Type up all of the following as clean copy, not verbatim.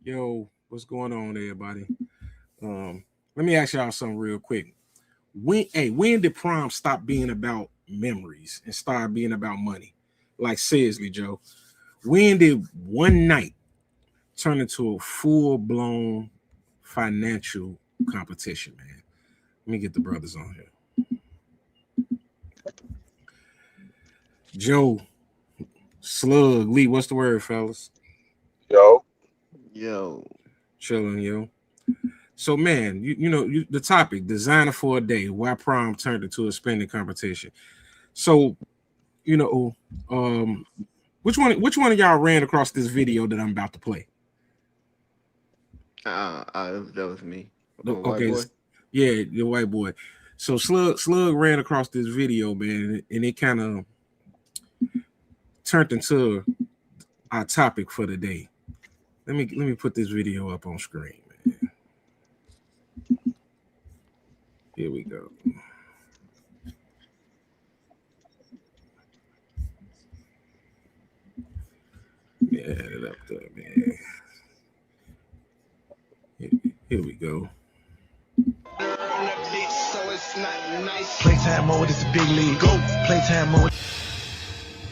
Yo, what's going on, everybody? Let me ask y'all something real quick. When did prom stop being about memories and start being about money? Like seriously, Joe. When did one night turn into a full blown financial competition, man? Let me get the brothers on here. Joe, Slug, Lee, what's the word, fellas? Yo, Yo, Chilling, yo. So, man, the topic, designer for a day, why prom turned into a spending competition. So, you know, um, which one of y'all ran across this video that I'm about to play? that was me. I'm a white Okay, boy. yeah, the white boy. So Slug ran across this video, man, and it kind of turned into our topic for the day. Let me put this video up on screen, man. Here we go. Yeah, it up there, man. Here we go. Playtime mode is a big league. Go. Playtime mode.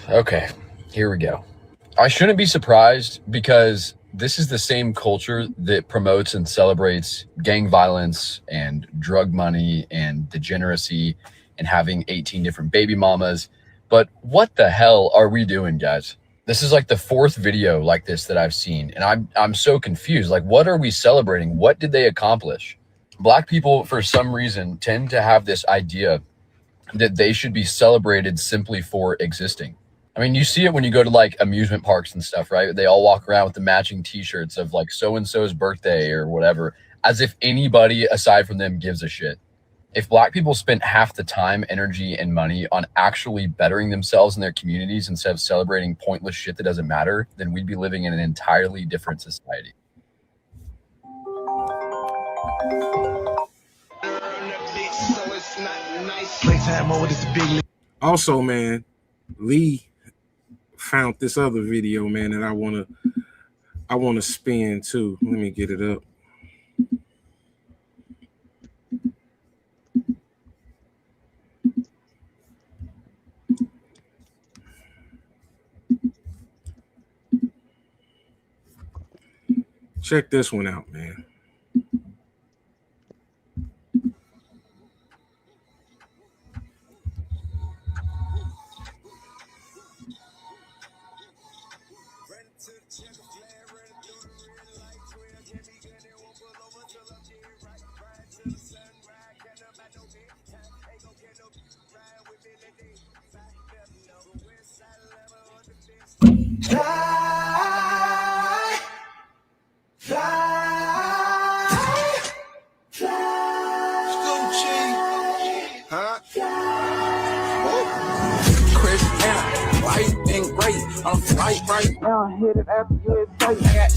Okay, here we go. I shouldn't be surprised because this is the same culture that promotes and celebrates gang violence and drug money and degeneracy and having 18 different baby mamas. But what the hell are we doing, guys? This is like the fourth video like this that I've seen, and I'm so confused. Like, what are we celebrating? What did they accomplish? Black people, for some reason, tend to have this idea that they should be celebrated simply for existing. I mean, you see it when you go to like amusement parks and stuff, right? They all walk around with the matching t-shirts of like so-and-so's birthday or whatever, as if anybody aside from them gives a shit. If Black people spent half the time, energy, and money on actually bettering themselves in their communities instead of celebrating pointless shit that doesn't matter, then we'd be living in an entirely different society. Playtime mode is a big league. Also, man, Lee found this other video, man, that I wanna spin too. Let me get it up. Check this one out, man. I'm right now, headed out to USA.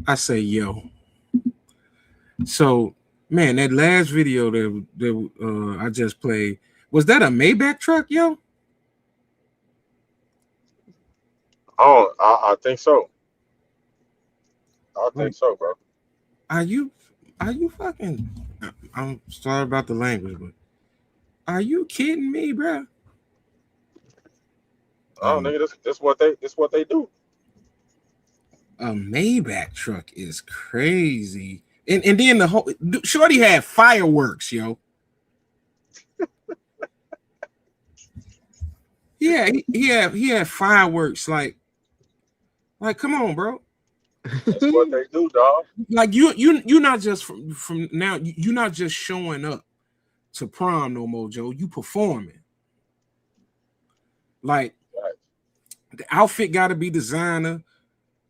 I say, yo. So, man, that last video that I just played, was that a Maybach truck, yo? oh, I think so. I Like, think so, bro. are you fucking? I'm sorry about the language, but are you kidding me, bro? Oh, nigga, this what they do. A Maybach truck is crazy, and then the whole shorty had fireworks, yo. Yeah, he had fireworks, like come on, bro. That's what they do, dog. Like you're not just from now. You're not just showing up to prom no more, Joe. You performing. Like Right. The outfit got to be designer,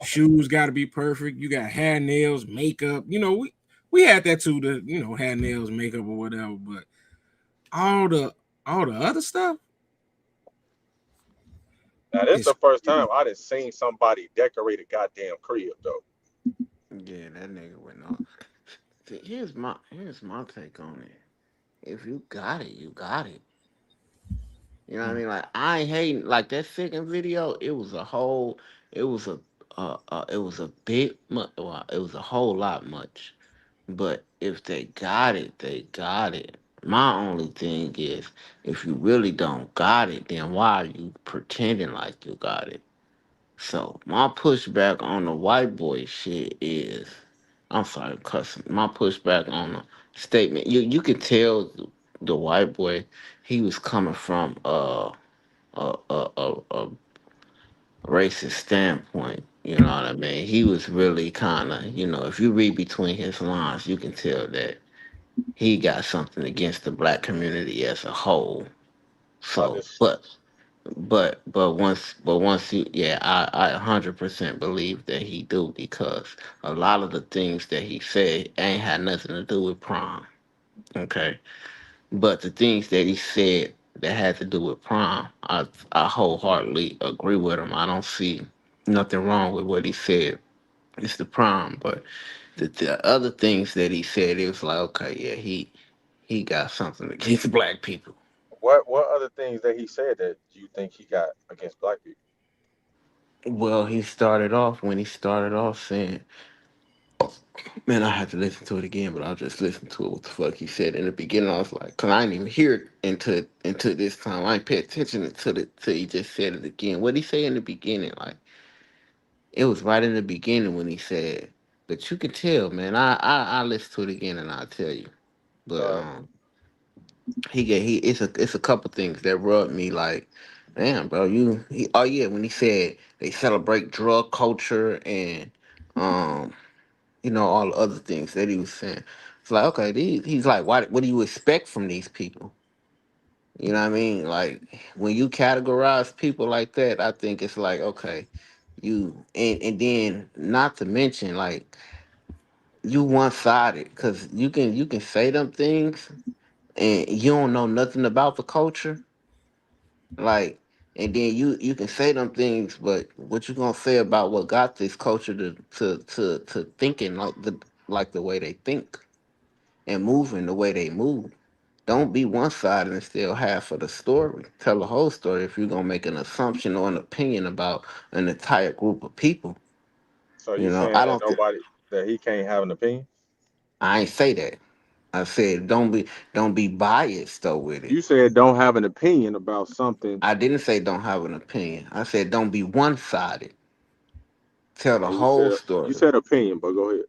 shoes got to be perfect. You got hair, nails, makeup. We had that too. The hair, nails, makeup, or whatever. But all the all the other stuff Now this is the first time I done seen somebody decorate a goddamn crib though. Yeah, that nigga went off. See, here's my take on it. If you got it, you got it. You know what I mean? Like I ain't hating. Like that second video, it was a whole. It was a. It was a bit much. Well, it was a whole lot much. But if they got it, they got it. My only thing is, if you really don't got it, then why are you pretending like you got it? So my pushback on the white boy shit is, I'm sorry, cussing. My pushback on the statement, you could tell the white boy he was coming from a racist standpoint. You know what I mean? He was really kind of, if you read between his lines, you can tell that he got something against the black community as a whole. I So, just but once you, yeah, I 100% believe that he do, because a lot of the things that he said ain't had nothing to do with prom. Okay, but the things that he said that had to do with prom, I wholeheartedly agree with him. I don't see nothing wrong with what he said. It's the prom, but the other things that he said, it was like, okay, yeah, he got something against black people. what other things that he said that you think he got against black people? Well, he started off saying, man, I had to listen to it again, but I'll just listen to it. What the fuck he said in the beginning? I was like, cause I didn't even hear it until this time. I ain't pay attention until he just said it again. What he say in the beginning? Like it was right in the beginning when he said, but you can tell, man. I listen to it again and I'll tell you. But Uh, it's a couple things that rubbed me like, damn, bro, oh yeah, when he said they celebrate drug culture and um all the other things that he was saying. It's like, okay, he's like, what do you expect from these people? You know what I mean? Like when you categorize people like that, I think it's like, okay, and then not to mention like you one sided, because you can say them things and you don't know nothing about the culture, like, and then you can say them things, but what you gonna say about what got this culture to thinking like the way they think and moving the way they move? Don't be one sided and still half of the story. Tell the whole story if you're gonna make an assumption or an opinion about an entire group of people. so you I saying that don't think that he can't have an opinion? I ain't say that. I said don't be biased though with it. You said don't have an opinion about something. I didn't say don't have an opinion. I said don't be one sided. Tell the Okay, whole you story. said opinion, but go ahead.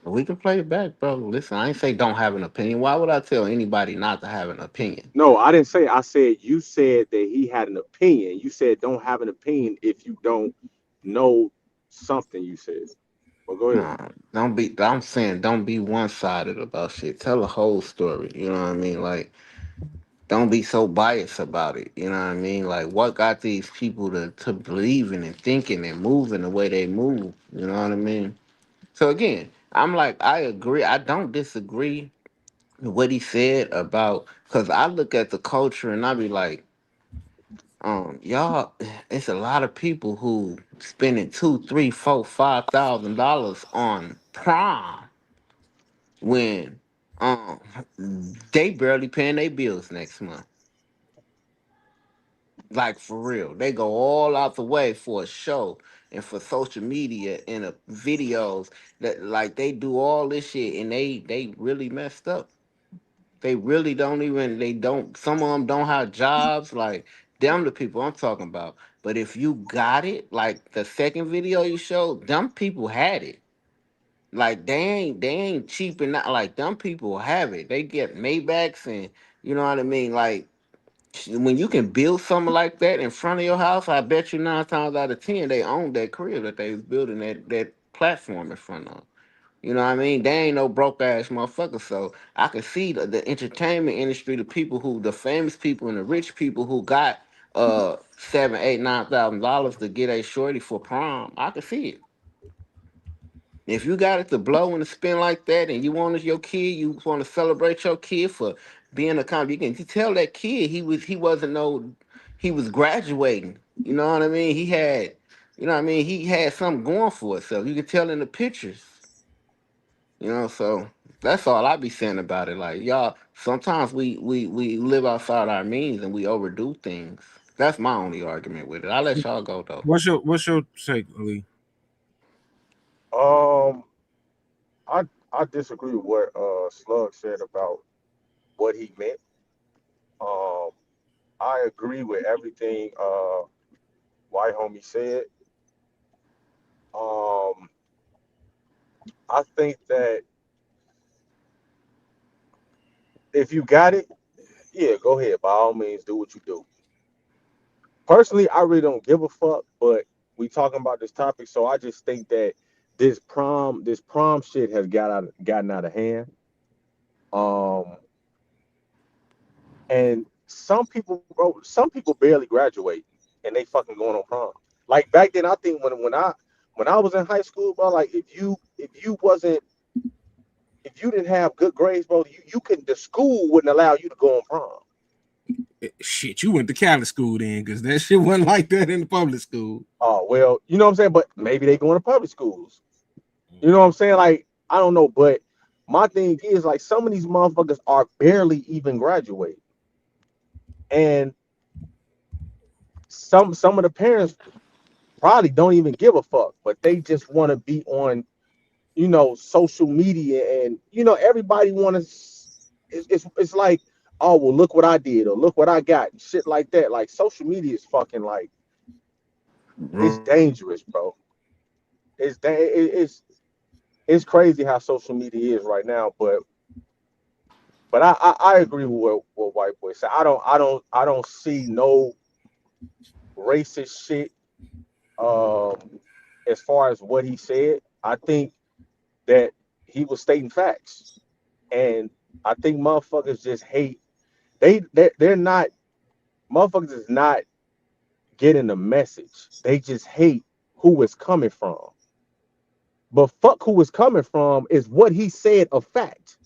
We can play it back, bro. Listen, I ain't say don't have an opinion. Why would I tell anybody not to have an opinion? No, I didn't say. I said you said that he had an opinion. You said don't have an opinion if you don't know something. You said, but go ahead. No, don't be. I'm saying don't be one sided about shit. Tell the whole story. You know what I mean? Like, don't be so biased about it. You know what I mean? Like, what got these people to believing and thinking and moving the way they move? You know what I mean? So again, I'm like, I agree. I don't disagree with what he said about, because I look at the culture and I be like, y'all, it's a lot of people who spending two, three, four, $5,000 on prom when um they barely paying their bills next month. Like for real. They go all out the way for a show and for social media and videos, that like they do all this shit and they really messed up. They really don't, some of them don't have jobs. Like them the people I'm talking about. But if you got it, like the second video you showed, them people had it. Like they ain't cheap and not like them people have it. They get Maybachs and you know what I mean. Like when you can build something like that in front of your house, I bet you 9 times out of 10 they own that crib that they was building that platform in front of. You know what I mean? They ain't no broke ass motherfucker. So I can see the entertainment industry, the famous people and the rich people who got $7, 8, $9,000 to get a shorty for prom, I can see it. If you got it to blow and to spin like that, and you want your kid, you want to celebrate your kid for being a comp, you tell that kid he wasn't no, he was graduating. You know what I mean? He had, you know what I mean? He had something going for itself. You can tell in the pictures. You know, so that's all I be saying about it. Like y'all, sometimes we live outside our means and we overdo things. That's my only argument with it. I'll let y'all go though. What's your take, Ali? Um, I disagree with what Slug said about what he meant. Um, I agree with everything White Homie said. Um, I think that if you got it, yeah, go ahead. By all means, do what you do. Personally, I really don't give a fuck, but we talking about this topic, so I just think that this prom shit has gotten out of hand. Um, and some people, bro, some people barely graduate and they fucking going on prom. Like back then, I think when I was in high school, bro, like if you didn't have good grades, bro, you couldn't the school wouldn't allow you to go on prom. Shit, you went to Catholic school then, because that shit wasn't like that in the public school. Oh well, you know what I'm saying? But maybe they going to public schools. You know what I'm saying? Like, I don't know, but my thing is like some of these motherfuckers are barely even graduate. And some of the parents probably don't even give a fuck, but they just want to be on, social media and everybody want to it's like, oh well, look what I did or look what I got and shit like that. Like social media is fucking like it's dangerous, bro. It's crazy how social media is right now, but I agree with what White Boy said. I don't see no racist shit um as far as what he said. I think that he was stating facts. And I think motherfuckers just hate they're not motherfuckers is not getting the message. They just hate who it's coming from. But fuck who it's coming from is what he said a fact.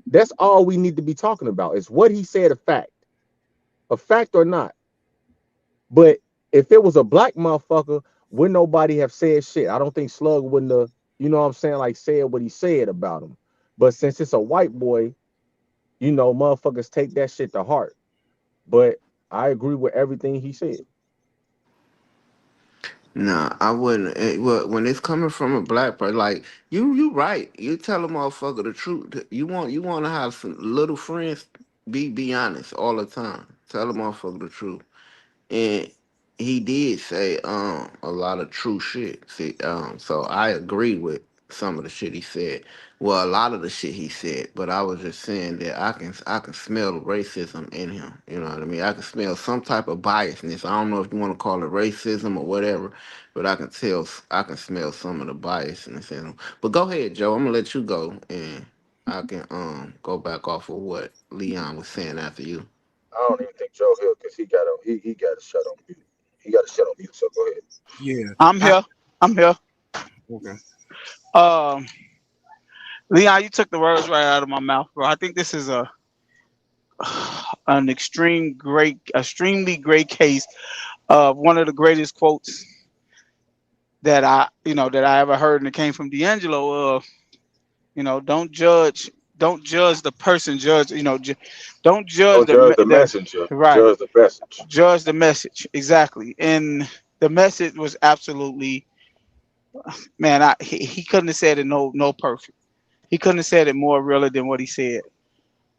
That's all we need to be talking about is what he said a fact or not. But if it was a black motherfucker, would nobody have said shit? I don't think Slug wouldn't have, what I'm saying, like said what he said about him. But since it's a white boy, motherfuckers take that shit to heart. But I agree with everything he said. Nah, I wouldn't. Well, when it's coming from a black person, like you right. You tell a motherfucker the truth. You want to have some little friends. Be honest all the time. Tell a motherfucker the truth. And he did say a lot of true shit. See, so I agree with some of the shit he said. Well, a lot of the shit he said, but I was just saying that I can smell the racism in him. You know what I mean? I can smell some type of biasness. I don't know if you want to call it racism or whatever, but I can smell some of the biasness in him. But go ahead, Joe. I'm gonna let you go, and I can go back off of what Leon was saying after you. I don't even think Joe Hill because he got to shut on mute. He got to shut on mute. So go ahead. Yeah. I'm I here. I'm here. okay. Um, Leon, you took the words right out of my mouth, bro. I think this is an extremely great case of one of the greatest quotes that I ever heard, and it came from D'Angelo. Don't judge the person, don't judge Don't judge the messenger. right, Judge the message. judge the message exactly. And the message was absolutely, man. He couldn't have said it no perfect. He couldn't have said it more realer than what he said.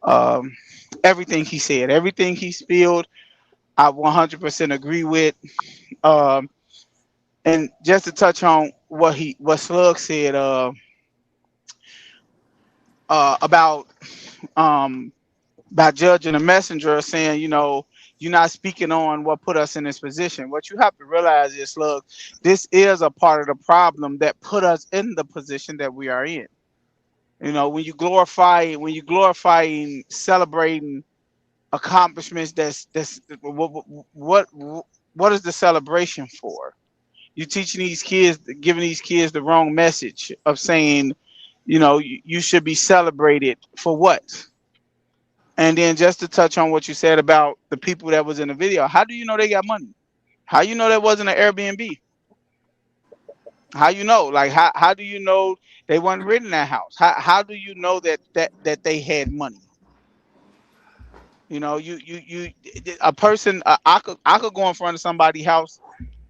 Um, everything he said, everything he spilled, I 100% agree with. Um, and just to touch on what Slug said about um, by judging a messenger, saying, you're not speaking on what put us in this position. What you have to realize is, look, this is a part of the problem that put us in the position that we are in. When you glorifying, celebrating accomplishments. That's what is the celebration for? You teaching these kids, giving these kids the wrong message of saying, you should be celebrated for what? And then just to touch on what you said about the people that was in the video, how do you know they got money? How you know that wasn't an Airbnb? How you know? Like how do you know they weren't renting in that house? How do you know that they had money? A person, I could go in front of somebody's house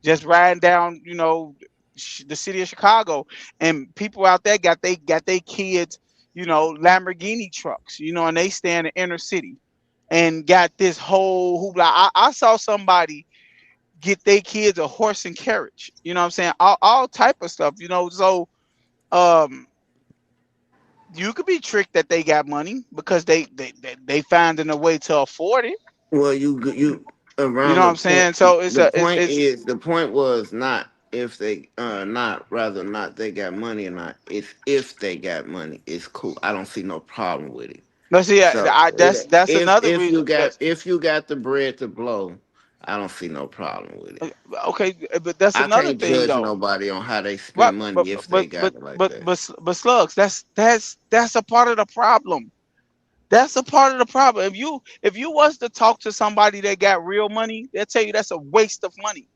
just riding down, the city of Chicago, and people out there got they kids, Lamborghini trucks, and they stay in the inner city and got this whole hoopla. I saw somebody get their kids a horse and carriage. You know what I'm saying? All type of stuff. So um, you could be tricked that they got money because they finding a way to afford it. Well, you You know around what the I'm point. saying? So it's The a point it's is the point was not if they not rather not they got money or not. It's if they got money. It's cool. I don't see no problem with it. let's see. So That's another if reason. if you got the bread to blow, I don't see no problem with it. Okay, but that's I another can't thing judge though. nobody on how they Right, spend money if they got it like that. but slugs. That's a part of the problem. That's a part of the problem. If you was to talk to somebody that got real money, they'll tell you that's a waste of money.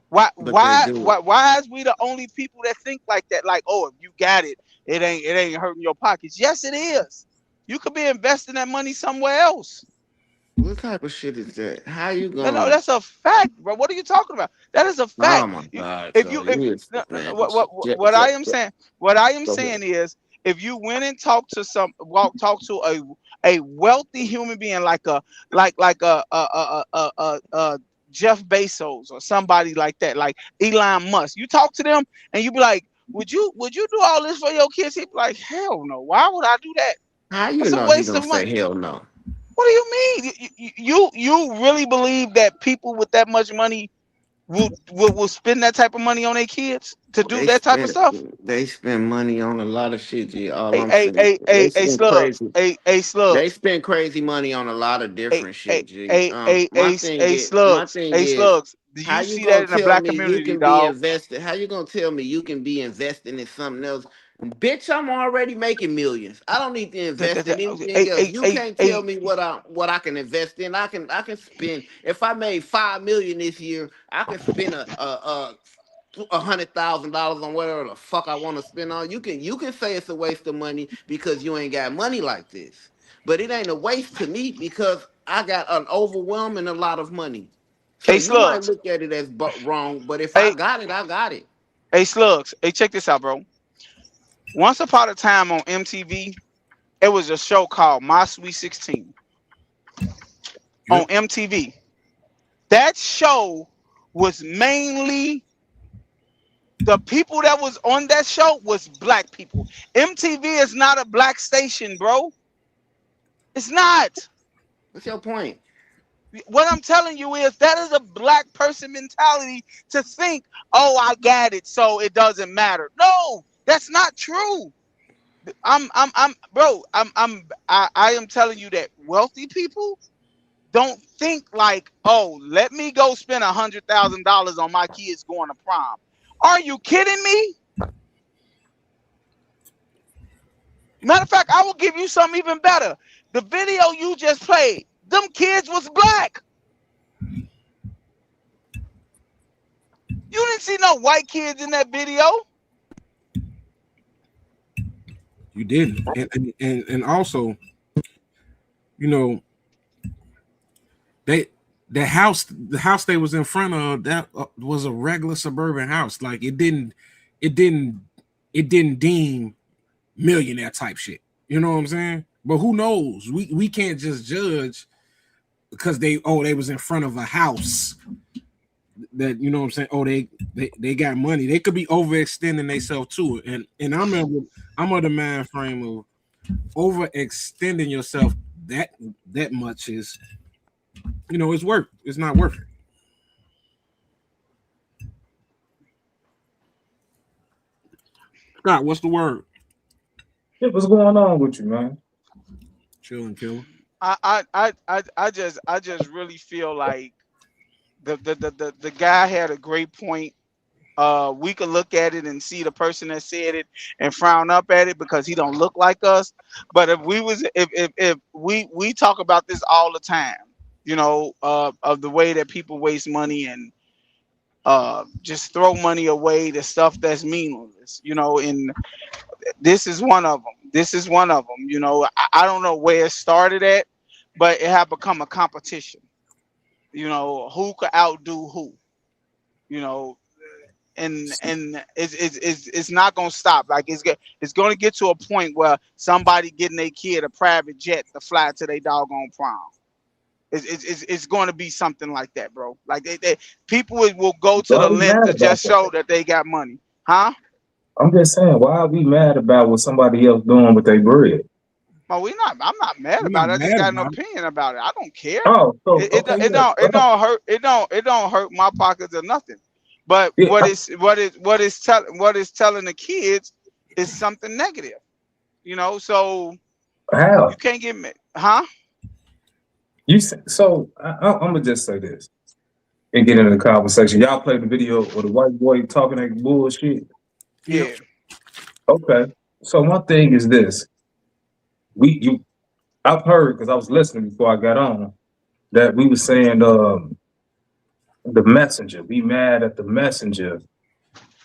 Why But they why do why it. why is we the only people that think like that? Like, oh, if you got it, it ain't hurting your pockets. Yes, it is. You could be investing that money somewhere else. What type of shit is that? How you No, going? that's a fact, bro. What are you talking about? That is a Oh fact. my You, God, if so you, if you is no, man. what I am saying, what I am Go ahead. saying is, if you went and talk to a wealthy human being like a Jeff Bezos or somebody like that, like Elon Musk, you talk to them and you be like, would you do all this for your kids? He'd be like, hell no. Why would I do that? How you That's a know he waste gonna of money. say hell no? What do you mean? You really believe that people with that much money will spend that type of money on their kids to do They that type of spend stuff? they spend money on a lot of shit. G. All Hey, I'm hey, saying, hey, they hey, hey, spend slugs. crazy. Hey, They slugs. spend crazy money on a lot of Hey, different hey, shit. G. hey, hey, hey, hey, My slugs. thing Hey, is, slugs. Do how you you see that gonna in the tell black me you community, can be dog? invested? How you gonna tell me you can be investing in something else? Bitch, I'm already making millions. I don't need to invest in anything Hey, else. hey, You hey, can't tell hey, me what I can invest in. I can spend if I made 5 million this year, I can spend $100,000 on whatever the fuck I want to spend on. You can say it's a waste of money because you ain't got money like this, but it ain't a waste to me because I got an overwhelming a lot of money. So hey, you might slugs. look at it as wrong, but if I Hey, got it, I got it. hey, slugs. Hey, check this out, bro. Once upon a time on MTV, it was a show called My Sweet 16 on Yep. MTV. That show was mainly the people that was on that show was black people. MTV is not a black station, bro. It's not. What's your point? What I'm telling you is that is a black person mentality to think, oh, I got it, so it doesn't matter. No, that's not true. Bro. I am telling you that wealthy people don't think like, oh, let me go spend $100,000 on my kids going to prom. Are you kidding me? Matter of fact, I will give you something even better. The video you just played, them kids was black. You didn't see no white kids in that video. You didn't. And also, you know, they the house they was in front of that was a regular suburban house. Like it didn't it didn't deem millionaire type shit. You know what I'm saying? But who knows? We can't just judge because they was in front of a house that, you know what I'm saying. Oh, they got money. They could be overextending themselves too. And I'm of the mind frame of overextending yourself that much is, it's not worth it. Scott, what's the word? Shit, what's going on with you, man? Chill and kill. I just really feel like the guy had a great point. We could look at it and see the person that said it and frown up at it because he don't look like us. But if we talk about this all the time, of the way that people waste money and just throw money away, the stuff that's meaningless, and this is one of them. This is one of them. I don't know where it started at, but it had become a competition. Who could outdo who? You know, and it's not gonna stop. Like it's gonna get to a point where somebody getting their kid a private jet to fly to their doggone prom. It's going to be something like that, bro. Like people will go to Why the are we length mad to about just that? show that they got money, huh? I'm just saying, why are we mad about what somebody else doing with their bread? Well, we not. I'm not mad We're not about it. I just mad got an about it. opinion about it. I don't care. Oh, so It, it, okay, it yeah, don't it don't hurt. It don't hurt my pockets or nothing. But yeah. what is telling the kids is something negative. So you How can't get me, huh? you say, so? I'm gonna just say this and get into the conversation. Y'all played the video of the white boy talking that bullshit. Yep. Yeah. Okay, so one thing is this: you I've heard because I was listening before I got on that we were saying the messenger. We mad at the messenger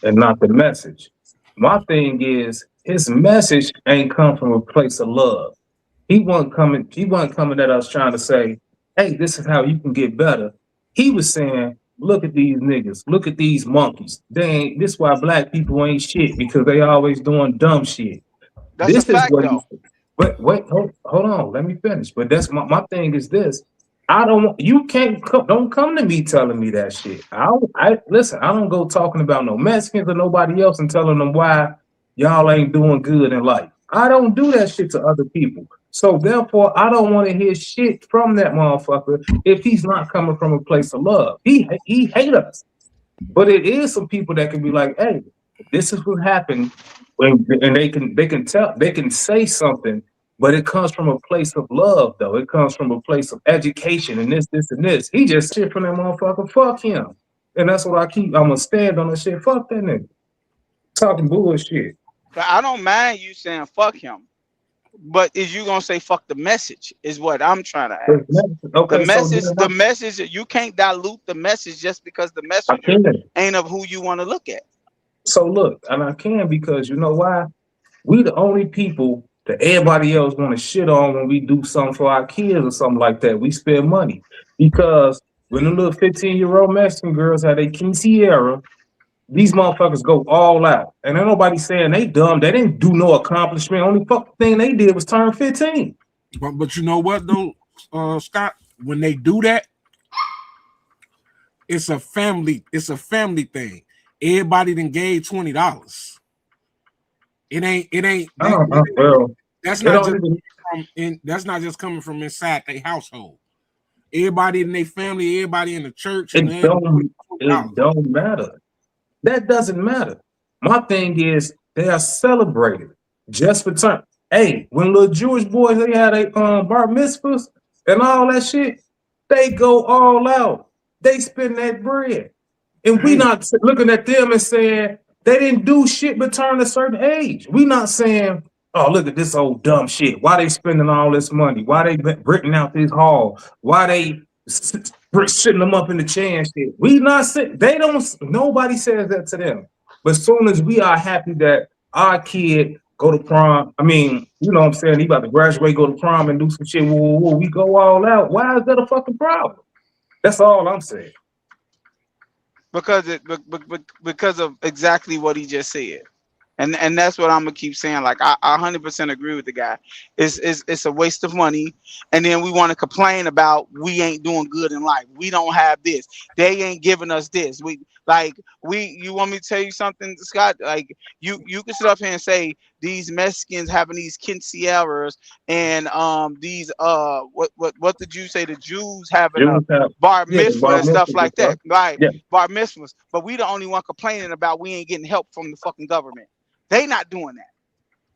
and not the message. My thing is his message ain't come from a place of love. He wasn't coming at us trying to say, hey, this is how you can get better. He was saying, look at these niggas, look at these monkeys. They ain't this why black people ain't shit because they always doing dumb shit. That's a This is fact what he though. said. But wait, hold on, let me finish. But that's my thing is this. I don't you can't don't come to me telling me that shit. I listen, I don't go talking about no Mexicans or nobody else and telling them why y'all ain't doing good in life. I don't do that shit to other people. So therefore, I don't want to hear shit from that motherfucker if he's not coming from a place of love. He hate us. But it is some people that can be like, hey, this is what happened, and they can say something, but it comes from a place of love, though. It comes from a place of education and this, and this. He just shit from that motherfucker. Fuck him. And that's what I'm gonna stand on that shit. Fuck that nigga. Talking bullshit. But I don't mind you saying fuck him. But is you gonna say fuck the message? Is what I'm trying to ask. The Okay, so then message, the message, you can't dilute the message just because the I messenger can. ain't of who you want to look at. So look, and I can because you know why? We the only people that everybody else want to shit on when we do something for our kids or something like that. We spend money because when the little 15-year-old Mexican girls had a quinceañera, these motherfuckers go all out. And ain't nobody saying they dumb. They didn't do no accomplishment. Only fucking thing they did was turn 15. But you know what though, Scott? When they do that, it's a family thing. Everybody then gave $20. It ain't Well, that's it not don't just even that's not just coming from inside their household. Everybody in their family, everybody in the church, and it then don't it $20. don't matter. That doesn't matter. My thing is they are celebrated just for turn. Hey, when little Jewish boys they had a bar mitzvahs and all that shit, they go all out. They spend that bread. And we Hey, not looking at them and saying they didn't do shit but turn a certain age. We not saying, oh, look at this old dumb shit. Why they spending all this money? Why they renting out this hall? Why they sitting them up in the chair and shit? We not saying they don't. Nobody says that to them. But as soon as we are happy that our kid go to prom, I mean, you know what I'm saying? He about to graduate, go to prom, and do some shit. Whoa, whoa, whoa, we go all out. Why is that a fucking problem? That's all I'm saying. Because of exactly what he just said. And that's what I'm gonna keep saying. Like I 100% agree with the guy. It's a waste of money, and then we want to complain about we ain't doing good in life. We don't have this. They ain't giving us this. You want me to tell you something, Scott? Like you can sit up here and say these Mexicans having these quinceañeras and these what did you say? The Jews having a Jews have, bar yeah, the mitzvah bar and stuff mitzvahs and like stuff. that. Right, Yeah. bar mitzvahs. But we the only one complaining about we ain't getting help from the fucking government. They not doing that.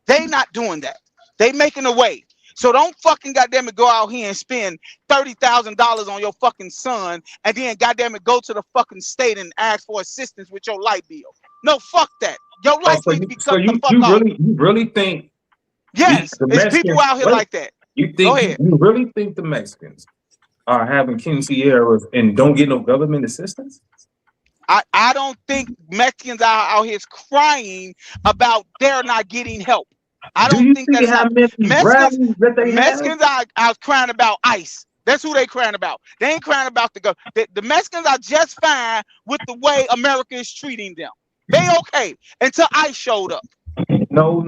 They not doing that. They making a way. So don't fucking goddamn it go out here and spend $30,000 on your fucking son, and then goddamn it go to the fucking state and ask for assistance with your light bill. No, fuck that. Your life needs to be cut the fuck off. You really think? Yes, the it's people out here like that. Go ahead. You really think the Mexicans are having quinceañeras and don't get no government assistance? I don't think Mexicans are out here crying about they're not getting help. I don't think that's how Mexicans are crying about ICE. That's who they crying about. They ain't crying about the government. The Mexicans are just fine with the way America is treating them. They okay until ICE showed up. No,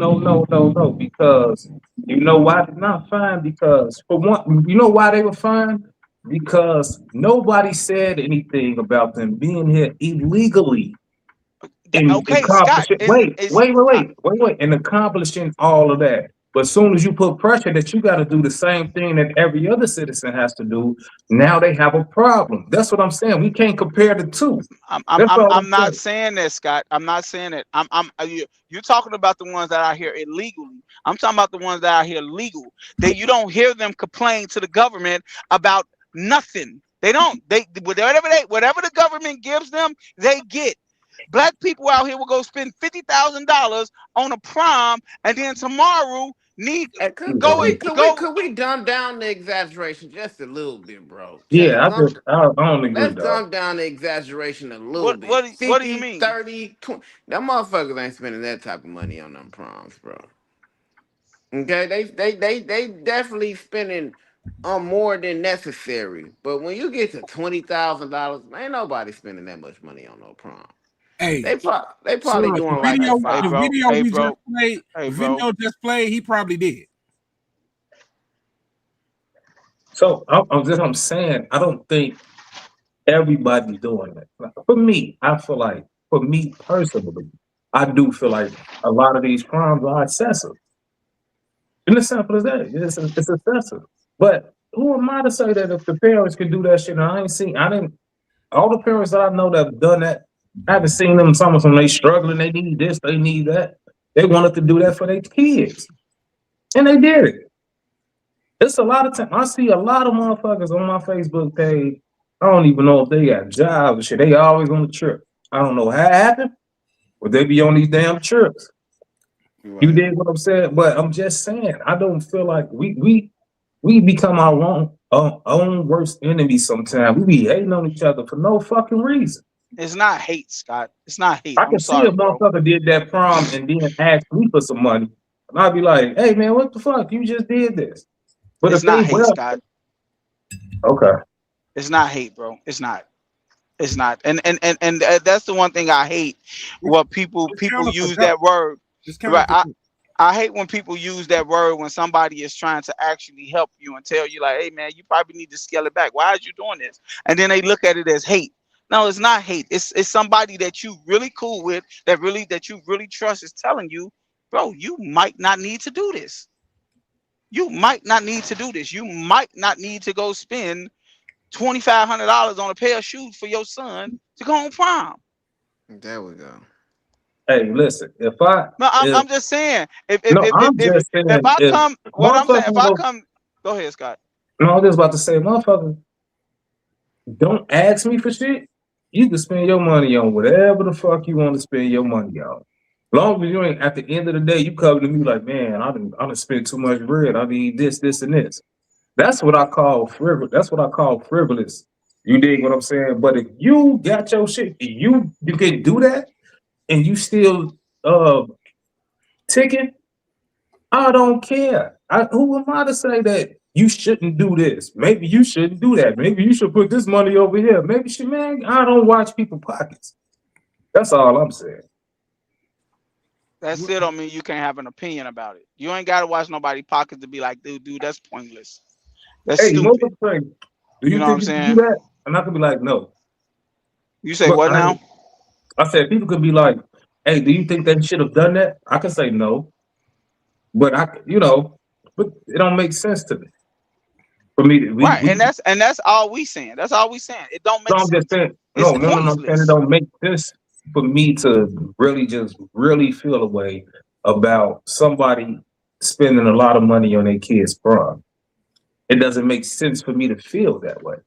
because you know why they're not fine? Because for one, you know why they were fine? Because nobody said anything about them being here illegally. Okay, Scott. Wait, and accomplishing all of that. But as soon as you put pressure that you got to do the same thing that every other citizen has to do, now they have a problem. That's what I'm saying. We can't compare the two. I'm not saying that, Scott. I'm not saying that. You're talking about the ones that are here illegally. I'm talking about the ones that are here legal. That you don't hear them complain to the government about nothing. They don't. They whatever the government gives them, they get. Black people out here will go spend $50,000 on a prom, and then tomorrow could we dumb down the exaggeration just a little bit, bro? I don't agree. Let's dumb down the exaggeration a little bit. 50, what do you mean? 30, 20. That motherfuckers ain't spending that type of money on them proms, bro. Okay, they definitely spending on more than necessary. But when you get to $20,000, ain't nobody spending that much money on no prom. Hey, they probably doing like the video just played, he probably did. So I'm saying, I don't think everybody's doing it. For me, I feel like, for me personally, I do feel like a lot of these proms are excessive. And it's simple as that. It's excessive. But who am I to say that if the parents could do that shit? All the parents that I know that have done that, I haven't seen them sometimes when they struggling, they need this, they need that. They wanted to do that for their kids. And they did it. It's a lot of time. I see a lot of motherfuckers on my Facebook page. I don't even know if they got jobs and shit. They always on the trip. I don't know how it happened, but they be on these damn trips. Right. You did what I'm saying? But I'm just saying, I don't feel like we become our own worst enemy sometimes. We be hating on each other for no fucking reason. It's not hate, Scott. It's not hate. I can see a motherfucker did that prom and then asked me for some money. And I'd be like, hey man, what the fuck? You just did this. But it's not hate, Scott. Okay. It's not hate, bro. It's not. It's not. And that's the one thing I hate. What people use that word. Right. I hate when people use that word when somebody is trying to actually help you and tell you like, hey man, you probably need to scale it back. Why are you doing this? And then they look at it as hate. No, it's not hate. It's somebody that you really cool with, that you really trust is telling you, bro, you might not need to do this. You might not need to do this. You might not need to go spend $2,500 on a pair of shoes for your son to go on prom. There we go. Hey, listen. I'm just saying. If I come, go ahead, Scott. No, I was just about to say, motherfucker, don't ask me for shit. You can spend your money on whatever the fuck you want to spend your money on. Long as you ain't at the end of the day, you come to me like, man, I done spent too much bread. I need this, and this. That's what I call frivolous. That's what I call frivolous. You dig what I'm saying? But if you got your shit, you can do that, and you still ticking, I don't care. Who am I to say that you shouldn't do this? Maybe you shouldn't do that. Maybe you should put this money over here. Maybe man, I don't watch people's pockets. That's all I'm saying. That still don't mean you can't have an opinion about it. You ain't gotta watch nobody's pockets to be like, dude, that's pointless. That's stupid. Do you know what I'm saying? Do that? And I could be like, no. You say what now? I said people could be like, hey, do you think they should have done that? I could say no. But but it don't make sense to me. For me to, and that's all we saying. That's all we saying. It don't make sense. I'm just saying, no, it don't make sense for me to really feel a way about somebody spending a lot of money on their kids' prom. It doesn't make sense for me to feel that way.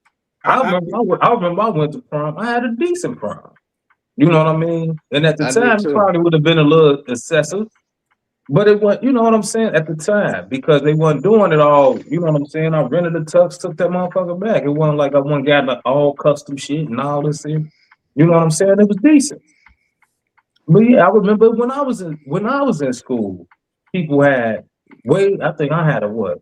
I remember I went to prom. I had a decent prom. You know what I mean? And at the I did time, it too. probably would have been a little excessive, but it was, you know what I'm saying, at the time, because they weren't doing it all. You know what I'm saying? I rented a tux, took that motherfucker back. It wasn't like I went got the all custom shit and all this shit. You know what I'm saying? It was decent. But yeah, I remember when I was in school, people had I think I had a what?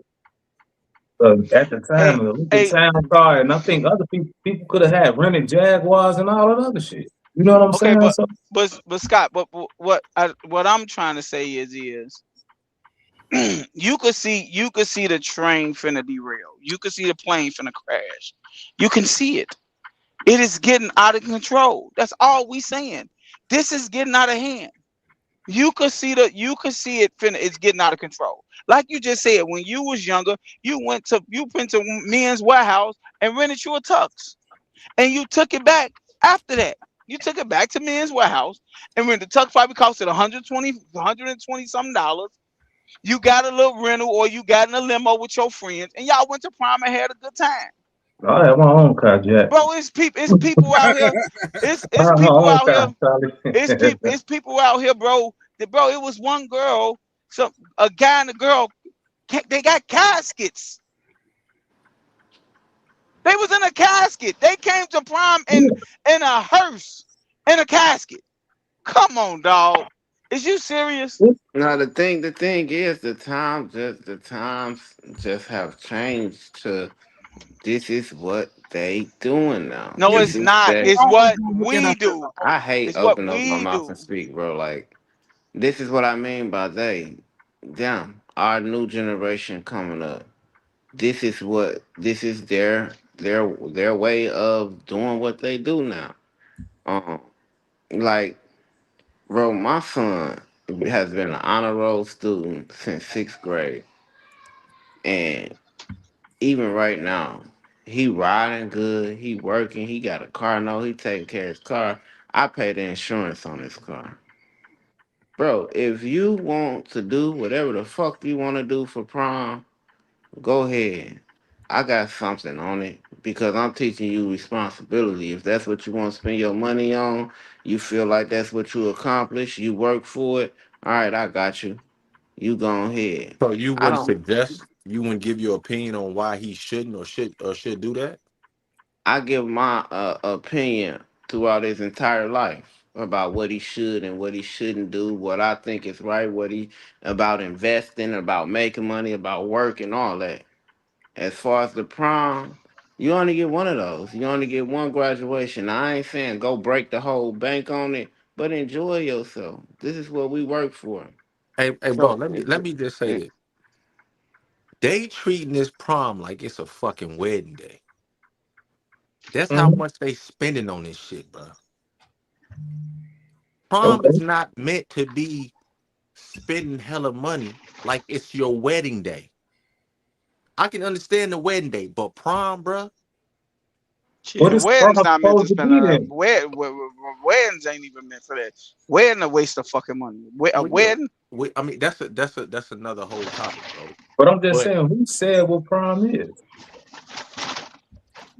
At the Hey, time, a little hey, town car, and I think other people could have had rented Jaguars and all that other shit. You know what I'm okay, saying? So but Scott, but what I'm trying to say is you could see the train finna derail. You could see the plane finna crash. You can see it. It is getting out of control. That's all we saying. This is getting out of hand. You could see it finna, it's getting out of control. Like you just said, when you was younger, you went to Men's Warehouse and rented you a tux. And you took it back after that. You took it back to Men's Warehouse and rented the tux probably costed 120 something dollars. You got a little rental or you got in a limo with your friends and y'all went to prom and had a good time. I have my own car, Jack. Bro, it's people out here. I It's have my people own out here. car, Charlie. It's people out here, bro. Bro, it was one girl, a guy and a girl, they got caskets. They was in a casket. They came to prom in a hearse in a casket. Come on, dog. Is you serious? No, the thing is, the times just have changed to this is what they doing now. No, Yeah, This it's is not. that. It's what we do. I hate It's what opening up my we mouth and do. speak, bro. Like this is what I mean by they. Damn, our new generation coming up. This is their way of doing what they do now. Um, like, bro, my son has been an honor roll student since 6th grade, and even right now, he riding good. He working. He got a car note. He taking care of his car. I pay the insurance on his car. Bro, if you want to do whatever the fuck you want to do for prom, go ahead. I got something on it because I'm teaching you responsibility. If that's what you want to spend your money on, you feel like that's what you accomplish, you work for it. All right, I got you. You go ahead. So you I wouldn't don't. suggest, you wouldn't give your opinion on why he shouldn't or should do that? I give my opinion throughout his entire life about what he should and what he shouldn't do, what I think is right, what he about investing, about making money, about work and all that. As far as the prom, you only get one of those. You only get one graduation. Now, I ain't saying go break the whole bank on it, but enjoy yourself. This is what we work for. Hey, bro, So, let me just say this. They treating this prom like it's a fucking wedding day. That's how Mhm. much they spending on this shit, bro. Prom is Okay. not meant to be spending hella money like it's your wedding day. I can understand the wedding day, but prom, bro. What Shit, is prom weddings not meant to supposed to spend be then? weddings ain't even meant for that. Wedding a waste of fucking money. A Well, yeah. wedding? I mean, that's another whole topic, bro. But I'm just But saying, who said what prom is?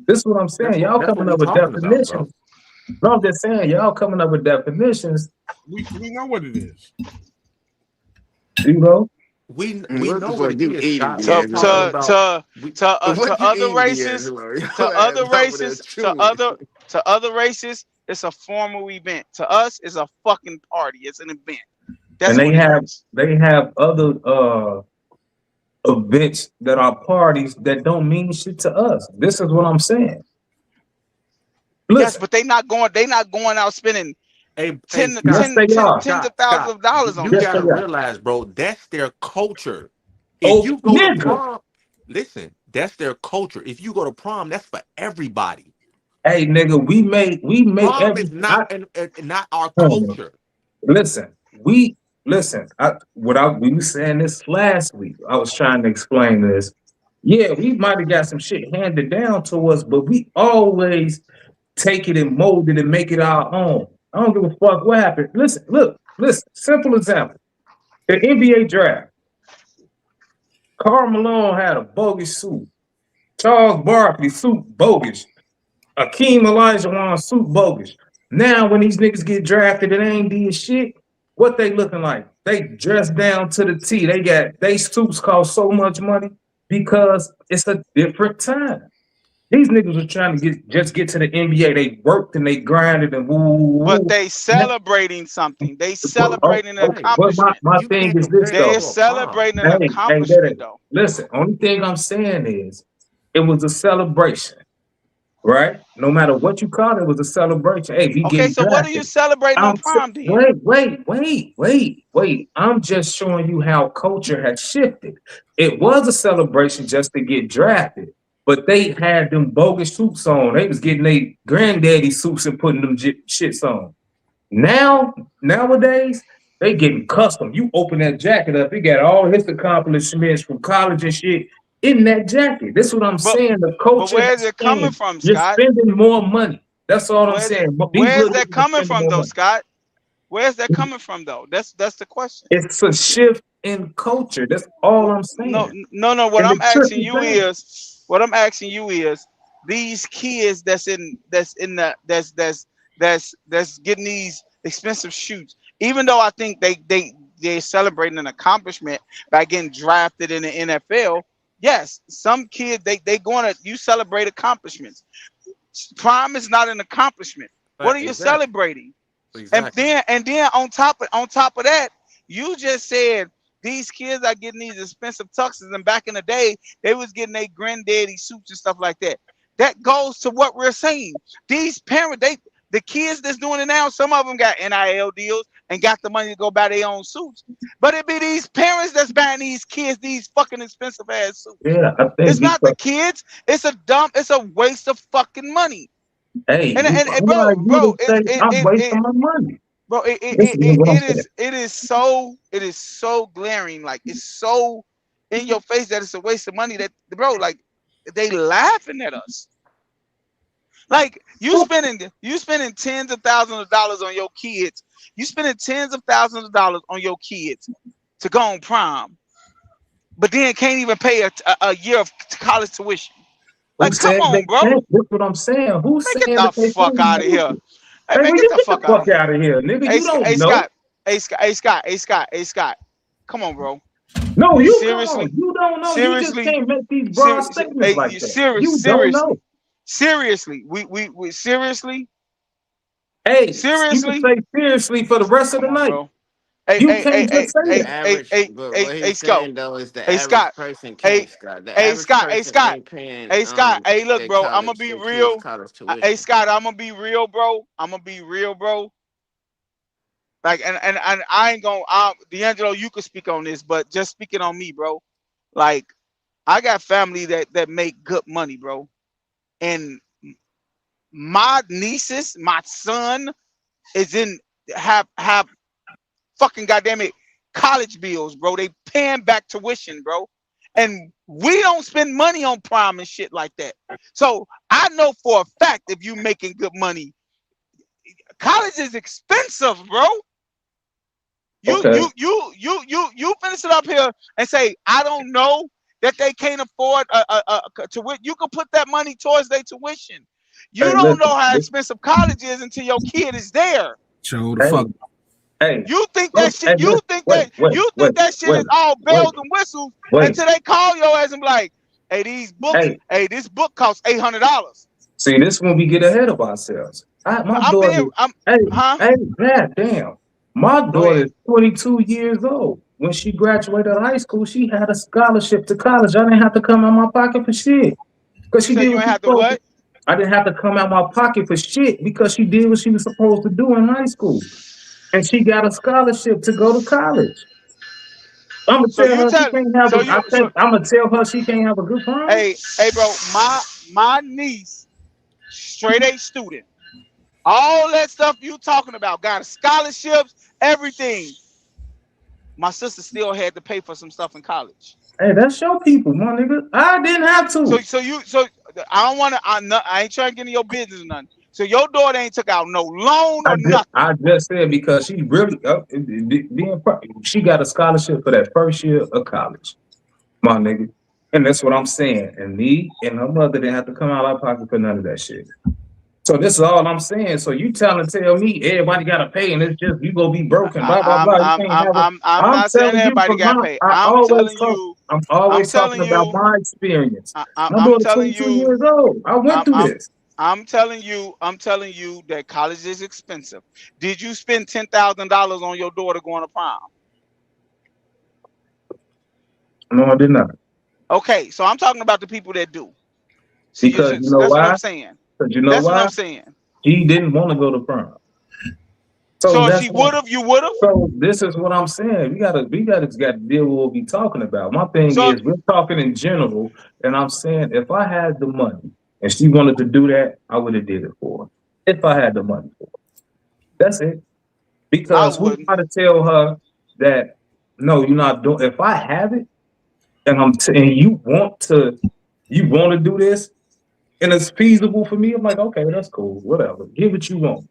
This is what I'm saying. Y'all that's what coming we up with talking about, bro. definitions. No, I'm just saying, y'all coming up with definitions, we know what it is. you know? We what know the what fuck it you is, eating, Scott. We talking D'Angelo? about we. What To you other eating, races, D'Angelo? Your ass over there chewing. to other races, it's a formal event. To us, it's a fucking party. It's an event. And That's what it is. they have other events that are parties that don't mean shit to us. This is what I'm saying. Yes, Listen, but they not going out spending Hey, 10 yes Scott, ten they ten are. tens Scott, of thousands Scott. of dollars on You this Yes they gotta shit. are. realize, bro. That's their culture. If Oh you go to nigga. prom, listen, that's their culture. If you go to prom, that's for everybody. Hey nigga, we make Prom every is not not our hold on. culture. Listen, listen. We were saying this last week. I was trying to explain this. Yeah, we might have got some shit handed down to us, but we always take it and mold it and make it our own. I don't give a fuck what happened. Listen, look, listen. Simple example: the NBA draft. Karl Malone had a bogus suit. Charles Barkley suit bogus. Akeem Olajuwon suit bogus. Now when these niggas get drafted and they ain't did shit, what they looking like? They dressed down to the T. They suits cost so much money because it's a different time. These niggas were trying to get to the NBA. They worked and they grinded and woo. But they celebrating something. They celebrating an But accomplishment. my thing is this They're though. celebrating an accomplishment though. Listen, only thing I'm saying is it was a celebration, right? No matter what you call it, it was a celebration. Hey, okay, so what are you celebrating on prom then? Wait. I'm just showing you how culture has shifted. It was a celebration just to get drafted. But they had them bogus suits on. They was getting their granddaddy suits and putting them shits on. Nowadays, they getting custom. You open that jacket up, it got all his accomplishments from college and shit in that jacket. This is what I'm saying. The culture. But where's it coming from, You're Scott? spending more money. That's all I'm saying. Where's that coming from, though, Scott? Where's that coming from, though? That's the question. It's a shift in culture. That's all I'm saying. No. What I'm asking you is, these kids that's getting these expensive shoots. Even though I think they're celebrating an accomplishment by getting drafted in the NFL. Yes, some kids you celebrate accomplishments. Prom is not an accomplishment. What are you celebrating? Exactly. And then on top of that, you just said these kids are getting these expensive tuxes, and back in the day, they was getting their granddaddy suits and stuff like that. That goes to what we're saying. These parents, the kids that's doing it now, some of them got NIL deals and got the money to go buy their own suits. But it be these parents that's buying these kids these fucking expensive ass suits. Yeah, it's not the kids. It's a waste of fucking money. Hey, bro, I'm wasting my money. Bro, it is so glaring, like it's so in your face that it's a waste of money. That bro, like they laughing at us. Like you spending tens of thousands of dollars on your kids. You spending tens of thousands of dollars on your kids to go on prom, but then can't even pay a year of college tuition. Like, come on, bro. That's what I'm saying. Who's saying get the fuck out of here? Hey, man, get the fuck out of here, nigga. You don't know. Hey, Scott. Come on, bro. No, you seriously. You don't know. Seriously, you just can't make these broad statements like that. You don't know. Seriously, we seriously. Hey, seriously. You can say seriously for the rest of the night. Bro. Hey, you can't just say that. Hey, Scott. Hey, Scott. Hey, Scott. Hey, look, bro. I'm gonna be real. Hey, Scott. I'm gonna be real, bro. Like, and I ain't gonna. D'Angelo, you could speak on this, but just speaking on me, bro. Like, I got family that make good money, bro, and my nieces, my son, is have fucking goddamn it college bills, bro. They paying back tuition, bro, and we don't spend money on prom and shit like that. So I know for a fact if you making good money, college is expensive, bro. You finish it up here and say I don't know that they can't afford tuition. You can put that money towards their tuition. You don't know how expensive college is until your kid is there. Show the fuck. Hey, you think that shit? You think that shit is all bells and whistles until they call your ass and be like, "Hey, these books. Hey, this book costs $800." See, this when we get ahead of ourselves. Hey, goddamn. My daughter is 22 years old. When she graduated high school, she had a scholarship to college. I didn't have to come out my pocket for shit. Because she did you ain't have to what? I didn't have to come out my pocket for shit because she did what she was supposed to do in high school. And she got a scholarship to go to college. I'm gonna tell her she can't have I'm gonna tell her she can't have a good time. Hey, bro, my niece, straight A student. All that stuff you talking about, got scholarships, everything. My sister still had to pay for some stuff in college. Hey, that's your people, my nigga. I didn't have to. So I don't want to. I ain't trying to get in your business or nothing. So your daughter ain't took out no loan or nothing. I just said because she really she got a scholarship for that first year of college. my nigga. And that's what I'm saying. And me and her mother didn't have to come out of our pocket for none of that shit. So this is all I'm saying. So you tell me everybody gotta pay, and it's just you gonna be broken, blah blah blah. You can't have it. I'm I'm not saying telling you everybody from got my. paid. I'm I'm always telling talking about you, my experience. My I'm daughter's telling 22 you, years old. I went through this. I'm telling you that college is expensive. Did you spend $10,000 on your daughter going to prom? No, I did not. Okay, so I'm talking about the people that do. See, Because you know that's what I'm why? saying. Because you know That's what why? I'm saying. She didn't want to go to prom. So So if that's she what. would have, you would have. So this is what I'm saying. We gotta got to deal with what we talking about. My thing So is we're talking in general, and I'm saying if I had the money and she wanted to do that, I would have did it for her. If I had the money for her. That's it. I Because who wouldn't. got to tell her that no, you're not doing if I have it and and you want to do this and it's feasible for me, I'm like, okay, that's cool, whatever. Get what you want.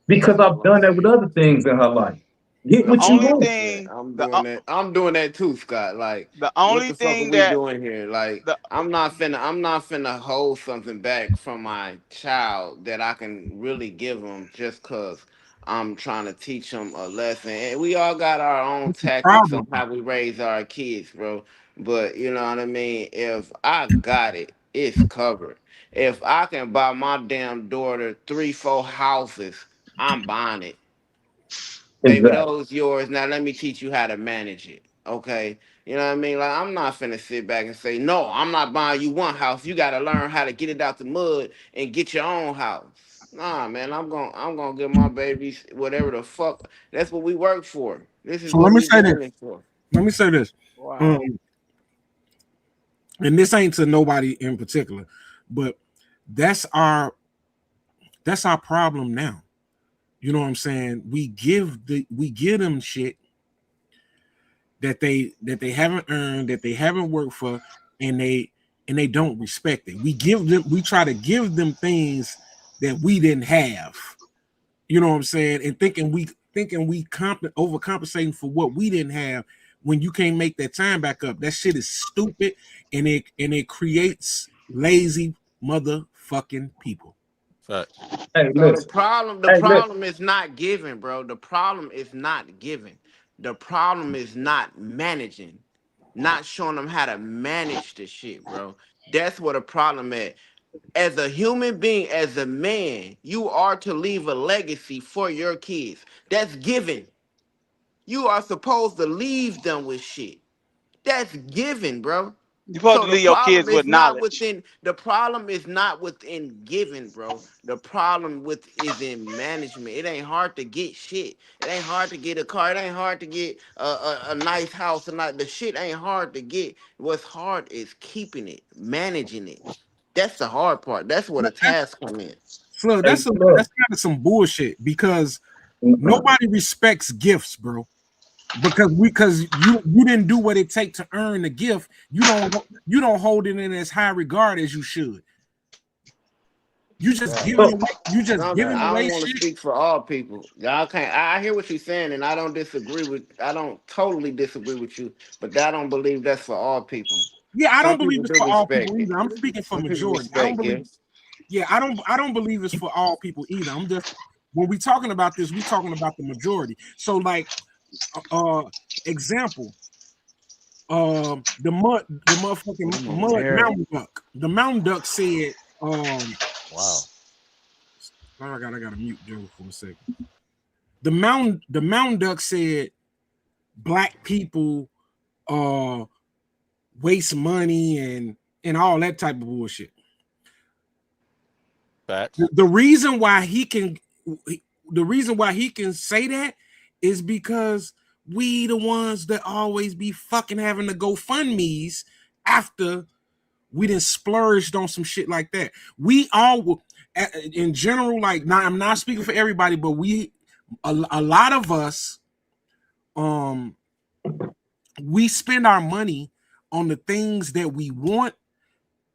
Because I've done that with other things in her life. Get The what you only want. thing, I'm the doing that. I'm doing that too, Scott. Like, the what only the fuck are thing we that doing here? Like, the I'm not finna hold something back from my child that I can really give them just cause I'm trying to teach them a lesson. And we all got our own tactics Problem. on how we raise our kids, bro. But you know what I mean? If I got it, it's covered. If I can buy my damn daughter 3, 4 houses, I'm buying it. Baby, Exactly. those yours. Now let me teach you how to manage it. Okay. You know what I mean? Like I'm not finna sit back and say, no, I'm not buying you one house. You gotta learn how to get it out the mud and get your own house. Nah, man, I'm gonna give my babies whatever the fuck. That's what we work for. This is So what we doing it for. let me say this. wow. Um, and this ain't to nobody in particular, but that's our that's our problem now. You know what I'm saying? We give them shit that they haven't earned, that they haven't worked for, and they don't respect it. We try to give them things that we didn't have. You know what I'm saying? And thinking we overcompensating for what we didn't have when you can't make that time back up. That shit is stupid, and it creates lazy motherfucking people. Facts. Hey, So the listen. problem, the Hey, listen. problem is not giving, bro. The problem is not giving. The problem is not managing, not showing them how to manage the shit, bro. That's what a problem is. As a human being, as a man, you are to leave a legacy for your kids. That's given. You are supposed to leave them with shit. That's given, bro. You're supposed So to the leave your problem kids with is not knowledge. within the problem is not within giving, bro. The problem with is in management. It ain't hard to get shit. It ain't hard to get a car. It ain't hard to get a nice house. And like the shit ain't hard to get. What's hard is keeping it, managing it. That's the hard part. That's where the task come in. So Hey, that's look. kind of some bullshit because nobody respects gifts, bro. Because you didn't do what it takes to earn the gift. You don't hold it in as high regard as you should. You just Right. giving Look. away. You just Something giving I don't away want to shit. speak for all people. Y'all can't. I hear what you're saying, and I don't disagree with. I don't totally disagree with you, but I don't believe that's for all people. Yeah, I Some don't believe people it's do for all people respect it. either. I'm speaking for Some people majority. I don't respect believe. gifts. Yeah, I don't believe it's for all people either. I'm just when we talking about this, we talking about the majority. So like, example, the motherfucking I'm mud married. mountain duck. The mountain duck said, Wow. I gotta mute Joe for a second. The mountain duck said black people uh waste money and all that type of bullshit. Facts. The reason why he can say that is because we the ones that always be fucking having to go fund me's after we done splurged on some shit like that. We all in general, like now I'm not speaking for everybody, but a lot of us we spend our money on the things that we want,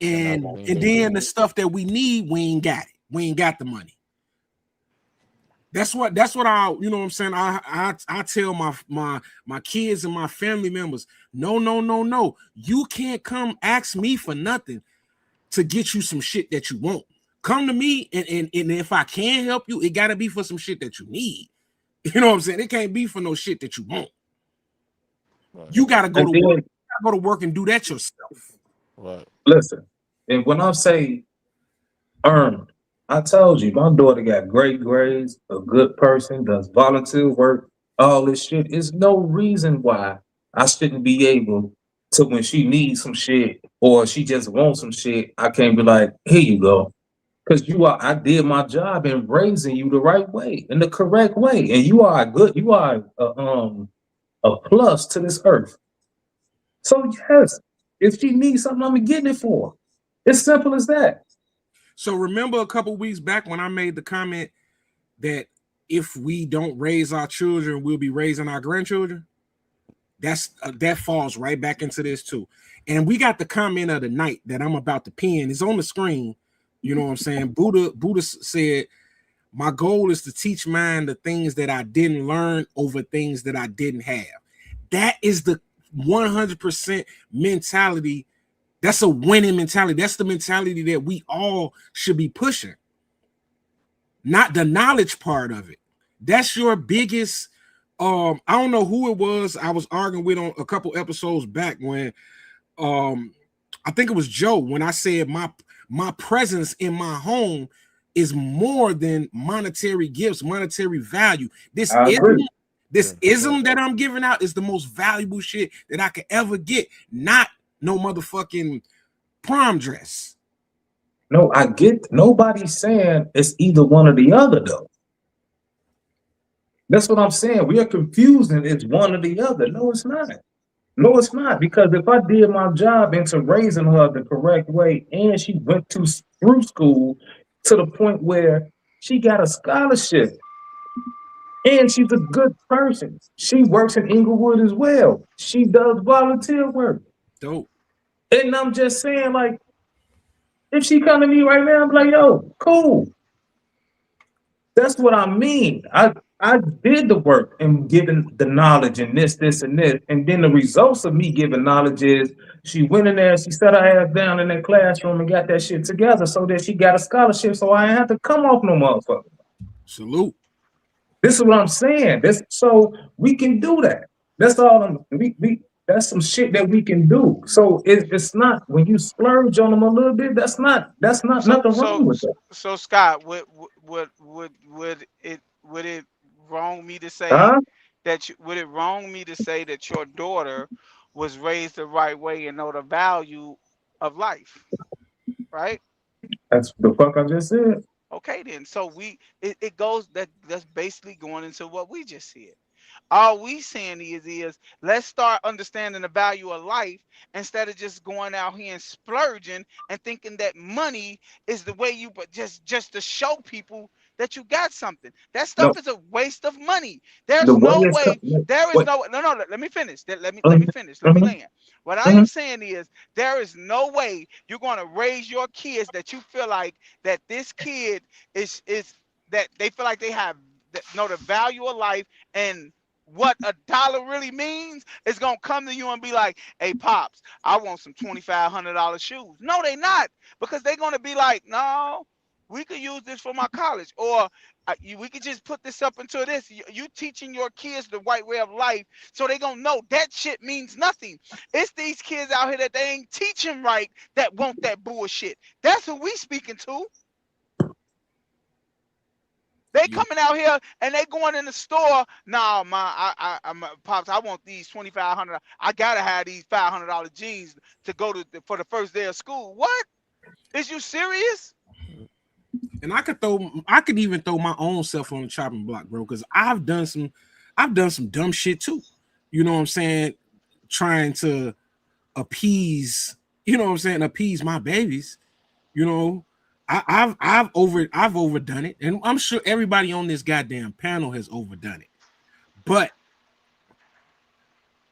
and then the stuff that we need, we ain't got it. We ain't got the money. That's what I, you know what I'm saying. I tell my kids and my family members, no. You can't come ask me for nothing to get you some shit that you want. Come to me, and if I can help you, it gotta be for some shit that you need. You know what I'm saying? It can't be for no shit that you want. Right. You gotta go And to then, work. You gotta go to work and do that yourself. Right. listen, and when I say earned, I told you, my daughter got great grades, a good person, does volunteer work, all this shit. Is no reason why I shouldn't be able to, when she needs some shit or she just wants some shit, I can't be like, here you go. Because I did my job in raising you the right way, in the correct way. And you are a plus to this earth. So yes, if she needs something, I'm getting it for her. It's simple as that. So remember a couple weeks back when I made the comment that if we don't raise our children, we'll be raising our grandchildren. That falls right back into this too. And we got the comment of the night that I'm about to pin. It's on the screen. You know what I'm saying? Buddha said, my goal is to teach mine the things that I didn't learn over things that I didn't have. That is the 100% mentality. That's a winning mentality. That's the mentality that we all should be pushing. Not the knowledge part of it. That's your biggest. I don't know who it was I was arguing with on a couple episodes back when I think it was Joe, when I said my presence in my home is more than monetary gifts, monetary value. This I ism, agree. this ism that I'm giving out is the most valuable shit that I could ever get. Not no motherfucking prom dress. No, I get nobody's saying it's either one or the other though. That's what I'm saying. We are confusing it's one or the other. No, it's not. No, it's not. Because if I did my job into raising her the correct way and she went through school to the point where she got a scholarship and she's a good person. She works in Inglewood as well. She does volunteer work. Dope. And I'm just saying, like, if she come to me right now, I'm like, yo, cool. That's what I mean. I did the work and given the knowledge and this, and this. And then the results of me giving knowledge is she went in there, she sat her ass down in that classroom and got that shit together so that she got a scholarship. So I ain't have to come off no motherfucker. Salute. This is what I'm saying. So we can do that. That's all we that's some shit that we can do. So it's not when you splurge on them a little bit, that's not So nothing wrong so with that. so Scott, would it wrong me to say Huh? would it wrong me to say that your daughter was raised the right way and know the value of life, right? That's the fuck I just said. Okay, then. So it goes that's basically going into what we just said. All we saying is let's start understanding the value of life instead of just going out here and splurging and thinking that money is the way you, but just to show people that you got something. That No, stuff is a waste of money. the There's way no it's way. There is what no no no. Let me finish. Let me mhm, finish. Let me mhm, land. What I am mhm. saying is there is no way you're going to raise your kids that you feel like that this kid is that they feel like they have know the value of life and what a dollar really means is gonna come to you and be like, "Hey, pops, I want some $2,500 shoes." No, they not, because they're gonna be like, "No, we could use this for my college, or we could just put this up into this." You teaching your kids the right way of life, so they gonna know that shit means nothing. It's these kids out here that they ain't teaching right that want that bullshit. That's who we speaking to. They Yeah. coming out here and they going in the store. Nah, I'm pops. I want these 2,500. I gotta have these $500 jeans to go to for the first day of school. What? Is you serious? And I could even throw my own self on the chopping block, bro, because I've done some dumb shit too. You know what I'm saying? Trying to appease, you know what I'm saying, appease my babies. You know, I've overdone it, and I'm sure everybody on this goddamn panel has overdone it. But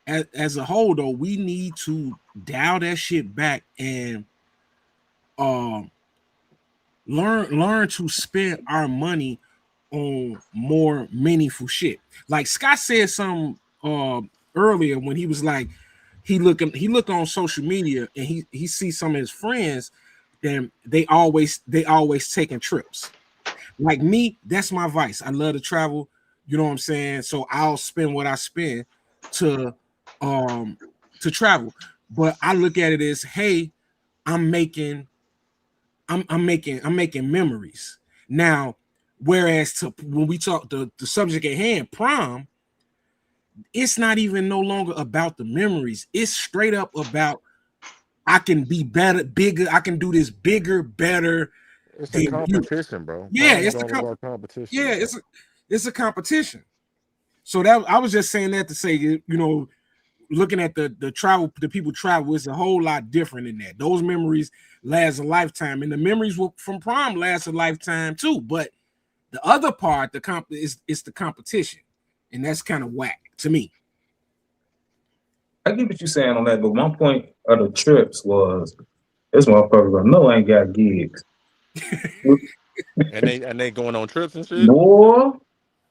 as a whole, though, we need to dial that shit back and um learn to spend our money on more meaningful shit. Like Scott said some earlier when he was like he looked on social media and he sees some of his friends, then they always taking trips. Like me, that's my vice. I love to travel, you know what I'm saying? So I'll spend what I spend to um to travel. But I look at it as, hey, I'm making I'm making memories. Now, whereas to when we talk the subject at hand, prom, it's not even no longer about the memories. It's straight up about I can be better, bigger, I can do this bigger, better It's a than you. competition, bro. Yeah, Prom is it's the all about competition. yeah, it's a competition. So that I was just saying that to say, looking at the travel, the people travel, it's a whole lot different in that. Those memories last a lifetime, and the memories from prom last a lifetime too. But the other part, the comp is the competition, and that's kind of whack to me. I get what you're saying on that, but one point of the trips was this motherfucker I know ain't got gigs. And they going on trips and shit. Boy,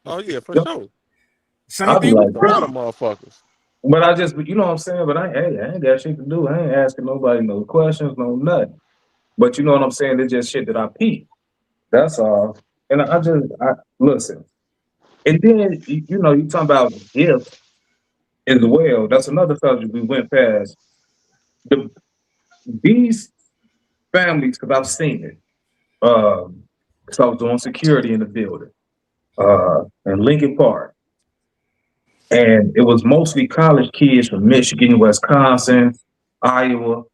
Oh yeah, for sure. Same I'll be thing like, with It's a lot of prom. motherfuckers. but I just, you know what I'm saying? But I ain't got shit to do. I ain't asking nobody no questions, no nothing. But you know what I'm saying? It's just shit that I peep. That's all. And I listen. And then, you talking about gifts as well. That's another subject we went past. The, these families, because I've seen it. Because I was doing security in the building in Lincoln Park. And it was mostly college kids from Michigan, Wisconsin, Iowa.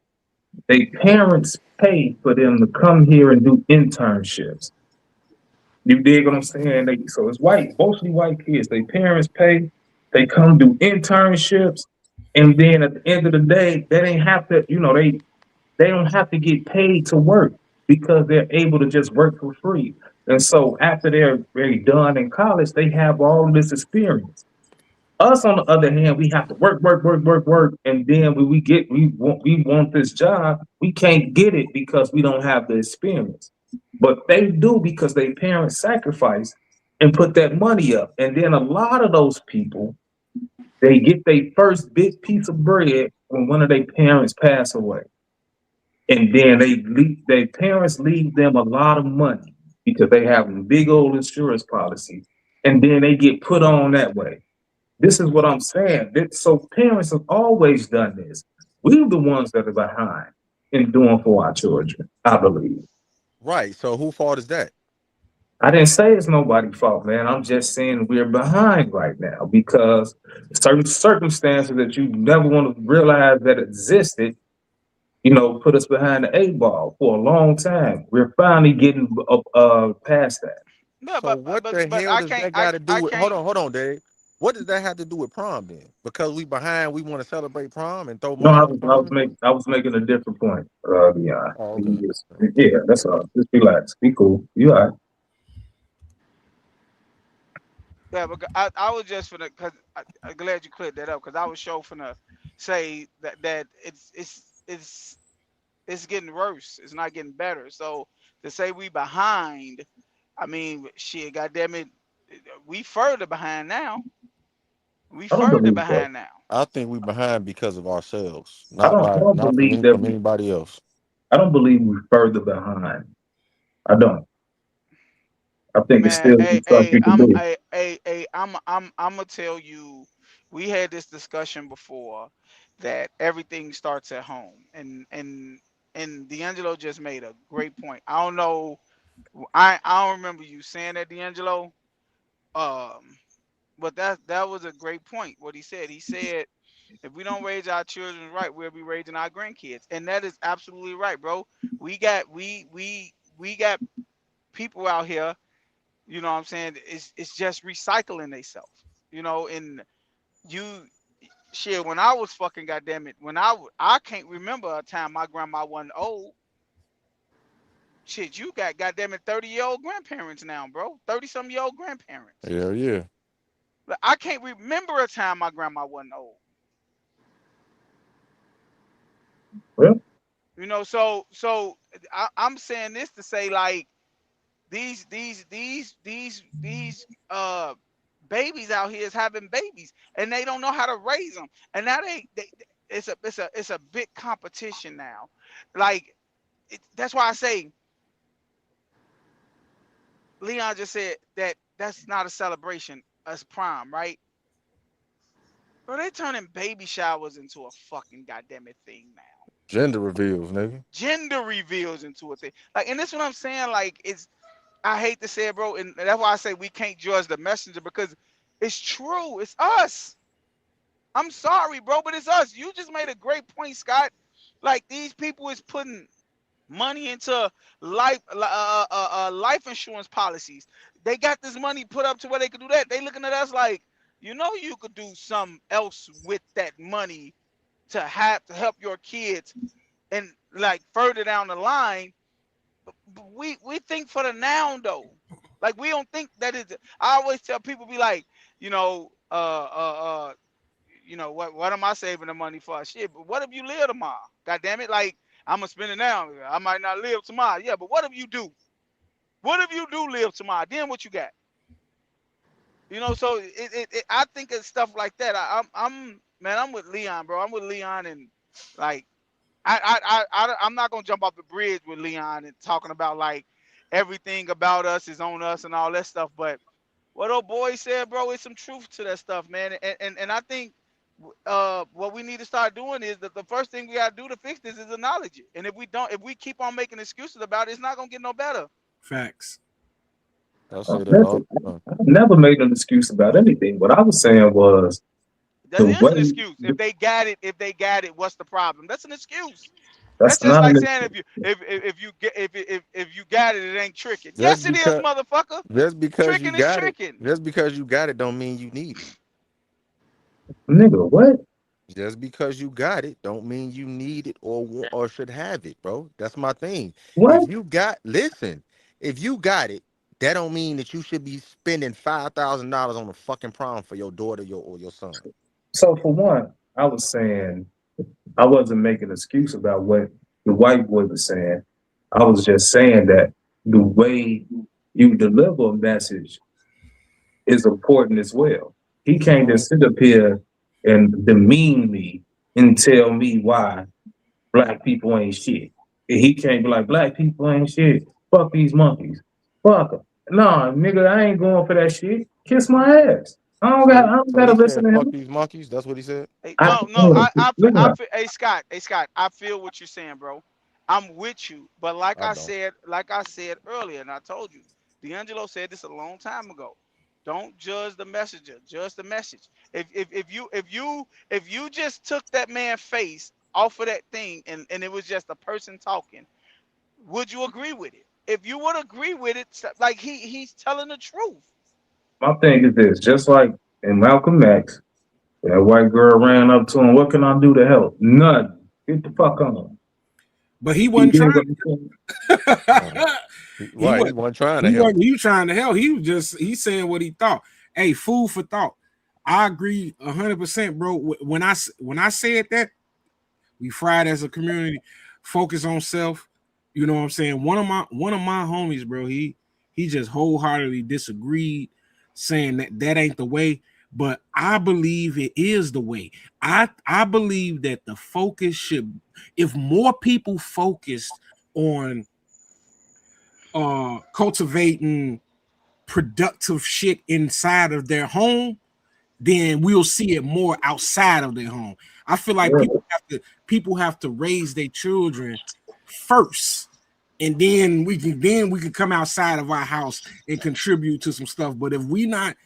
They parents pay for them to come here and do internships. You dig what I'm saying? So it's white, mostly white kids. They parents pay, they come do internships, and then at the end of the day, they ain't have to, they don't have to get paid to work because they're able to just work for free. And so after they're very done in college, they have all this experience. Us, on the other hand, we have to work, work, work, work, work, and then when we want this job, we can't get it because we don't have the experience. But they do because their parents sacrifice and put that money up. And then a lot of those people, they get their first big piece of bread when one of their parents pass away. And then their parents leave them a lot of money because they have a big old insurance policy. And then they get put on that way. This is what I'm saying. So parents have always done this. We're the ones that are behind in doing for our children, I believe. Right. So who fault is that? I didn't say it's nobody's fault, man. I'm just saying we're behind right now because certain circumstances that you never want to realize that existed, put us behind the eight ball for a long time. We're finally getting past that. Yeah, So what the but hell I does can't that got to do I with? can't. Hold on, Dave. What does that have to do with prom then? Because we behind, we want to celebrate prom and throw No, money at the prom and shit? I was making a different point, Leon. Oh, okay. Yeah, that's all. Just relax. Be cool. You all right. Yeah, but I was just finna, cause I'm glad you cleared that up, cause I was sure finna say that it's getting worse. It's not getting better. So to say we behind, I mean, shit, goddamn it, we further behind now. We I don't further believe that. behind now. I think we behind because of ourselves, I not don't. I by don't not from believe that. from anybody else. I don't believe we're further behind. I don't. I think it's Man, still hey, something to do. I'm gonna tell you, we had this discussion before that everything starts at home, and D'Angelo just made a great point. I don't know, I don't remember you saying that, D'Angelo. Um, but that was a great point. What he said. He said if we don't raise our children right, we'll be raising our grandkids, and that is absolutely right, bro. We got people out here. You know what I'm saying? It's just recycling themselves. And you shit. When I was fucking goddamn it, I can't remember a time my grandma wasn't old. Shit, you got goddamn it 30-year-old grandparents now, bro. 30-some-year-old grandparents. Yeah, yeah. Like, I can't remember a time my grandma wasn't old. Well, So I'm saying this to say, like, these babies out here is having babies and they don't know how to raise them. And now it's a big competition now. Like that's why I say Leon just said that that's not a celebration as prom, right? Bro, they turning baby showers into a fucking goddamn it thing now. Gender reveals, nigga. Gender reveals into a thing. Like, and this is what I'm saying. Like, it's I hate to say it, bro, and that's why I say we can't judge the messenger because it's true. It's us. I'm sorry, bro, but it's us. You just made a great point, Scott. Like these people is putting money into life insurance policies. They got this money put up to where they could do that. They looking at us like, you could do something else with that money to help your kids and like further down the line. But we think for the now though. Like we don't think that is. I always tell people be like, what am I saving the money for? Shit, but what if you live tomorrow? God damn it, like I'm gonna spend it now. I might not live tomorrow. Yeah, but what if you do? What if you do live tomorrow? Then what you got? So I think it's stuff like that. I'm with Leon, bro. I'm with Leon, and like I'm not gonna jump off the bridge with Leon and talking about like everything about us is on us and all that stuff. But what old boy said, bro, it's some truth to that stuff, man. And I think what we need to start doing is that the first thing we gotta do to fix this is acknowledge it. And if we keep on making excuses about it, it's not gonna get no better. Facts. I say that all the time. I never made an excuse about anything. What I was saying was that is an excuse. If they got it, what's the problem? That's an excuse. That's just like saying if you got it, it ain't tricking. Yes, it is, motherfucker. Just because tricking you got is it, tricking. just because you got it, don't mean you need it. Nigga, what? Just because you got it, don't mean you need it or should have it, bro. That's my thing. What? If you got it, that don't mean that you should be spending $5,000 on a fucking prom for your daughter or your son. So for one, I was saying I wasn't making an excuse about what the white boy was saying. I was just saying that the way you deliver a message is important as well. He can't just sit up here and demean me and tell me why black people ain't shit. He can't be like, black people ain't shit. Fuck these monkeys. Fuck them. Nah, nigga, I ain't going for that shit. Kiss my ass. I don't gotta listen to him. Fuck these monkeys. That's what he said. Hey, hey Scott, I feel what you're saying, bro. I'm with you, but like I said earlier, and I told you, D'Angelo said this a long time ago. Don't judge the messenger, judge the message. If you just took that man's face off of that thing and it was just a person talking, would you agree with it? If you would agree with it, like he's telling the truth. My thing is this, just like in Malcolm X, that white girl ran up to him, what can I do to help? Nothing. Get the fuck on. But he wasn't trying. He wasn't trying to help. He was trying to help. He's saying what he thought. Hey, food for thought. I agree 100%, bro. When I said that, we fried as a community, focus on self. You know what I'm saying? One of my homies, bro, he just wholeheartedly disagreed, saying that ain't the way. But I believe it is the way. I believe that the focus should, if more people focused on cultivating productive shit inside of their home, then we'll see it more outside of their home. I feel like people have to raise their children first, and then we can come outside of our house and contribute to some stuff. But if we not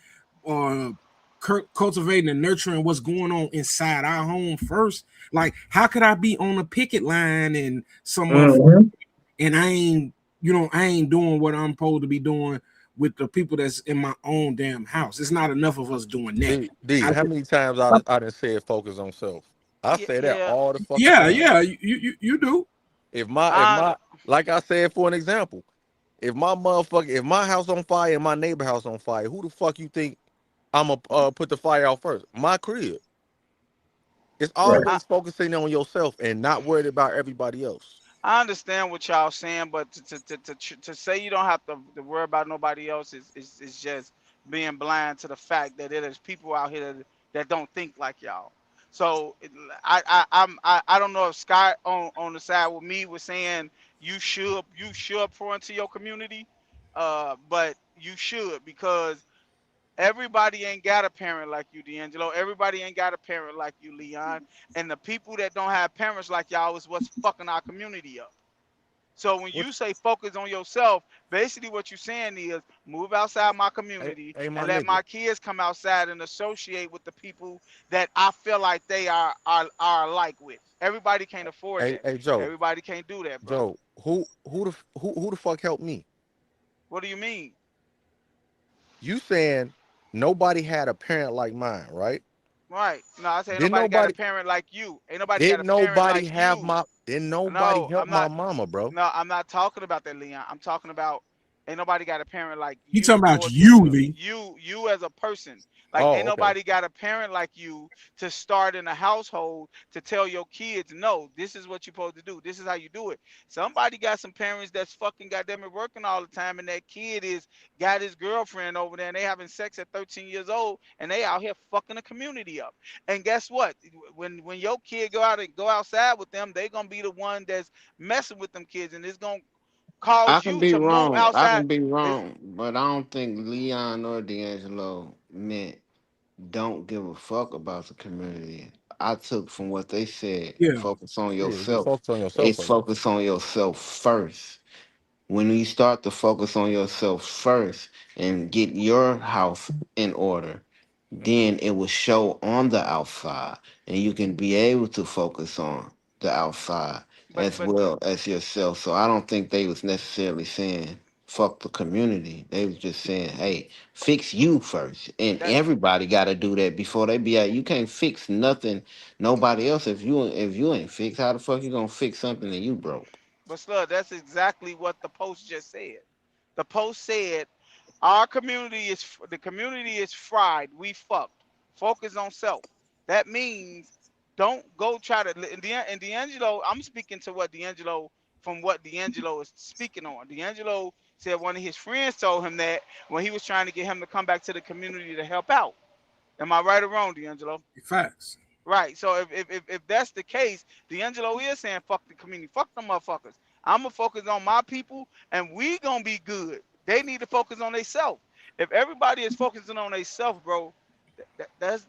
cultivating and nurturing what's going on inside our home first, like how could I be on a picket line and and I ain't doing what I'm supposed to be doing with the people that's in my own damn house? It's not enough of us doing that. How many times I done said focus on self? I say that all the fucking time. Yeah, you do. If my like I said, for an example, if my house on fire and my neighbor house on fire, who the fuck you think I'm gonna put the fire out first? My crib. It's always focusing on yourself and not worried about everybody else. I understand what y'all saying, but to say you don't have to worry about nobody else is just being blind to the fact that there's people out here that don't think like y'all. So I don't know if Scott on the side with me was saying you should pour into your community, but you should because everybody ain't got a parent like you, D'Angelo. Everybody ain't got a parent like you, Leon. And the people that don't have parents like y'all is what's fucking our community up. So when What? you say focus on yourself, basically what you're saying is move outside my Hey, community hey, and my let nigga. my kids come outside and associate with the people that I feel like they are alike with. Everybody can't afford Hey, that. hey, Joe. Everybody can't do that, bro. Joe, who the fuck helped me? What do you mean? You saying nobody had a parent like mine, right? Right. No, I say ain't Didn't nobody got a nobody parent like you. Ain't nobody got a didn't parent nobody like have you. my didn't nobody No, help I'm my not. mama, bro. No, I'm not talking about that, Leon. I'm talking about ain't nobody got a parent like You you, talking about nor you, D'Angelo. Lee? You as a person. Like ain't Oh, okay. nobody got a parent like you to start in a household to tell your kids, no, this is what you're supposed to do. This is how you do it. Somebody got some parents that's fucking goddamn it working all the time, and that kid is got his girlfriend over there, and they having sex at 13 years old, and they out here fucking the community up. And guess what? When your kid go out and go outside with them, they gonna be the one that's messing with them kids, and it's gonna I cause can you be to move wrong. I outside. can be It's wrong, but I don't think Leon or D'Angelo meant don't give a fuck about the community. I took from what they said, Yeah. focus on Yeah, you yourself. focus on yourself It's first. focus on yourself first. When you start to focus on yourself first and get your house in order, then it will show on the outside and you can be able to focus on the outside as but well as yourself. So I don't think they was necessarily saying fuck the community. They was just saying, hey, fix you first. And that everybody gotta do that before they be out. You can't fix nothing, nobody else if you ain't fixed. How the fuck you gonna fix something that you broke? but Slug, that's exactly what the post just said. The post said our community is the community is fried. We fucked. Focus on self. That means don't go try to. And D'Angelo, I'm speaking to what D'Angelo from what D'Angelo is speaking on. D'Angelo said one of his friends told him that when he was trying to get him to come back to the community to help out. Am I right or wrong, D'Angelo? Facts. Right. So if that's the case, D'Angelo is saying fuck the community, fuck them motherfuckers. I'ma focus on my people and we gonna be good. They need to focus on themselves. If everybody is focusing on themselves, bro, that's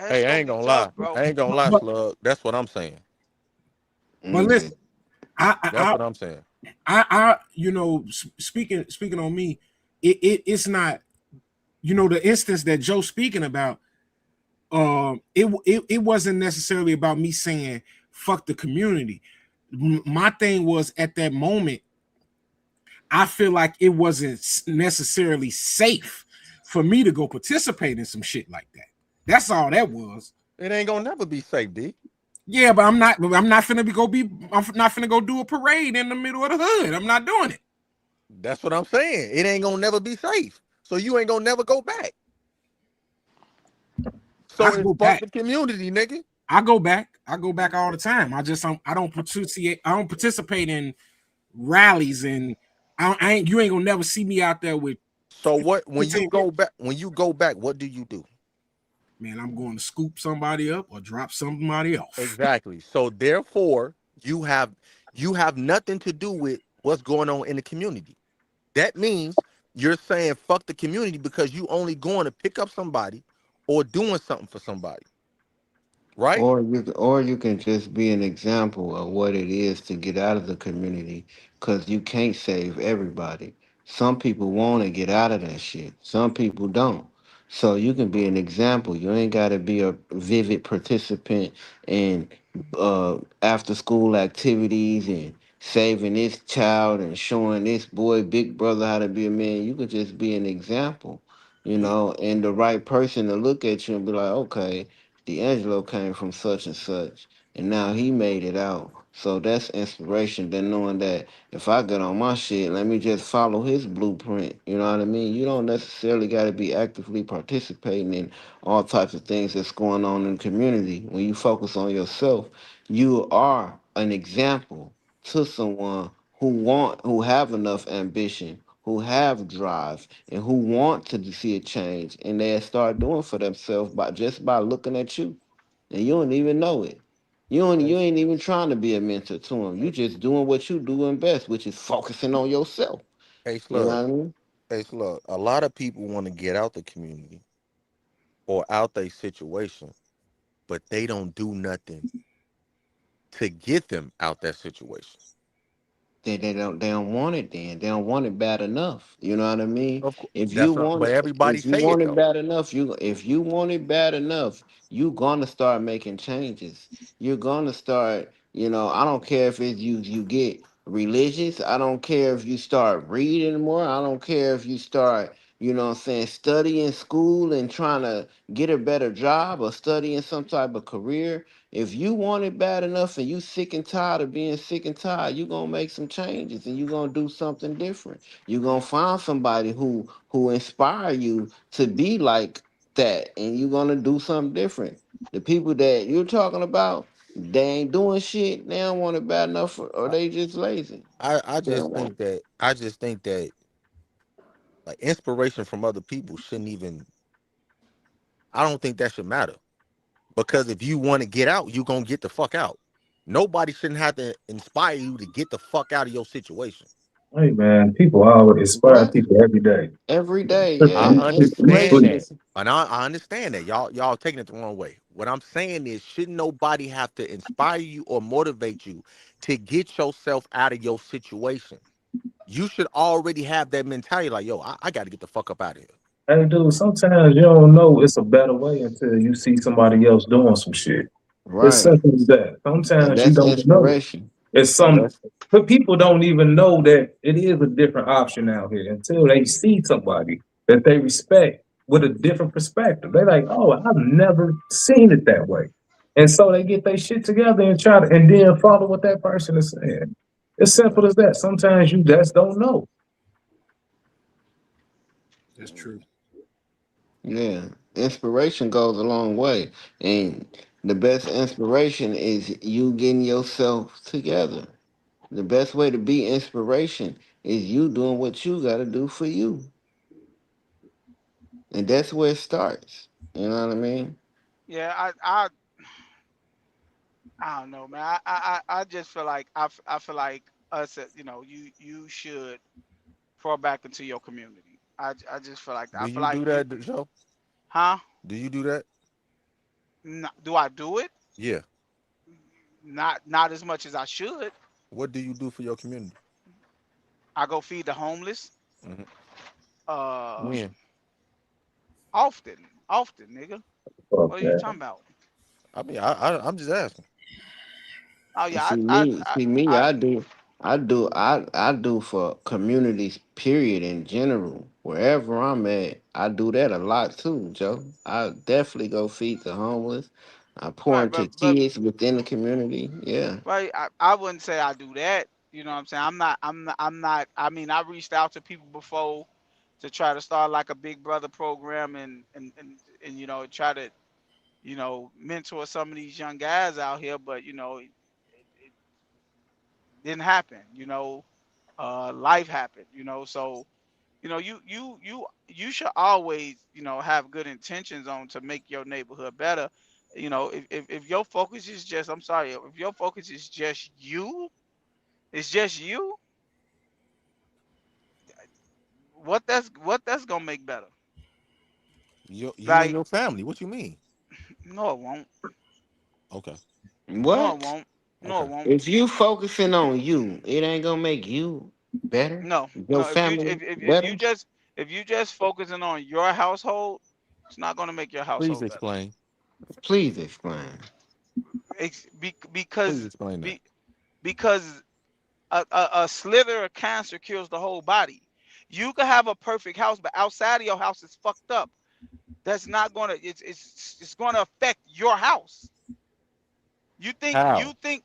Hey, I gonna ain't be gonna tough, lie. bro. I ain't gonna But lie, but, Slug. That's what I'm saying. but Okay. listen, I That's I what I'm saying. speaking on me, it's not the instance that Joe's speaking about. It wasn't necessarily about me saying fuck the community. My thing was at that moment, I feel like it wasn't necessarily safe for me to go participate in some shit like that. That's all that was. It ain't gonna never be safe, D. Yeah, but I'm not. I'm not finna I'm not finna go do a parade in the middle of the hood. I'm not doing it. That's what I'm saying. It ain't gonna never be safe. So you ain't gonna never go back. I So it's go fuck back. the community, nigga. I go back. I go back all the time. I don't participate. I don't participate in rallies, and I ain't. You ain't gonna never see me out there with So what 15. when you go back, what do you do? Man, I'm going to scoop somebody up or drop somebody off. Exactly. So therefore, you have you have nothing to do with what's going on in the community. That means you're saying fuck the community because you only going to pick up somebody or doing something for somebody, right? Or you can just be an example of what it is to get out of the community, because you can't save everybody. Some people want to get out of that shit. Some people don't. So you can be an example. You ain't got to be a vivid participant in after school activities and saving this child and showing this boy big brother how to be a man. You could just be an example, Yeah, and the right person to look at you and be like, okay, D'Angelo came from such and such, and now he made it out. So that's inspiration. Then knowing that if I get on my shit, let me just follow his blueprint. You know what I mean? You don't necessarily got to be actively participating in all types of things that's going on in the community. When you focus on yourself, you are an example to someone who have enough ambition, who have drive, and who want to see a change, and they start doing for themselves by looking at you, and you don't even know it. Hey, You ain't even trying to be a mentor to them. You hey, just doing what you doing best, which is focusing on yourself. hey, You know Slug. what I mean? Hey, Slug. A lot of people want to get out the community or out their situation, but they don't do nothing to get them out that situation. They don't want it then. They don't want it bad enough. You know what I mean? Of course, that's not, but everybody If you say it want it though. bad enough, if you want it bad enough, you gonna start making changes. You're gonna start, I don't care if it's you get religious. I don't care if you start reading more. I don't care if you start, what I'm saying, studying school and trying to get a better job or studying some type of career. If you want it bad enough and you sick and tired of being sick and tired, you're gonna make some changes and you're gonna do something different. You're gonna find somebody who inspire you to be like that, and you're gonna do something different. The people that you're talking about, they ain't doing shit, they don't want it bad enough, or I, they just lazy. I They just don't want think that I just think that like inspiration from other people shouldn't even. I don't think that should matter because if you want to get out, you gonna get the fuck out. Nobody shouldn't have to inspire you to get the fuck out of your situation. Hey man, people always inspire what people every day. every day. I Yeah, understand inspiration that. is And I understand that. Y'all taking it the wrong way. What I'm saying is shouldn't nobody have to inspire you or motivate you to get yourself out of your situation. You should already have that mentality like, yo, I gotta get the fuck up out of here. Hey dude, sometimes you don't know it's a better way until you see somebody else doing some shit. It's right, simple as that. and Sometimes you that's don't know. inspiration. It's And some that's but people don't even know that it is a different option out here until they see somebody that they respect with a different perspective. They're like, oh, I've never seen it that way. And so they get their shit together and try to and then follow what that person is saying. It's simple as that. Sometimes you just don't know. That's true. Yeah, inspiration goes a long way, and the best inspiration is you getting yourself together. The best way to be inspiration is you doing what you got to do for you, and that's where it starts. You know what I mean? Yeah, I don't know, man. I just feel like I feel like us, you should pour back into your community. I just feel like that. Do I feel you like do you, that, Joe? huh? Do you do that? Do I do it? Yeah. Not as much as I should. What do you do for your community? I go feed the homeless. Mhm. Uh, When? often, nigga. Fuck What are you that. talking about? I mean, I'm just asking. Oh And yeah, see me, see me, I I do for communities. Period. In general, wherever I'm at, I do that a lot too, Joe. I definitely go feed the homeless. I pour right, into but kids within the community. Yeah. right, I wouldn't say I do that. You know what I'm saying? I'm not. I mean, I reached out to people before to try to start like a big brother program and try to mentor some of these young guys out here, but it didn't happen. Life happened. So you should always have good intentions on to make your neighborhood better. If your focus is just, I'm sorry, if your focus is just you, it's just you. What that's gonna make better? You and Like, your family. What you mean? no, it won't. Okay. No, it What? won't. No, Okay. it won't. If you focusing on you, it ain't gonna make you better. No, Your no. If you family if you better. just focusing on your household, it's not gonna make your Please household better. explain. Please explain. Please Because explain that. be, because a slither of cancer kills the whole body. You can have a perfect house, but outside of your house is fucked up. That's not gonna. It's gonna affect your house. You How? think.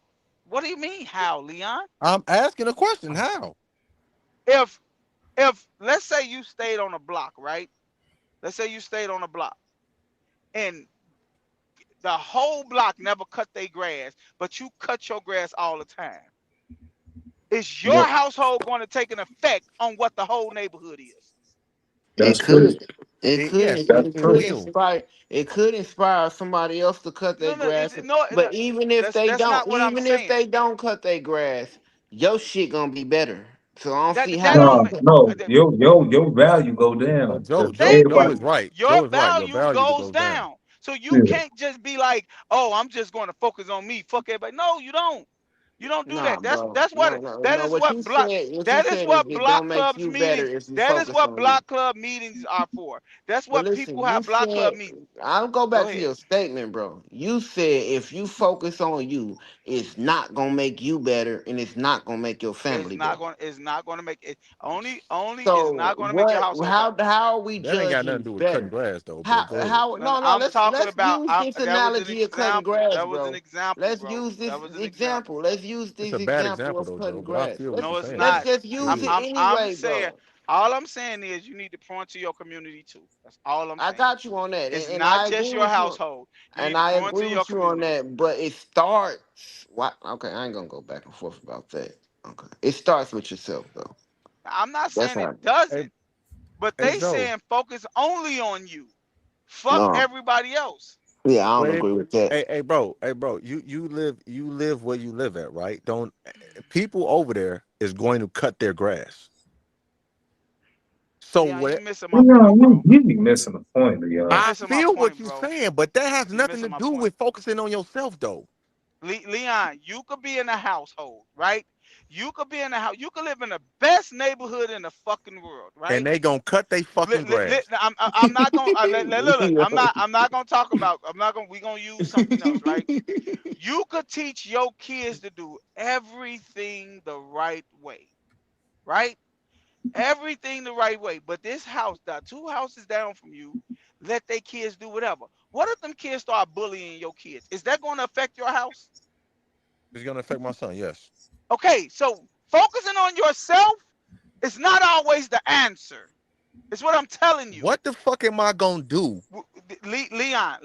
What do you mean? How, Leon? I'm asking a question. How? If let's say you stayed on a block, right? Let's say you stayed on a block, and the whole block never cut their grass, but you cut your grass all the time. is your household going to take an effect on what the whole neighborhood is? It That's true. could. It Yes, could. That's it It could true. will. inspire. It could inspire somebody else to cut their No, grass. no, But even if they that's don't, not what I'm saying. cut their grass, your shit gonna be better. So I don't see That how don't No, you. no, your value go down. Joe, 'Cause Joe, thank Joe everybody, is you. right. Your Joe is right. Your value value to goes goes down. down. So you yeah. can't just be like, oh, I'm just going to focus on me. Fuck everybody. No, you don't. You don't do Nah, that. bro. No, no, That no. is What what you said. What you that is said is what it block don't make clubs you better meetings. if you That is focus what on you. block club meetings are for. That's But what listen, people you have block club said meetings. I'll go Go back to ahead. your statement, bro. You said if you focus on you, it's not gonna make you better, and it's not gonna make your family better. It's not going to make it only it's So not going to make your what? household better. How are we That ain't got nothing judging to do with cutting better? grass, though. But go ahead. How? And No, no. I'm talking Let's about use this that was an analogy of cutting example. grass, That was an bro. example, Let's bro. use this That was an example. example. Let's use It's this a bad example example, of though, Joe. cutting But I grass. feel what No, you're it's saying, though. Let's not. just It use it is. I'm anyway, saying bro. all I'm saying is you need to point to your community too. That's all I'm I saying. got you on that, It's and not I just agree your with you. household. You And need to I point to agree your with you on community. that, but it starts. What? Okay, I ain't gonna go back and forth about that. Okay, it starts with yourself, though. I'm not That's saying how. it Hey, doesn't, but hey, they Joe. saying focus only on you. Fuck No, everybody else. yeah, I don't Wait, agree with that. hey, bro. You live where you live at, right? Don't people over there is going to cut their grass. So Leon, you what? missing my Leon, point, bro. you be missing the point, You Leon. I missing my feel what point, you're bro. saying, but that has You nothing to missing my do point. with focusing on yourself, though. Leon, you could be in a household, right? You could be in a house. You could live in the best neighborhood in the fucking world, And right? they gonna cut their fucking grass. I'm not gonna look. I'm not gonna talk about. I'm not gonna. We gonna use something else, right? You could teach your kids to do everything the right way, right? Everything the right way. But this house, the two houses down from you, let their kids do whatever. What if them kids start bullying your kids? Is that going to affect your house? It's gonna affect my son. Yes. Okay, so focusing on yourself is not always the answer. It's what I'm telling you. What the fuck am I gonna do Leon,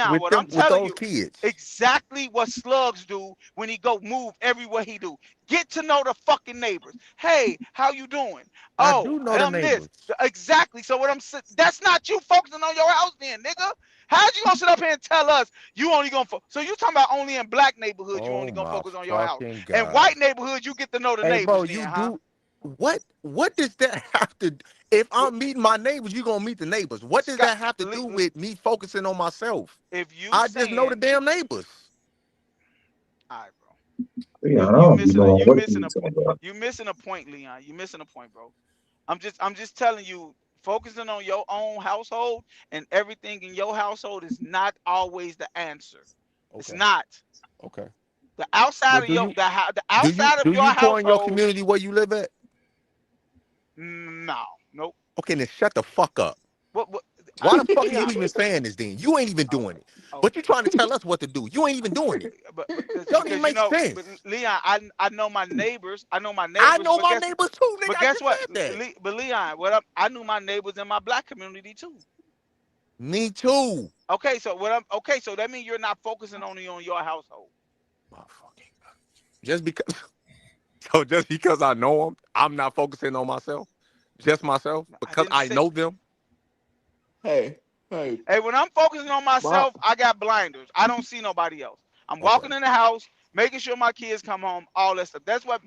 with what I'm them with telling those you, kids? exactly what slugs do when he go move everywhere he do. Get to know the fucking neighbors. Hey, how you doing? I Oh, do know the this. neighbors. Exactly. So what I'm saying, that's not you focusing on your house then, nigga. How's you gonna sit up here and tell us you only gonna so you talking about only in black neighborhood you Oh only gonna my focus on your house. fucking And god. white neighborhood you get to know the Hey, bro, neighbors you then, huh? do what does that have to if I'm meeting my neighbors, you gonna meet the neighbors. What does Scott, that have to do with me focusing on myself? if you I just know the saying, damn neighbors. all right, bro. Leon, I don't be knowing You what missing you a talking about. you missing a point, Leon. You missing a point, bro. I'm just telling you, focusing on your own household and everything in your household is not always the answer. It's Okay. not. Okay. The outside But of the outside of do your you pour in your household, community where you live at? no, nope. Okay, then shut the fuck up. What Why the fuck are you Leon, even saying this then? You ain't even oh, doing it. But you okay. trying to tell us what to do. You ain't even doing it. But Don't even because you make know, sense. but Leon, I know my neighbors. I know my I neighbors, know my neighbors too, nigga. but I guess just what? said that. But Leon, I knew my neighbors in my black community too. Me too. Okay, so so that means you're not focusing only on your household. My fucking God. Just because so just because I know them, I'm not focusing on myself. Just myself. I Because didn't I say. know them. Hey, hey, Hey, when I'm focusing on my myself, I got blinders. I don't see nobody else. I'm Okay. walking in the house, making sure my kids come home, all that stuff. That's what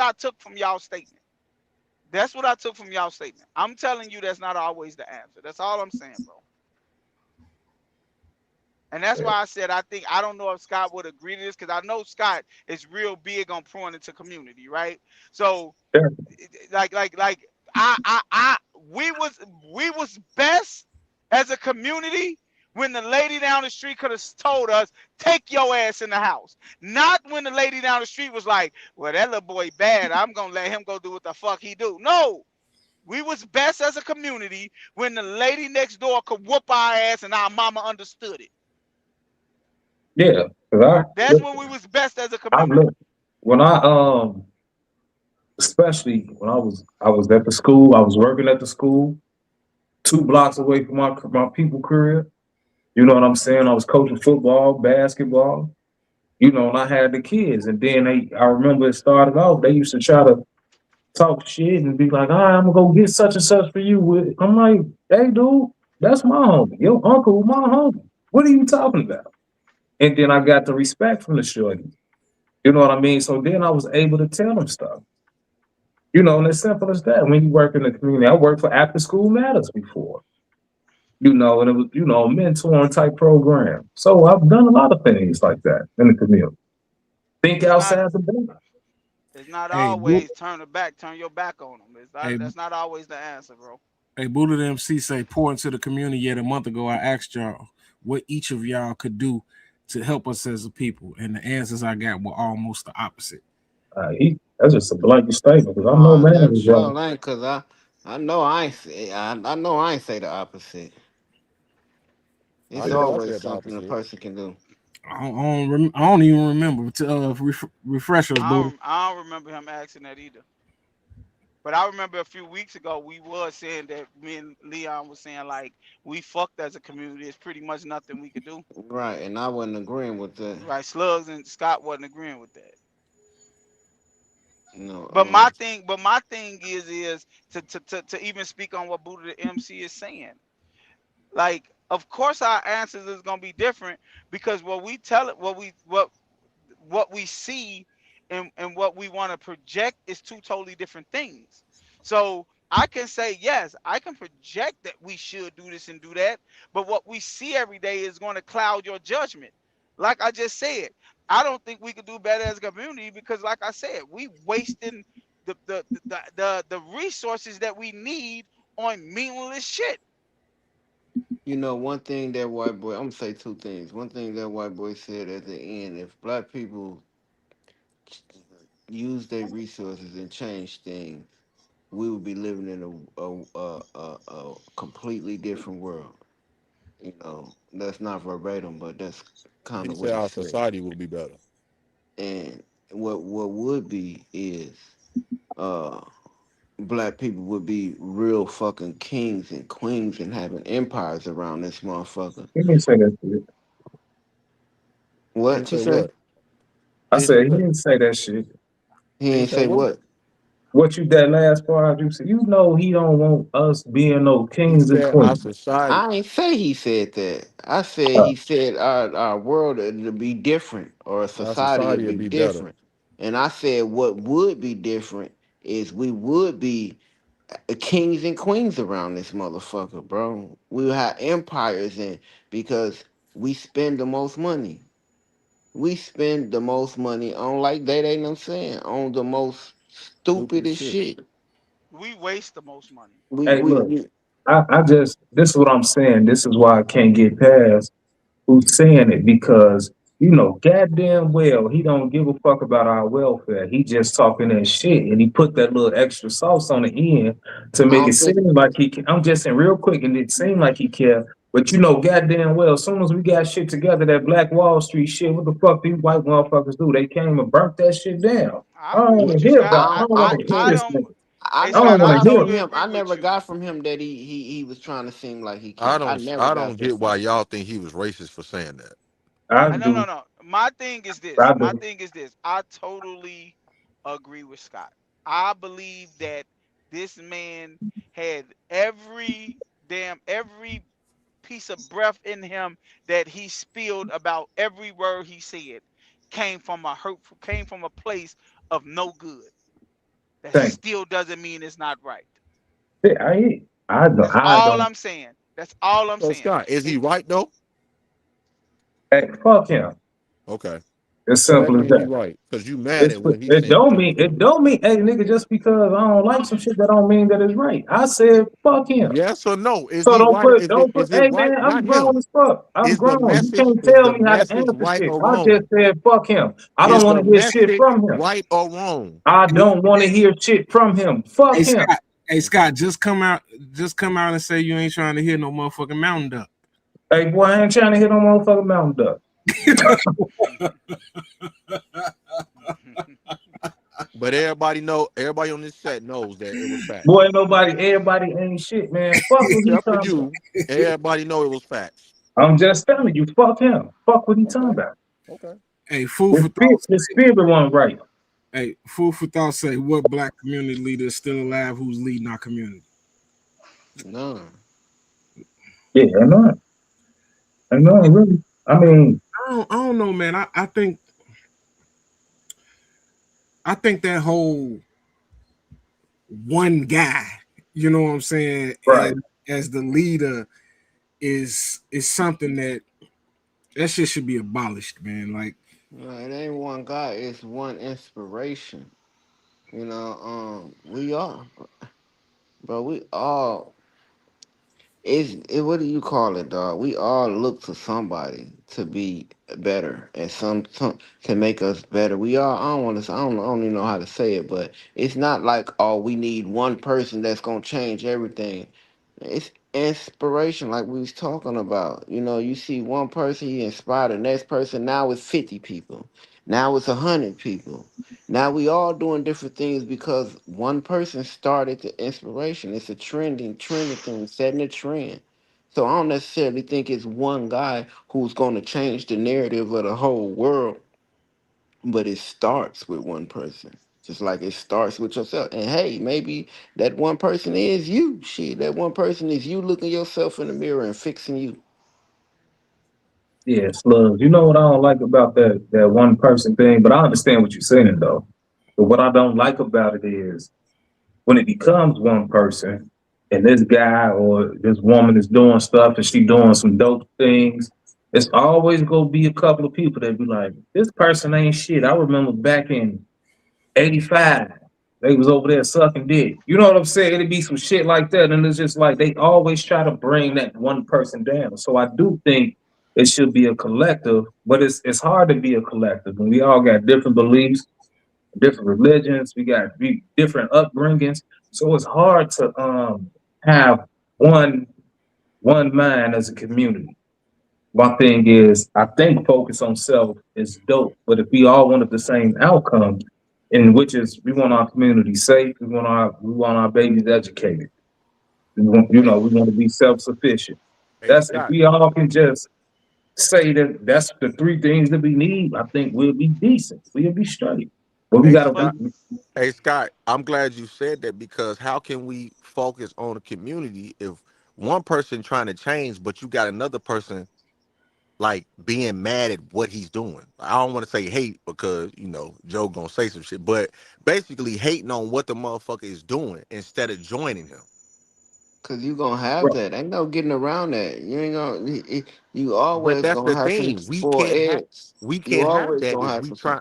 I took from y'all statement. That's what I took from y'all statement. I'm telling you that's not always the answer. That's all I'm saying, bro. And that's why I said I don't know if Scott would agree to this because I know Scott is real big on pouring into community, right? So Yeah. like I we was best as a community when the lady down the street could have told us take your ass in the house, not when the lady down the street was like, well, that little boy bad, I'm gonna let him go do what the fuck he do. No, we was best as a community when the lady next door could whoop our ass and our mama understood it. Yeah, because That's when we was best as a I community. look when especially when I was at the school, I was working at the school, 2 blocks away from my people career. You know what I'm saying? I was coaching football, basketball. You know, and I had the kids, and then I remember it started off. They used to try to talk shit and be like, "All right, I'm gonna go get such and such for you." I'm like, "Hey, dude, that's my homie. Your uncle, my homie. What are you talking about?" And then I got the respect from the shorty. You know what I mean? So then I was able to tell them stuff. You know, and it's simple as that. When you work in the community, I worked for After School Matters before. You know, and it was, you know, a mentoring type program. So I've done a lot of things like that in the community. Think It's not outside the box. it's not Hey, Boot, always turn your back on them. hey, That's not always the answer, bro. hey, Buddha the MC say pour into the community. Yet a month ago, I asked y'all what each of y'all could do to help us as a people, and the answers I got were almost the opposite. That's just a blanket statement because I know Oh, man that is right. sure ain't cause I know I ain't say I know I ain't say the opposite. I It's said I always said the something a opposite. person can do. I don't even remember. To refresh us, Buddha. I don't remember him asking that either. But I remember a few weeks ago we was saying that me and Leon was saying like we fucked as a community. It's pretty much nothing we could do. Right, and I wasn't agreeing with that. Right? Slugs and Scott wasn't agreeing with that. You know, But my thing is to even speak on what Buddha the MC is saying. Like, of course our answers is gonna be different because what we tell it, what we see and what we want to project is two totally different things. So I can say yes, I can project that we should do this and do that, but what we see every day is going to cloud your judgment. Like I just said, I don't think we could do better as a community because, like I said, we wasting the resources that we need on meaningless shit. you know one thing that white boy. I'm gonna say two things. One thing that white boy said at the end: if black people use their resources and change things, we would be living in a completely different world. You know, that's not verbatim, but that's kind He of what said he our said. society will be better. And what would be is uh black people would be real fucking kings and queens and having empires around this motherfucker. He didn't say that shit. He What you said say? what? I He said said he what? didn't say that shit. He He ain't said say what? what? What you that last part you said? You know he don't want us being no He kings and said our queens. society, I ain't say he said that. I said he said our world to be different or a our society to society will be be better. different. And I said what would be different is we would be kings and queens around this motherfucker, bro. We will have empires in because we spend the most money. We spend the most money on like they ain't I'm saying on the most Stupid stupidest shit. shit. We waste the most money. We Hey, we, look, we I just this is what I'm saying. This is why I can't get past who's saying it because you know goddamn well he don't give a fuck about our welfare. He just talking that shit, and he put that little extra sauce on the end to I make it don't seem think like he. I'm just saying real quick, and it seemed like he care. But you know, goddamn well, as soon as we got shit together, that Black Wall Street shit, what the fuck these white motherfuckers do? They came and burnt that shit down. I I don't agree want with to you, hear Scott. about. I I don't I want to hear I this can't don't. nigga. I Hey, I don't Scott, never want I to got hear from it. totally him. agree I with never you. got from him that he was trying to seem like he care. I never I got don't that get why from him. y'all think he was racist for saying that. I No, no, do. no. My thing is this. I My do. thing is this. I totally agree with Scott. I believe that this man had every piece of breath in him that he spilled about every word he said came from a place of no good. That Thank still doesn't mean it's not right. you. I don't. That's I all don't. I'm saying. That's all I'm So saying. Scott, is he It, right though? Hey, fuck him. Okay. It's So that simple as means he that. right. Because you mad at what he's It saying don't because mean of it that. don't mean hey nigga just because I don't like some shit that don't mean that it's right. I said fuck him. Yes or no? Is So he right or is it don't put is it hey right? man, I'm Not grown him. as fuck. I'm grown. You can't Is tell the me how to message answer right shit. or I wrong? just said fuck him. I don't Is want the to hear shit message from him. right or wrong? I Hey, don't want to hear shit from him. Fuck hey, him. Scott. Hey Okay. Scott, just come out and say you ain't trying to hear no motherfucking mountain duck. Hey boy, I ain't trying to hit no motherfucking mountain duck. But everybody on this set knows that it was facts. Boy, everybody ain't shit, man. Fuck what he Except for talking about. you, everybody know it was facts. I'm just telling you, fuck him. Fuck what he talking Okay. about. Okay. Hey, food for thought. The spirit one right. Hey, food for thought. Say, what black community leader is still alive who's leading our community? None. Yeah, I know, really. I mean, I don't know, man. I think that whole one guy, you know what I'm saying, right. as the leader is something that shit should be abolished, man. Like, No, it ain't one guy. It's one inspiration. We are, bro. We all what do you call it, dog? We all look to somebody to be better and some to make us better. We all I don't want to I don't even know how to say it, but it's not like oh we need one person that's gonna change everything. It's inspiration like we was talking about. You see one person, you inspire the next person. Now it's 50 people. Now it's 100 people. Now we all doing different things because one person started the inspiration. It's a trending thing, setting a trend. So I don't necessarily think it's one guy who's going to change the narrative of the whole world, but it starts with one person. Just like it starts with yourself. And hey, maybe that one person is you. Shit, that one person is you looking yourself in the mirror and fixing you. Yeah, slugs. You know what I don't like about that one person thing, but I understand what you're saying though. But what I don't like about it is when it becomes one person and this guy or this woman is doing stuff and she doing some dope things, it's always gonna be a couple of people that be like, this person ain't shit. I remember back in 85, they was over there sucking dick. You know what I'm saying? It'd be some shit like that. And it's just like they always try to bring that one person down. So I do think it should be a collective, but it's hard to be a collective when we all got different beliefs, different religions, we got different upbringings. So it's hard to have one mind as a community. My thing is, I think focus on self is dope, but if we all wanted the same outcome, in which is we want our community safe, we want our babies educated, Hey, we want to be self sufficient. hey That's if Scott. we all can just say that that's the three things that we need. I think we'll be decent. We'll be straight. But we Hey gotta. Scott. Hey Scott. I'm glad you said that because how can we focus on a community if one person trying to change, but you got another person like being mad at what he's doing? I don't want to say hate because Joe gonna say some shit, but basically hating on what the motherfucker is doing instead of joining him. Cause you gonna have that. Ain't no getting around that. You ain't gonna. You But always that's gonna the have some thing. spoiled eggs. We You can't have always that gonna if have we some. try.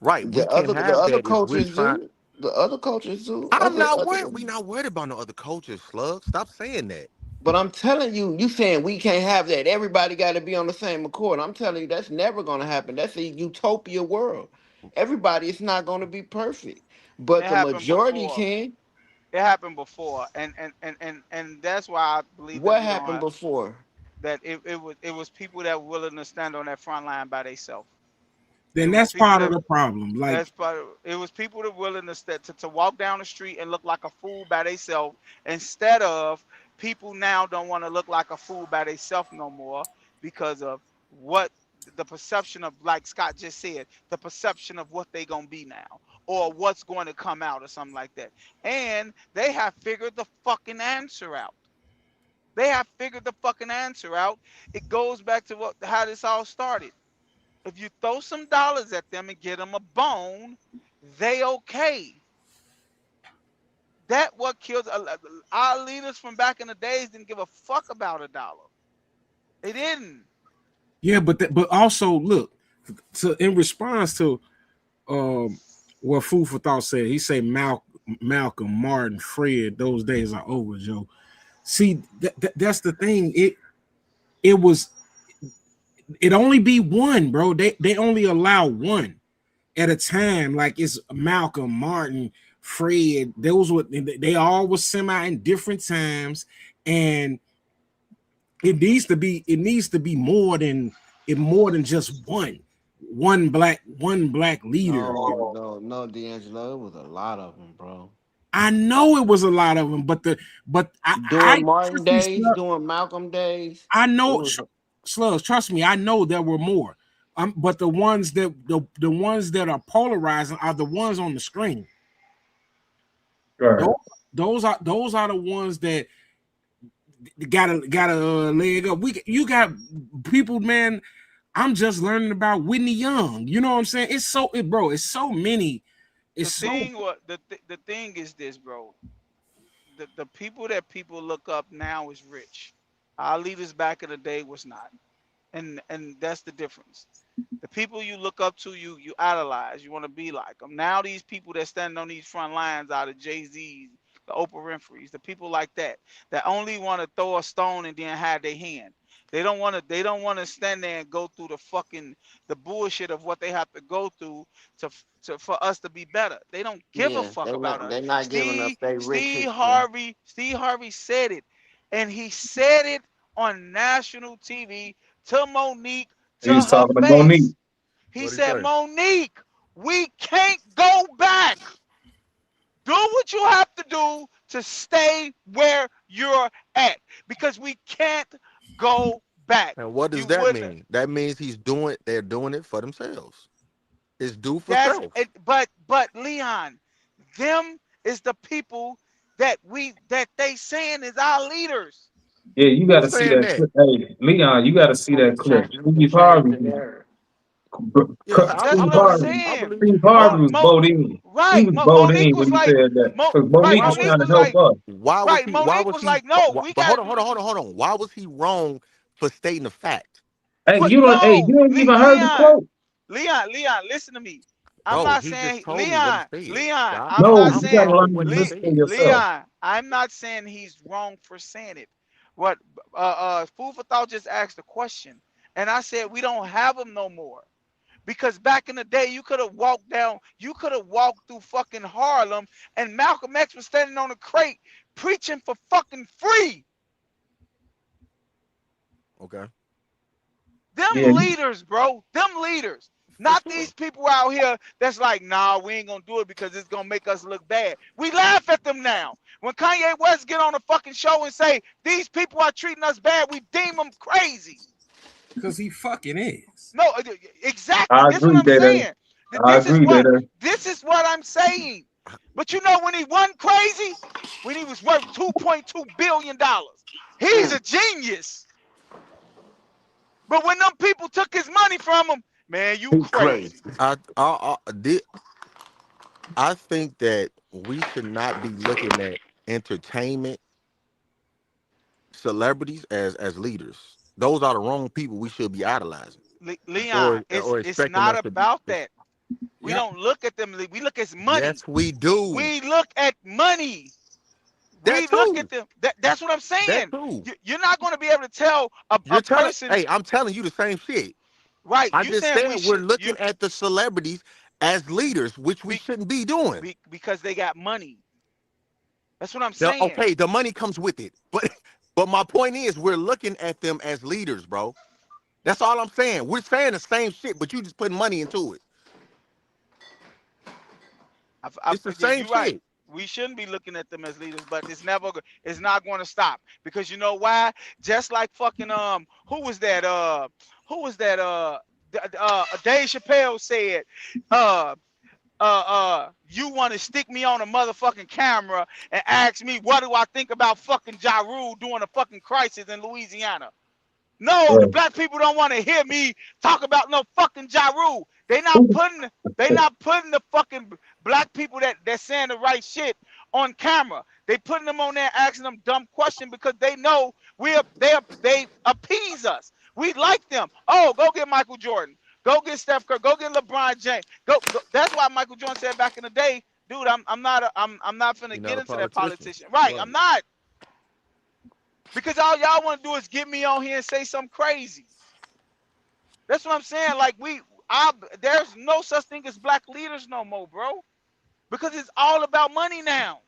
Right. We can't The have other that if we're cultures trying. do. The other cultures do. I'm Other not other. worried. We not worried about no other cultures, Slug. Stop saying that. But I'm telling you, you saying we can't have that. Everybody got to be on the same accord. I'm telling you, that's never gonna happen. That's a utopia world. Everybody is not gonna be perfect, It but the happened majority before. can. It happened before, and that's why I believe that What we don't happened have before? that. It was people that were willing to stand on that front line by themselves. It then was that's people part of that the problem. Like, That's part it was people that willing to, to walk down the street and look like a fool by themselves instead of people now don't want to look like a fool by themselves no more because of what the perception of, like Scott just said, the perception of what they gonna be now or what's going to come out or something like that. And they have figured the fucking answer out. They have figured the fucking answer out. It goes back to how this all started. If you throw some dollars at them and get them a bone, they okay. That what kills our leaders from back in the days didn't give a fuck about a dollar. They didn't. yeah, but also look, in response to um what Food for Thought said, he said Malcolm, Martin, Fred, those days are over, Joe. See, that's the thing. It was it only be one, bro. They only allow one at a time. Like it's Malcolm, Martin, Fred. Those were they all was semi in different times, and it needs to be more than just one black leader. No, no, no, D'Angelo. It was a lot of them, bro. I know it was a lot of them, but I During Martin trust me, days, Slug, during Malcolm days, I it know was Slugs. Trust me, I know there were more. But the ones that are polarizing are the ones on the screen. Right. Those are the ones that got a leg up. You got people, man. I'm just learning about Whitney Young. You know what I'm saying? It's so many. The thing is this, bro. The people that people look up now is rich. Our leaders back in the day was not, and that's the difference. The people you look up to, you idolize. You want to be like them. Now these people that stand on these front lines, out of Jay-Z's, the Oprah Winfrey's, the people like that only want to throw a stone and then hide their hand. They don't want to. They don't want to stand there and go through the bullshit of what they have to go through for us to be better. They don't give a Yeah, fuck about us. they're not giving us their rich Steve history. Harvey said it, and he said it on national TV to Monique, He to was her talking to Monique. face. He What'd he said, say? Monique, we can't go back. Do what you have to do to stay where you're at, because we can't go back. And what does You that wouldn't. mean? That means they're doing it for themselves. It's due for That's self. it. But Leon, them is the people that they saying is our leaders. Yeah, you got to Who's see saying that that? clip. Hey, Leon, you got to see that clip. They Steve changed Harvey, the narrative. Yeah, That's Steve what I'm Harvey, I saying. believe Steve you. Harvey was Bodine. He Right. was Monique Bodine was when he like, said that because Monique Why was was Monique trying to was help like, us. why Monique was was he like, no, we but got. hold on. Why was he wrong for stating the fact? Hey, What? hey, No, you ain't even heard the Leon, quote. Leon, listen to me. I'm Bro, not he just saying told me what he said. I'm I'm No, not you I'm got saying to going with learn what to he listen said. to yourself. Leon. I'm not saying he's wrong for saying it. What Food for Thought just asked a question, and I said we don't have them no more. Because back in the day, you could have walked through fucking Harlem, and Malcolm X was standing on a crate preaching for fucking free. Okay. Yeah, Them leaders, bro. Them leaders. For Not sure. these people out here that's like, nah, we ain't gonna do it because it's gonna make us look bad. We laugh at them now. When Kanye West get on a fucking show and say these people are treating us bad, we deem them crazy. Because he fucking is. No, exactly. I This is what agree, I'm Data. saying. I agree, Data. This is what I'm saying. But you know when he won crazy? When he was worth $2.2 billion. He's a genius. But when them people took his money from him, man, you He's crazy. crazy. I think that we should not be looking at entertainment celebrities as leaders. Those are the wrong people we should be idolizing Leon, or it's expecting not us to be. about that. We Yep. don't look at them. We look at money. Yes, we do. We look at money. That We look too. at them. That's what I'm That saying. too. You're not going to be able to tell a You're telling. person, Hey, I'm telling you the same shit. right? I You just saying said we we're should looking at the celebrities as leaders, which we be, shouldn't be doing. because they got money. That's what I'm Now, saying. okay, the money comes with it, but my point is we're looking at them as leaders, bro. That's all I'm saying. We're saying the same shit, but you just putting money into it. It's the Yeah, same you're right. shit. We shouldn't be looking at them as leaders, but it's not going to stop, because you know why? Just like fucking who was that Dave Chappelle said you want to stick me on a motherfucking camera and ask me what do I think about fucking Ja Rule doing a fucking crisis in Louisiana. No, the Right. black people don't want to hear me talk about no fucking Ja Rule. They not putting the fucking black people that saying the right shit on camera. They putting them on there asking them dumb questions because they know they appease us. We like them. Oh, go get Michael Jordan. Go get Steph Curry. Go get LeBron James. Go. That's why Michael Jordan said back in the day, dude, I'm not finna You're not get a into that politician. politician. Right, Right. I'm not. Because all y'all want to do is get me on here and say something crazy. That's what I'm saying. Like there's no such thing as black leaders no more, bro. Because it's all about money now.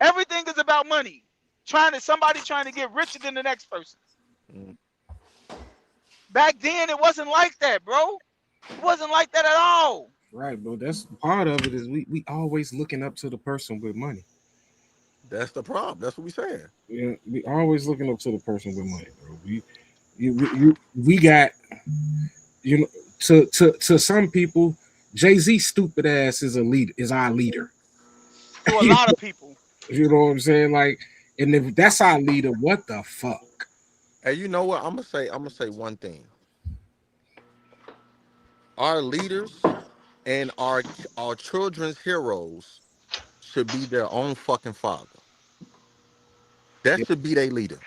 Everything is about money. Somebody trying to get richer than the next person. Mm. Back then, it wasn't like that, bro. It wasn't like that at all. Right, bro. That's part of it. Is we always looking up to the person with money. That's the problem. That's what we saying. Yeah, we always looking up to the person with money, bro. We got You know, to some people, Jay-Z stupid ass is a leader, is our leader. To a you, lot of people. you know what I'm saying? Like, and if that's our leader, what the fuck? Hey, you know what? I'm gonna say one thing. Our leaders and our children's heroes should be their own fucking father. That Yeah, should be their leader.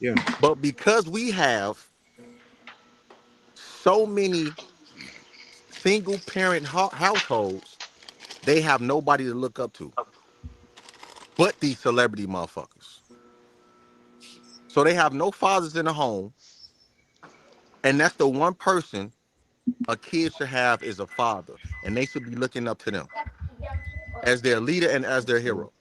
yeah, But because we have so many single parent households, they have nobody to look up to but these celebrity motherfuckers. So they have no fathers in the home, and that's the one person a kid should have is a father, and they should be looking up to them as their leader and as their hero.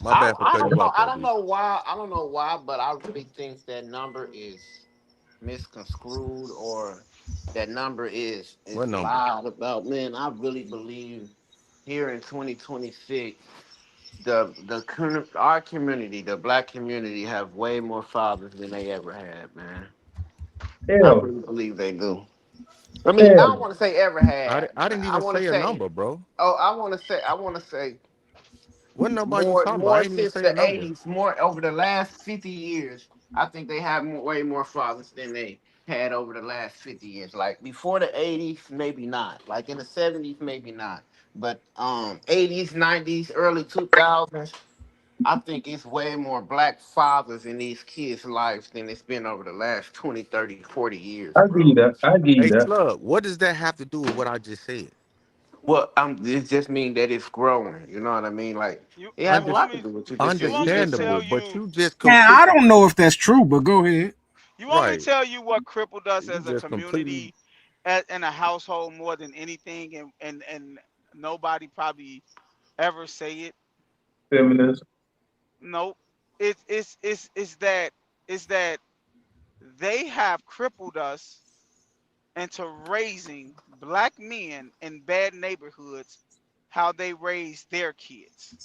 My bad for I cutting don't you know. off I there, don't B. know why. I don't know why, but I really think that number is misconstrued, or that number is What number? lied about. Man, I really believe here in 2026, our community, the black community, have way more fathers than they ever had. Man, I Hell, really believe they do. I mean, I don't hell, want to say ever had. I didn't I even want to say a say, number, bro. oh, I want to say What number are you more talking about? I more didn't even since say a the number. 80s, more over the last 50 years. I think they have way more fathers than they had over the last 50 years. Like before the 80s, maybe not. Like in the 70s, maybe not. But 80s, 90s, early 2000s, I think it's way more black fathers in these kids' lives than it's been over the last 20, 30, 40 years, I give you bro. that. I give you Hey, that. Slug, what does that have to do with what I just said? Well, it just mean that it's growing. You know what I mean? Like You it has a Under, you want lot to me do with what you just you said. want You me to just tell understandable, saying but you you just man. I completely don't know if that's true, but go ahead. you want me to right. tell you what crippled us You as a just completely community in a household more than anything, and nobody probably ever say it. Feminist. Nope. It's that they have crippled us into raising black men in bad neighborhoods how they raise their kids.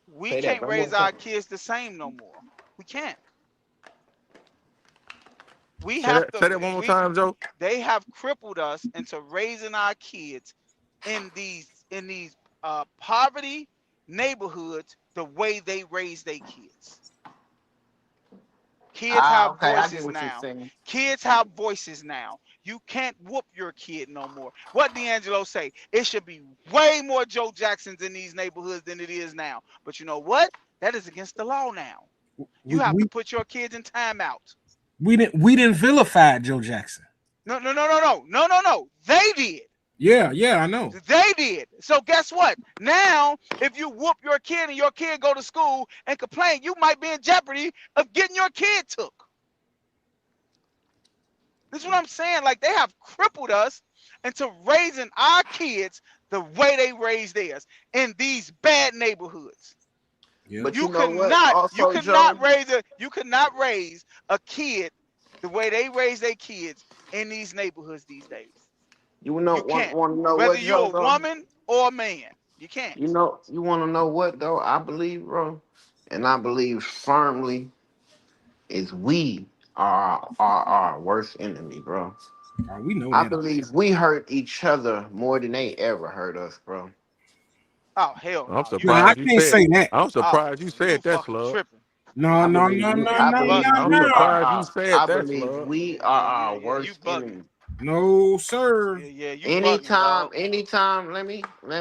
We say that can't one more raise our time. kids the same no more. We can't. We say have that. to Say that one more we time, Joe. they have crippled us into raising our kids in these poverty neighborhoods the way they raise their kids. Kids Ah, have okay, I get voices what you're now. saying. Kids have voices now. You can't whoop your kid no more. What D'Angelo say? It should be way more Joe Jacksons in these neighborhoods than it is now. But you know what? That is against the law now. You We have to we put your kids in timeout. we didn't vilify Joe Jackson. No, no, no, no, no, no, no, no. They did. Yeah, yeah, I know. They did. So guess what? Now, if you whoop your kid and your kid go to school and complain, you might be in jeopardy of getting your kid took. This is what I'm saying. Like they have crippled us into raising our kids the way they raise theirs in these bad neighborhoods. Yeah, But You you know could what? not, you Also, could not Joe, raise a kid the way they raise their kids in these neighborhoods these days. you know You want can't. want to know Whether what, you're Joe? a Though woman or a man, you can't. you want to know what though? I believe, bro, and I believe firmly is we are our worst enemy, bro. we know I that. believe we hurt each other more than they ever hurt us, bro. Oh hell I'm no, Nah, I surprised you can't said. say that. I'm oh surprised you you said that, fucking Slug. tripping. No, I no, believe no, we, no, Yeah, I you no, believe bugging. no, I'm we no. are surprised you our, said I that, believe Slug. we are Yeah, yeah, our yeah. You worst bugging. enemy. No, sir. Yeah, yeah. You bugging, Anytime, dog. anytime. Let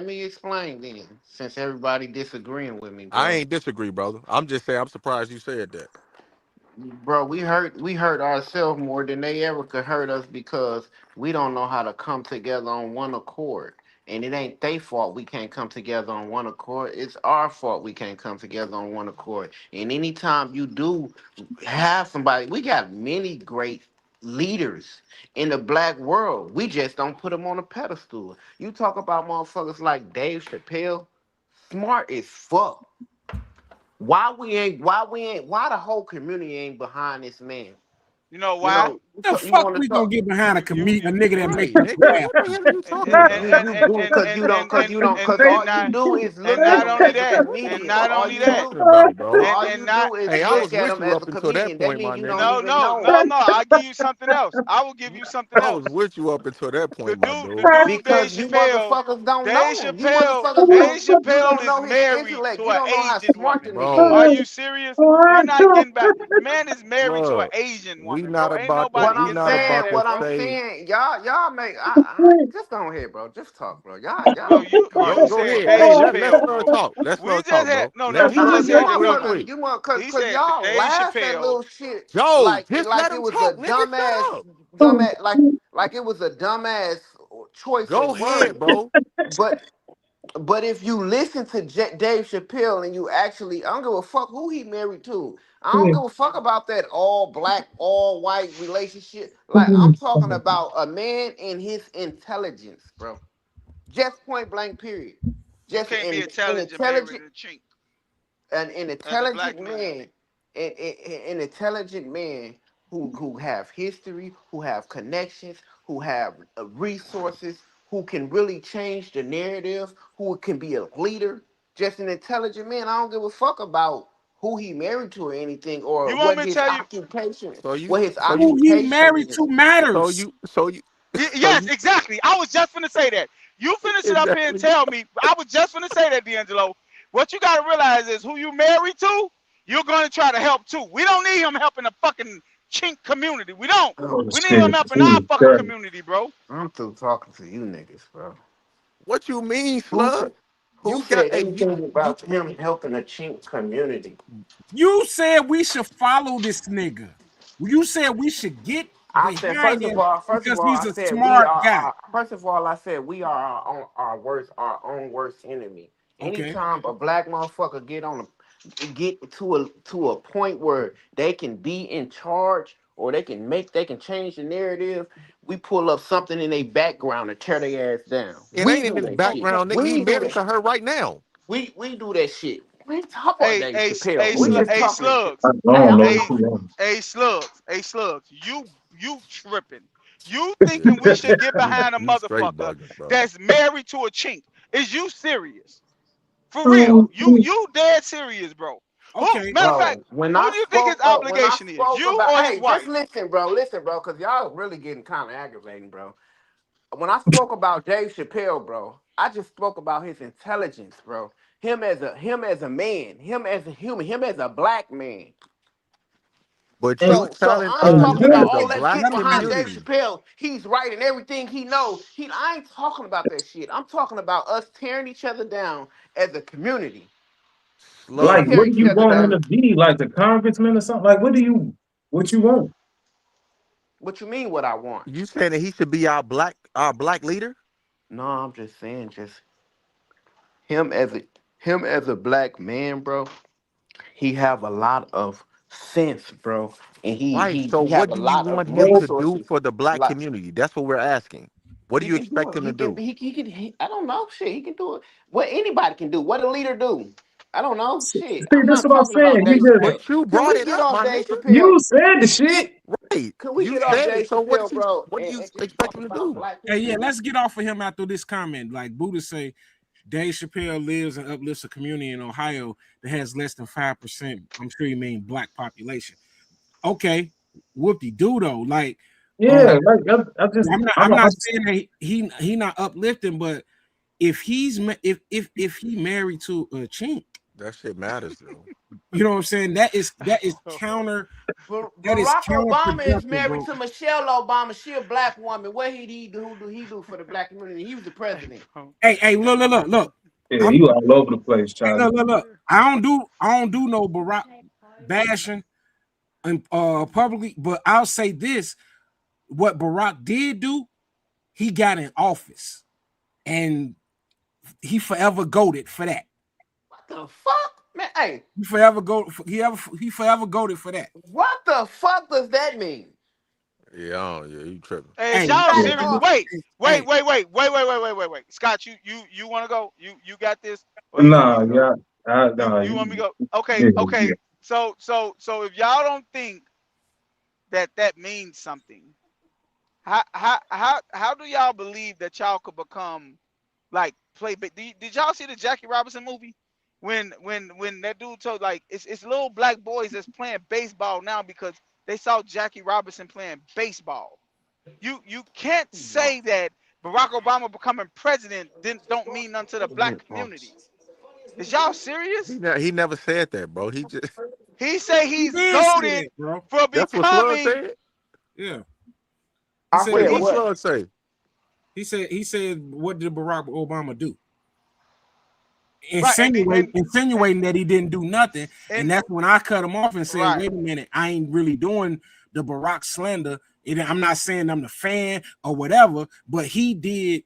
me explain then, since everybody disagreeing with me, I bro. ain't disagree, brother. I'm just saying I'm surprised you said that. Bro, we hurt ourselves more than they ever could hurt us because we don't know how to come together on one accord. And it ain't their fault we can't come together on one accord. It's our fault we can't come together on one accord. And anytime you do have somebody, we got many great leaders in the black world. We just don't put them on a pedestal. You talk about motherfuckers like Dave Chappelle, smart as fuck. Why the whole community ain't behind this man? You know You why? know, The You fuck want to we gonna talk? get behind a nigga that make Right, people nigga. laugh? What the hell are you and talking and about? You do because all you do is and look at not him only as a that, comedian. and not What are only you that, talking about, bro? and All and you not do is Hey, I look was at with him you as a up until that comedian. That point, mean my you don't nigga. even know him. no. I'll give you something else. I will give you something I was else. with you up until that The point, my dude, dude. the dude, Because you motherfuckers don't know him. You motherfuckers Dave you Chappelle don't is know his married intellect. to You an don't know how Asian smart the woman. nigga Bro, Are is. you serious? We're not getting back. The man is married to an look, Asian we woman, not bro. Ain't about to nobody What we I'm getting not on saying, about that, to what I'm bro. say. saying, y'all make I just go ahead, bro. Just talk, bro. No, you. Oh, Go you go said ahead. Dave Hey, let's Chappelle, bro. talk. Let's We talk, just had bro. no. Let's He not just do said it it real real quick. quick. you want He cause said y'all Dave laugh at Chappelle. little shit Joe, just let like it him was a talk, nigga. dumbass Shut up. like it was a dumbass choice Go of ahead, words. bro. But if you listen to Dave Chappelle and you actually, I don't give a fuck who he married to. I don't give a fuck about that all black, all white relationship. Like I'm talking about a man and his intelligence, bro. Just point blank, period. You Just can't be an intelligent married intelligent, to a chink an as a intelligent black man. man, an intelligent man who have history, who have connections, who have resources, who can really change the narrative, who can be a leader. Just an intelligent man. I don't give a fuck about who he married to or anything, or You want what me to his tell you? occupation, So you what his so you Who he occupation married is. to matters. so you so Yes, you exactly. I was just gonna say that. You finish it up here and exactly. tell me. I was just gonna say that, D'Angelo. What you gotta realize is who you married to, you're gonna try to help too. We don't need him helping the fucking chink community. We don't. Oh We need him shit. helping our Jesus fucking Christ. community, bro. I'm through talking to you niggas, bro. What you mean, Who slug? said who You got said hey anything you about him helping the chink community? You said we should follow this nigga. You said we should get I said behind him first of because all, he's I a said we smart are guy. first of all, I said we are our own worst enemy. Okay. Anytime a black motherfucker get to a point where they can be in charge or they can change the narrative, we pull up something in their background and tear their ass down. it We ain't in do his that shit. background, nigga. He We do married that. to her right now. We do that shit. We ain't talking about Hey, Dave hey, Chappelle. We just hey, talking. slugs. I Hey, don't I'm know just Hey, what talking. you want. slugs. You tripping. You thinking we should get behind a You straight motherfucker bugging, bro. that's married to a chink? Is you serious? For real? You dead serious, bro? Who? Okay. Matter of fact, Bro, when who I do you think his spoke up, when I obligation is? spoke You about, or his hey, just wife? listen, bro, cause y'all really getting kind of aggravating, bro. When I spoke about Dave Chappelle, bro, I just spoke about his intelligence, bro. Him as a man, him as a human, him as a black man. But you So telling I ain't us talking about, as a oh, let's black get Let him behind answer. Dave community, Chappelle. He's right in everything he know. I ain't talking about that shit. I'm talking about us tearing each other down as a community. We Like, slug, tear what do each you other want him down. to be? Like a congressman or something? Like, what you want? What you mean what I want? you saying that he should be our black leader? No, I'm just saying just him as a him as a black man, bro. He have a lot of sense, bro, and Right. So he have what a do you lot of want him to do resources. for the black Like community? That's what we're asking. What do he you can do expect it. him to do? I don't know, shit. He can do it. What anybody can do. What a leader do. I don't know, See, shit. I'm this is not what I'm talking about saying. You Dave just Chappelle. But you Can brought we it get up, off my Dave nigga. Chappelle? you said the shit. Right. Can we You get off said it. Dave So Chappelle, bro, what do you and just expect talk him to about do? black Hey, yeah, history? let's get off of him after this comment. Like Buddha say, Dave Chappelle lives and uplifts a community in Ohio that has less than 5%. I'm sure you mean black population. Okay, whoopty do though. Like, Yeah, like I just I'm not saying that he not uplifting, but if if he married to a chink, That shit matters, though. you know what I'm saying? That is counter. That is Barack Obama is counterproductive, married bro. to Michelle Obama. She a black woman. What do he do for the black community? He was the president. Hey, look. yeah, I'm you all over the place, hey, Charlie. look. I don't do no Barack bashing and publicly, but I'll say this: what Barack did do, he got in office, and he forever goaded for that. What the fuck, man? Hey, He forever goaded for that. what the fuck does that mean? Yeah, you tripping. Hey, is Hey, y'all Got look, in serious? office. hey, Wait. Scott, you want to go? You got this, or you want me Nah, to go? yeah, nah, You want me to go? yeah, Okay. yeah. So if y'all don't think that means something. How do y'all believe that y'all could become like play? Did y'all see the Jackie Robinson movie? When that dude told like it's little black boys that's playing baseball now because they saw Jackie Robinson playing baseball. You can't say that Barack Obama becoming president didn't don't mean nothing to the black community. Is y'all serious? He never said that, bro. He just He say He he's did say goaded that, bro. for that's what Slug becoming. said. Yeah. He I said Wait, said what he, what? Slug say? he said what did Barack Obama do? Right, Insinuating that he didn't do nothing. and And that's when I cut him off and said, right. wait a minute, I ain't really doing the Barack slander. I'm not saying I'm the fan or whatever, but he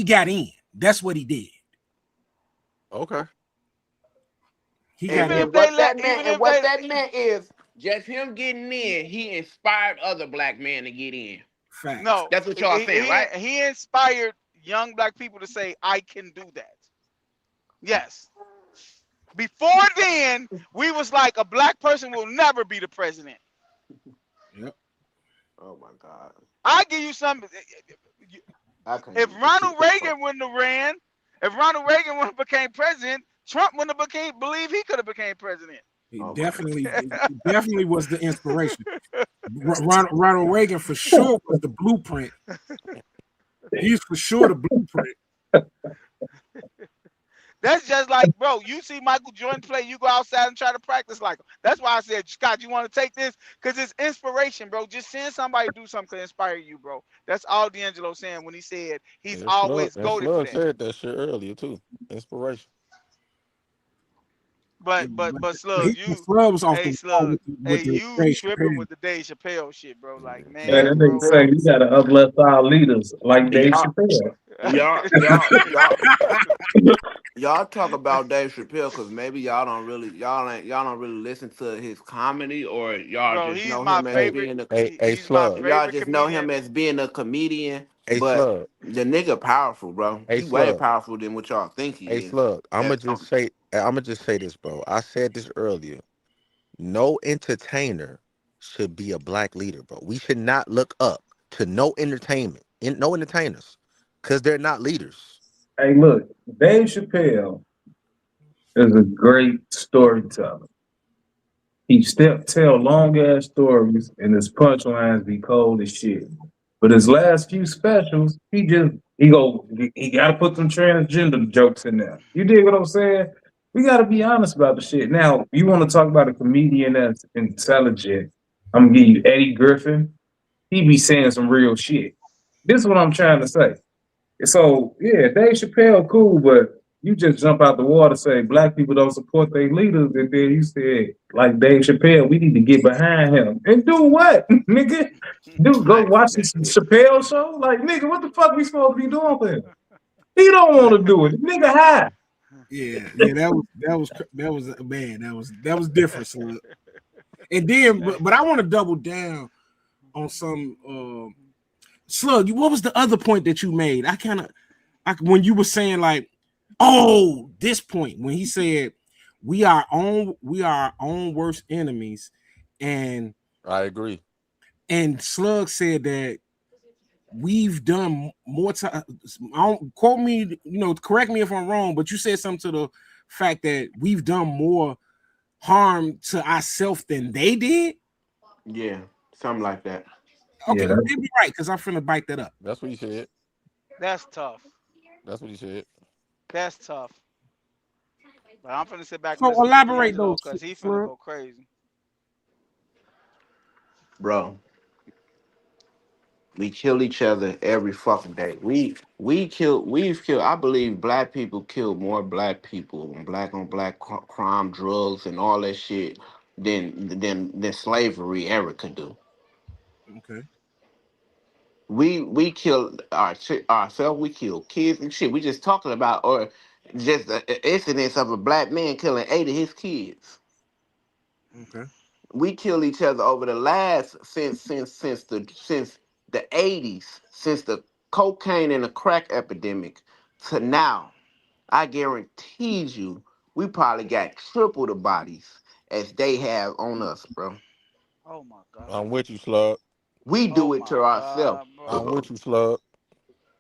got in. That's what he did. Okay. He got Even in. if they And what that meant is just him getting in, he inspired other black men to get in. Facts. no, That's what y'all saying, right? he inspired young black people to say I can do that. Yes. Before then, we was like a black person will never be the president. Yep. Oh my God. I give you some. I can't If even Ronald keep the fuck. Reagan wouldn't have ran, if Ronald Reagan wouldn't have became president, Trump wouldn't have believe he could have became president. He Oh my God. definitely was the inspiration. Ronald Reagan for sure was the blueprint. He's for sure the blueprint. That's just like, bro, you see Michael Jordan play, you go outside and try to practice like him. That's why I said, Scott, you want to take this? Because it's inspiration, bro. Just seeing somebody do something could inspire you, bro. That's all D'Angelo saying when he said he's And Slug always goaded for that. said that shit earlier too. Inspiration. But Slug, He was off hey the wall Slug, with hey, the you Dave tripping Chappelle. with the Dave Chappelle shit, bro. Like, Yeah, man, that Dave nigga bro. say Chappelle. you gotta uplift our leaders like Dave Y'all, Chappelle. y'all talk about Dave Chappelle because maybe y'all don't really listen to his comedy, or y'all Bro, just he's know my him as Hey, favorite. being a hey, He's my Slug. y'all favorite just know him comedian. as being a comedian. Hey, But Slug. the nigga powerful, bro. Hey, He way Slug. powerful than what y'all think Hey, he is. Slug. That I'ma just say this, bro. I said this earlier. No entertainer should be a black leader, bro. We should not look up to no entertainers, because they're not leaders. Hey, look, Dave Chappelle is a great storyteller. He still tell long ass stories, and his punchlines be cold as shit. But his last few specials, he gotta put some transgender jokes in there. You dig what I'm saying? We gotta be honest about the shit. Now, you want to talk about a comedian that's intelligent? I'm gonna give you Eddie Griffin. He be saying some real shit. This is what I'm trying to say. So yeah, Dave Chappelle cool, but you just jump out the water say black people don't support their leaders, and then you said like Dave Chappelle, we need to get behind him and do what, nigga? Do go like watch this Chappelle show? Like nigga, what the fuck we supposed to be doing for him? He don't want to do it. The nigga high. Yeah, that was man, that was different. So, and then, but I want to double down on some Slug. What was the other point that you made? When you were saying like, oh, this point when he said we are our own worst enemies, and I agree. Slug said that we've done more time. Don't quote me, correct me if I'm wrong, but you said something to the fact that we've done more harm to ourselves than they did. yeah, something like that. Okay, Yeah, maybe right because I'm finna bite that up. That's what he said. That's tough. That's what he said. That's tough. But I'm finna sit back and So listen to elaborate D'Angelo those, because he finna Slug. go crazy. Bro, we kill each other every fucking day. We've killed. I believe black people kill more black people on black crime, drugs, and all that shit than slavery ever could do. Okay. We kill ourselves. We kill kids and shit. We just talking about or just incidents of a black man killing 8 of his kids. Okay. We kill each other over the last since the 80s, since the cocaine and the crack epidemic to now. I guarantee you, we probably got triple the bodies as they have on us, bro. Oh my god. I'm with you, Slug. We Oh do it my to ourselves. god, bro. I'm with you, Slug.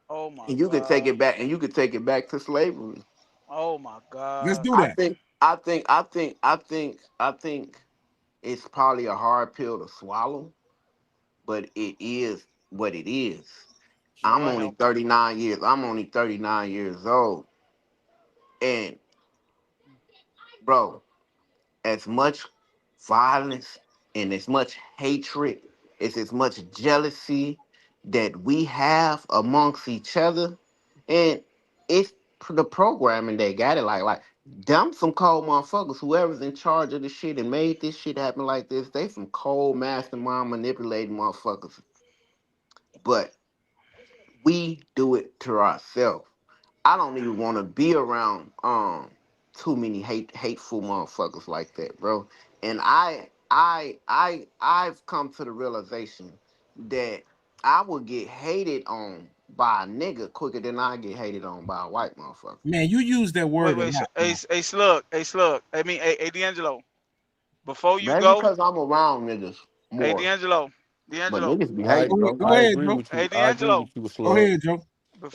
Oh my And you could take god. it back, and you could take it back to slavery. Oh my Let's god. do I that. think, I think, I think, I think, I think it's probably a hard pill to swallow, but it is what it is. I'm Lord only help. 39 years. I'm only 39 years old. And bro, as much violence and as much hatred, it's as much jealousy that we have amongst each other. And it's the programming that got it like them some cold motherfuckers. Whoever's in charge of this shit and made this shit happen like this, they some cold mastermind manipulating motherfuckers. But we do it to ourselves. I don't even want to be around too many hateful motherfuckers like that, bro. And I've come to the realization that I will get hated on by a nigga quicker than I get hated on by a white motherfucker. Man, you use that Wait, word a wait, lot, hey, man. hey, Slug, hey, Slug. I mean, hey, D'Angelo. Before you Maybe go, because I'm around niggas hey, more, D'Angelo, but D'Angelo, niggas be I hating, bro. Go I ahead, agree Joe. with you. hey, I agree D'Angelo. with you, Go Slug. ahead, Joe.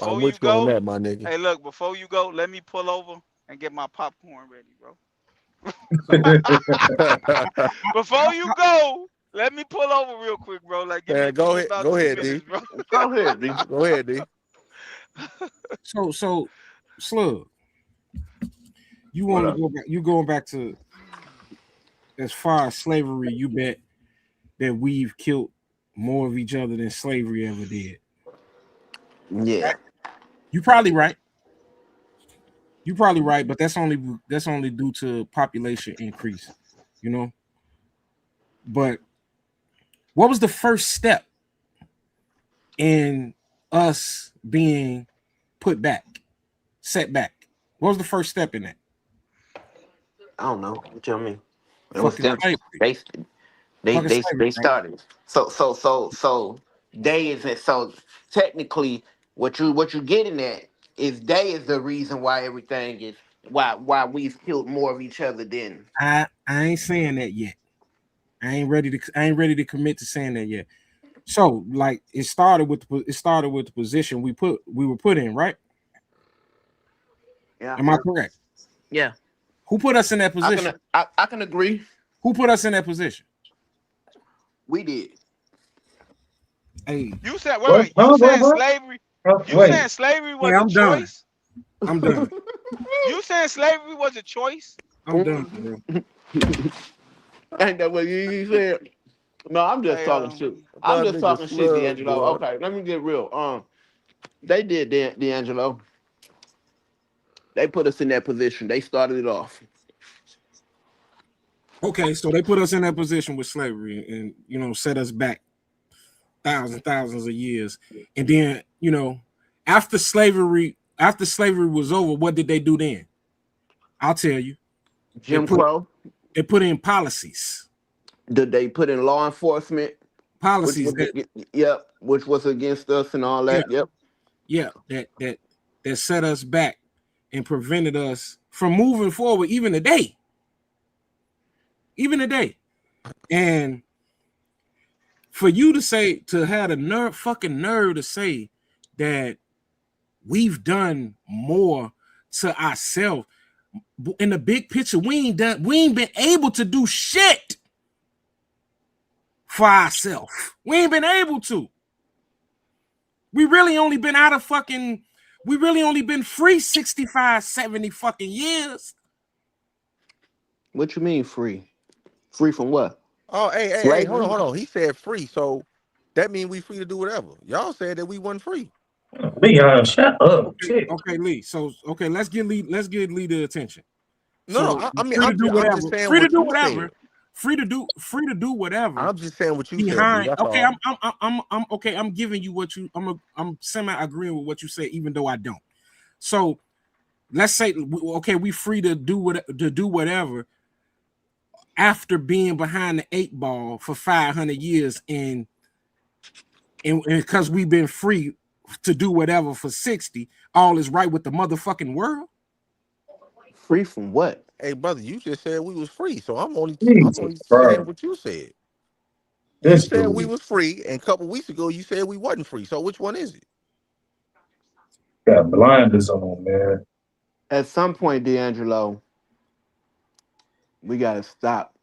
I'm Before you with you on go, that, my nigga. hey, look, before you go, let me pull over and get my popcorn ready, bro. Before you go, let me pull over real quick, bro. Like, Man, give me about go 2 ahead, D. minutes, bro. Go ahead, B. Go ahead, D. So, Slug, you What want to up? go back? You going back to as far as slavery? You bet that we've killed more of each other than slavery ever did. Yeah. You probably right. You probably right, but that's only due to population increase, you know. But what was the first step in us being put back, set back? What was the first step in that? I don't know. What you mean? It was Fucking them. slavery. They They Fucking they slavery, they right? started. So they isn't so technically what you getting at is they is the reason why everything is why we've killed more of each other than I ain't saying that yet. I ain't ready to commit to saying that yet. So like it started with the position we were put in, right? yeah Am I correct? yeah Who put us in that position? I can agree Who put us in that position? we did. Hey, You said, wait, What? wait. Huh? What? What? You Wait. saying slavery hey, was a I'm done. choice? I'm done. You saying slavery was a choice? I'm done, bro. Ain't that what you said? No, I'm just Hey, talking shit. I'm My just nigga talking shit, Slug, D'Angelo. boy. Okay, let me get real. They did, D'Angelo. They put us in that position. They started it off. Okay, so they put us in that position with slavery and set us back thousands of years. And then, after slavery was over, what did they do then? I'll tell you. They Jim put Crow. they put in policies. Did they put in law enforcement? Which Policies was that yep, which was against us and all yeah, that. Yep. yeah, that set us back and prevented us from moving forward even today. Even today. And for you to have the fucking nerve to say that we've done more to ourselves in the big picture, we ain't been able to do shit for ourselves. We ain't been able to. We really only been free 65, 70 fucking years. What you mean free? Free from what? Oh, hey, hold on, Slavery? hold on. He said free, so that means we free to do whatever. Y'all said that we wasn't free. Leon, shut up. Shit. Okay, Lee. So let's give Lee the attention. No, So I mean, free to do I'm just whatever. saying Free to what do you whatever. said. Free to do whatever. I'm just saying what you said, D. Behind. That's Okay, all. I'm okay. I'm giving you what you. I'm semi agreeing with what you say, even though I don't. So let's say okay, we free to do whatever after being behind the 8 ball for 500 years and because we've been free to do whatever for 60, all is right with the motherfucking world. Free from what? Hey, brother, you just said we was free, so I'm only Jesus, saying bro. what you said. You This said we dude was free, and a couple weeks ago you said we wasn't free. So which one is it? got blinders on, man. At some point, D'Angelo, we gotta stop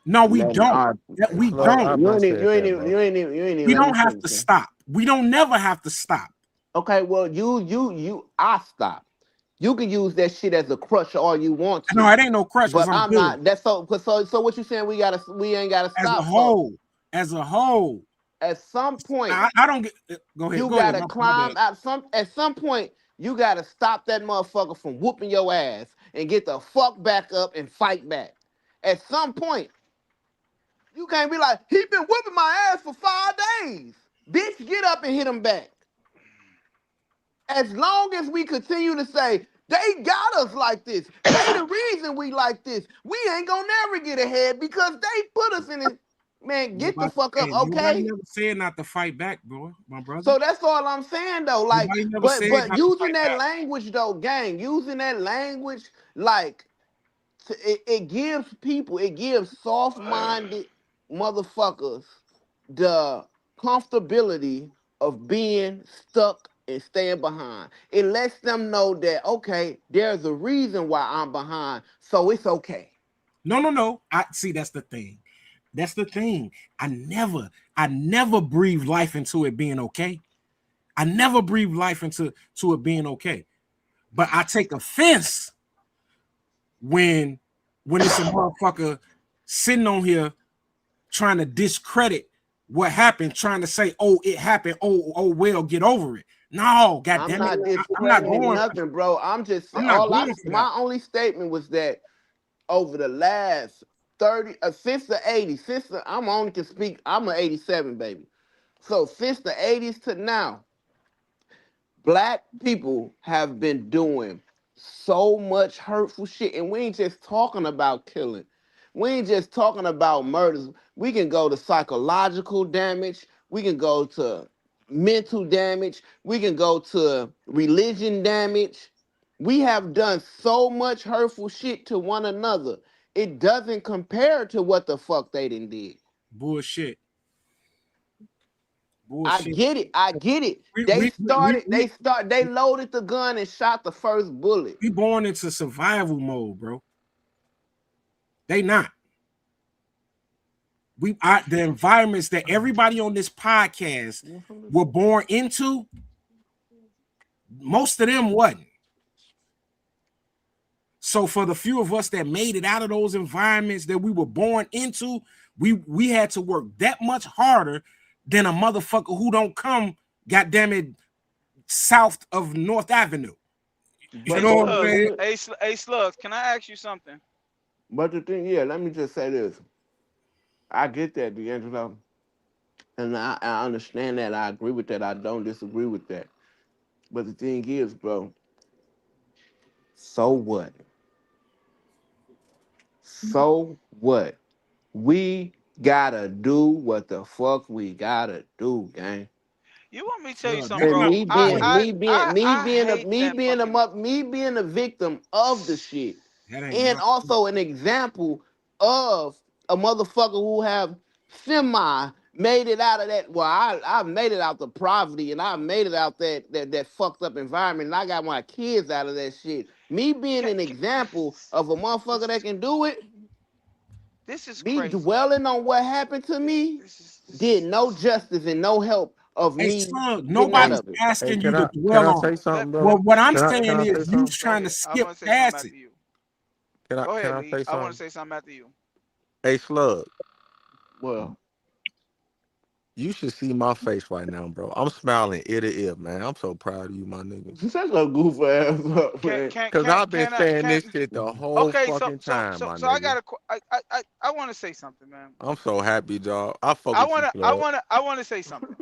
No, we letting don't. our Hey, We Slug, don't. I've been said that, bro. you ain't even We let me don't have finish. to stop. We don't never have to stop. Okay, well, I stop. You can use that shit as a crutch all you want No, to, it ain't no crush because but I'm I'm good. not. That's so what you saying? We ain't gotta As a stop for. whole, as a whole, At some point, I don't get. Go ahead. you Go ahead. gotta My bad. climb out. At some point, you gotta stop that motherfucker from whooping your ass and get the fuck back up and fight back. At some point, you can't be like, he been whooping my ass for 5 days. Bitch, get up and hit him back. As long as we continue to say, they got us like this, they the reason we like this, we ain't gonna never get ahead because they put us in it. Man, get the fuck up, Nobody okay? never said not to fight back, bro. My brother. So that's all I'm saying though. Like, Nobody never but said but not to using fight that back. language though, gang, using that language, like it gives people, it gives soft-minded motherfuckers the comfortability of being stuck and staying behind. It lets them know that okay, there's a reason why I'm behind, so it's okay. No. I see. That's the thing. That's the thing. I never breathe life into it being okay. I never breathe life into it being okay. But I take offense when it's a motherfucker sitting on here trying to discredit what happened, trying to say, "Oh, it happened. Oh, well, get over it." No, god I'm damn it, not I'm not discrediting going. nothing, bro. I'm just I'm not going for that. my only statement was that over the last 30 since the 80s, I'm only can speak, I'm an 87 baby. So since the 80s to now, black people have been doing so much hurtful shit. And we ain't just talking about killing. We ain't just talking about murders. We can go to psychological damage. We can go to mental damage. We can go to religion damage. We have done so much hurtful shit to one another. It doesn't compare to what the fuck they done did. Bullshit. I Bullshit. get it. I get it. We we we we, we, They loaded the gun and shot the first bullet. we born into survival mode, bro. They not. The environments that everybody on this podcast were born into, most of them wasn't. So for the few of us that made it out of those environments that we were born into, we had to work that much harder than a motherfucker who don't come, goddamn it, south of North Avenue. You But know the what I'm thing saying? is, Hey, Slugs, can I ask you something? but the thing, yeah, let me just say this. I get that, D'Angelo. And I understand that. I agree with that. I don't disagree with that. But the thing is, bro, so what? So what? We gotta do what the fuck we gotta do, gang. You want me to tell you No, something, that's And not bro? me the being point. I hate that fucking. me being a victim of the shit, That ain't and my also an example of a motherfucker who have semi made it out of that. Well, I've made it out the poverty, and I made it out that fucked up environment, and I got my kids out of that shit. Me being Can, an can, example of a motherfucker that can do it, this is me crazy. dwelling on what happened to me This is did no justice and no help of Hey, me son, getting out Hey, nobody's of it. hey, asking you to can dwell I on say it. let something, bro? Well, what I'm let Can saying I say is you something? Go trying to ahead. I skip want to say something past it. after you. Can Go I ahead, Lee. say I want to something? say something after you. Hey, Slug, Well, you should see my face right now, bro. I'm smiling ear to ear, man. I'm so proud of you, my nigga. shut your goof ass up, Can man. can Cause can I've been can I saying can? this shit the whole Okay, so fucking so time, so my so I nigga. got I want to say something, man. I'm so happy, dog. I fuck with you, Slug. I want to say something.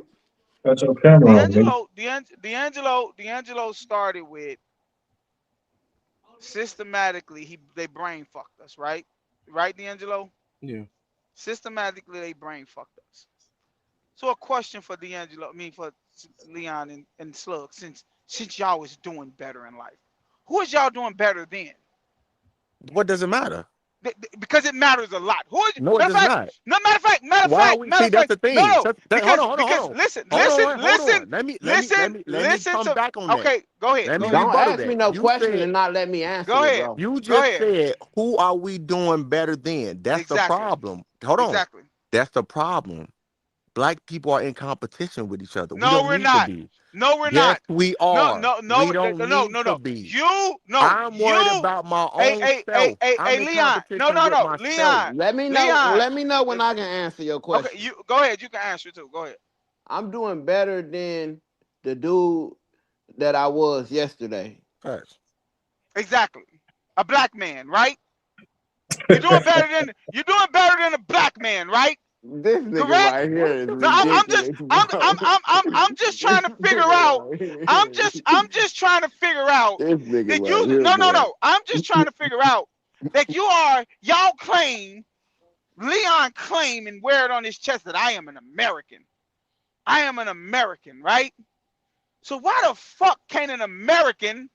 Got your camera on, nigga. D'Angelo started with systematically they brain fucked us, right? Right, D'Angelo? Yeah. Systematically they brain fucked us. So a question for D'Angelo, I mean for Leon and Slug, since y'all was doing better in life, who is y'all doing better then? What does it matter? Because it matters a lot. Who is No, it does not. matter of Why are we? See, fact, that's the thing. no, Hold because on, hold on, hold on. listen. Hold on. Let me come To, back on that. okay, go ahead. Let me Don't rebuttal ask me that. no You question said and not let me answer Go it, ahead. bro. you Go just ahead. said who are we doing better than? That's the Exactly. problem. Hold on. Exactly. That's the problem. Black people are in competition with each other. We No, don't we're need to not. be. No, we're Yes, not. we No, are. no, We no, don't no, need no, to no. be. You, I'm worried about my own self. I'm hey, in Leon. No, competition no, with no, myself. Leon. Let me know. Leon. Let me know when I can answer your Okay, question. you go ahead. You can answer too. Go ahead. I'm doing better than the dude that I was yesterday. Facts. Exactly. A black man, right? You're doing better than a black man, right? This nigga Correct? right here is No, ridiculous, bro. I'm just trying to This figure nigga out. right here. I'm just trying to figure out This nigga that right you. here, boy. No. I'm just trying to figure out that y'all claim, Leon claim and wear it on his chest that I am an American. I am an American, right? So why the fuck can't an American?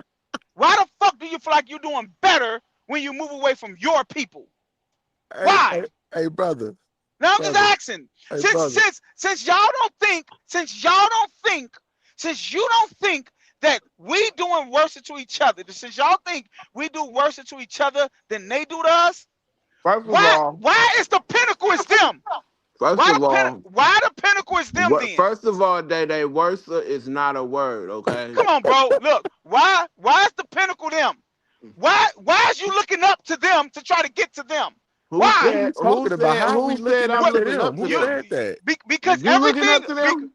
Why the fuck do you feel like you're doing better when you move away from your people? Why? Hey, brother. Now I'm just asking. Hey, brother. Since y'all don't think that we doing worse to each other, since y'all think we do worse to each other than they do to us, First of all, why is the pinnacle is them? Why the pinnacle is them then? first of all, they worse is not a word, okay? Come on, bro. Look, why is the pinnacle them? Why is you looking up to them to try to get to them? Who Why? What are you said? Who talking about? said? How are we Who said looking I'm up to looking them? up to Who them? said that? Because You looking everything. up to them?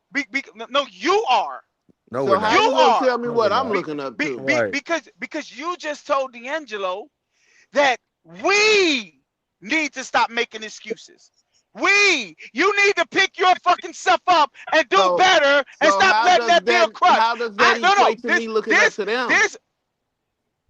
No, you are. No, we're So how not. You you gonna are. tell me No, what we're I'm not. looking up to? Right. Because you just told D'Angelo that we need to stop making excuses. You need to pick your fucking self up and do So better and so stop letting that be a crutch. how does that No. equate to me looking up to them? This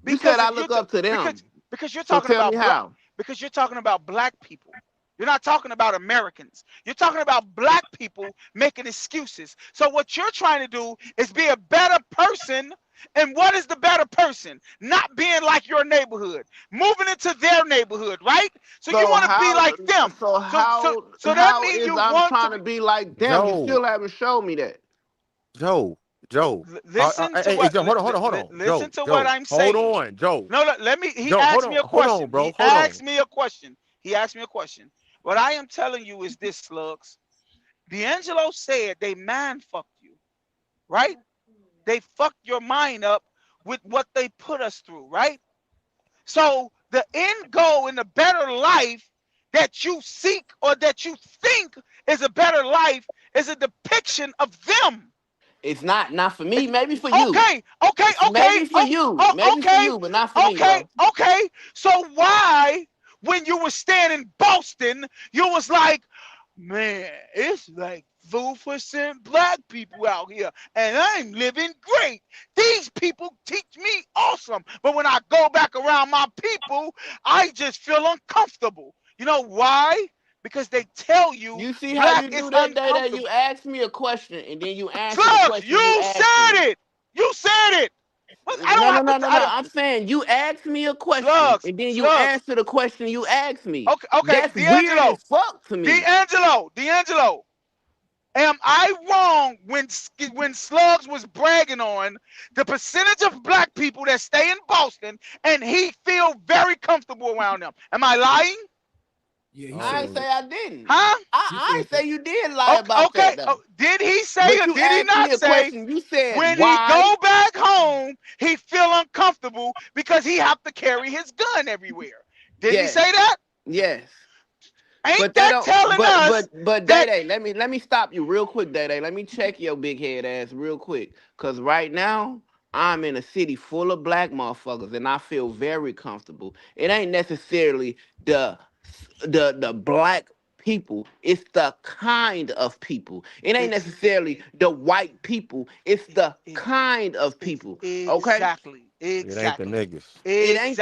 You said because I if you look up to them. because you're So talking tell me about how. because you're talking about black people. You're not talking about Americans. You're talking about black people making excuses. So what you're trying to do is be a better person. And what is the better person? Not being like your neighborhood, moving into their neighborhood, right? So you So want to be how like them. so how So that how means is you I'm want to trying be. to be like them? You Joe. still haven't showed me that. Joe. Listen to Hey, what. Joe, hold on. Listen to what Joe. I'm Hold saying. on, Joe. No, let me. He Joe, asked me a hold on, question. bro. Hold on. He asked me a question. What I am telling you is this, Slugs. D'Angelo said they man fucked you, right? They fucked your mind up with what they put us through, right? So the end goal in a better life that you seek or that you think is a better life is a depiction of them. It's not for me, maybe for you. Okay, Maybe for you. Maybe for you, but not for me, bro. okay. So why, when you were standing in Boston, you was like, man, it's like 4% black people out here, and I'm living great. These people teach me awesome. But when I go back around my people, I just feel uncomfortable. You know why? Because they tell you You see how black you is do that, Day? You uncomfortable. ask me a question and then you answer the Slugs, question you you asked me. said it. You said it. I No, don't no, have no, to. no, no. I'm saying you asked me a question Slugs, and then you slugs. answer the question you asked me. Okay, That's weird D'Angelo, as fuck to me. D'Angelo. Am I wrong when Slugs was bragging on the percentage of black people that stay in Boston and he feel very comfortable around them? Am I lying? Yeah, he I don't I ain't said believe say that. I didn't. Huh? He I said ain't that. say you did lie about Okay. that though. Did he say But or you did he asked me not a say question. You said when he why? go back home he feel uncomfortable because he have to carry his gun everywhere? Did he Yes, say that? yes. Ain't But that that don't. telling us But Day that? Day, let me stop you real quick, Day Day. Let me check your big head ass real quick, cause right now I'm in a city full of black motherfuckers, and I feel very comfortable. It ain't necessarily the black people, it's the kind of people. It ain't Ex- necessarily the white people, it's the kind of people. Okay, Exactly. it ain't the Exactly. niggas. it ain't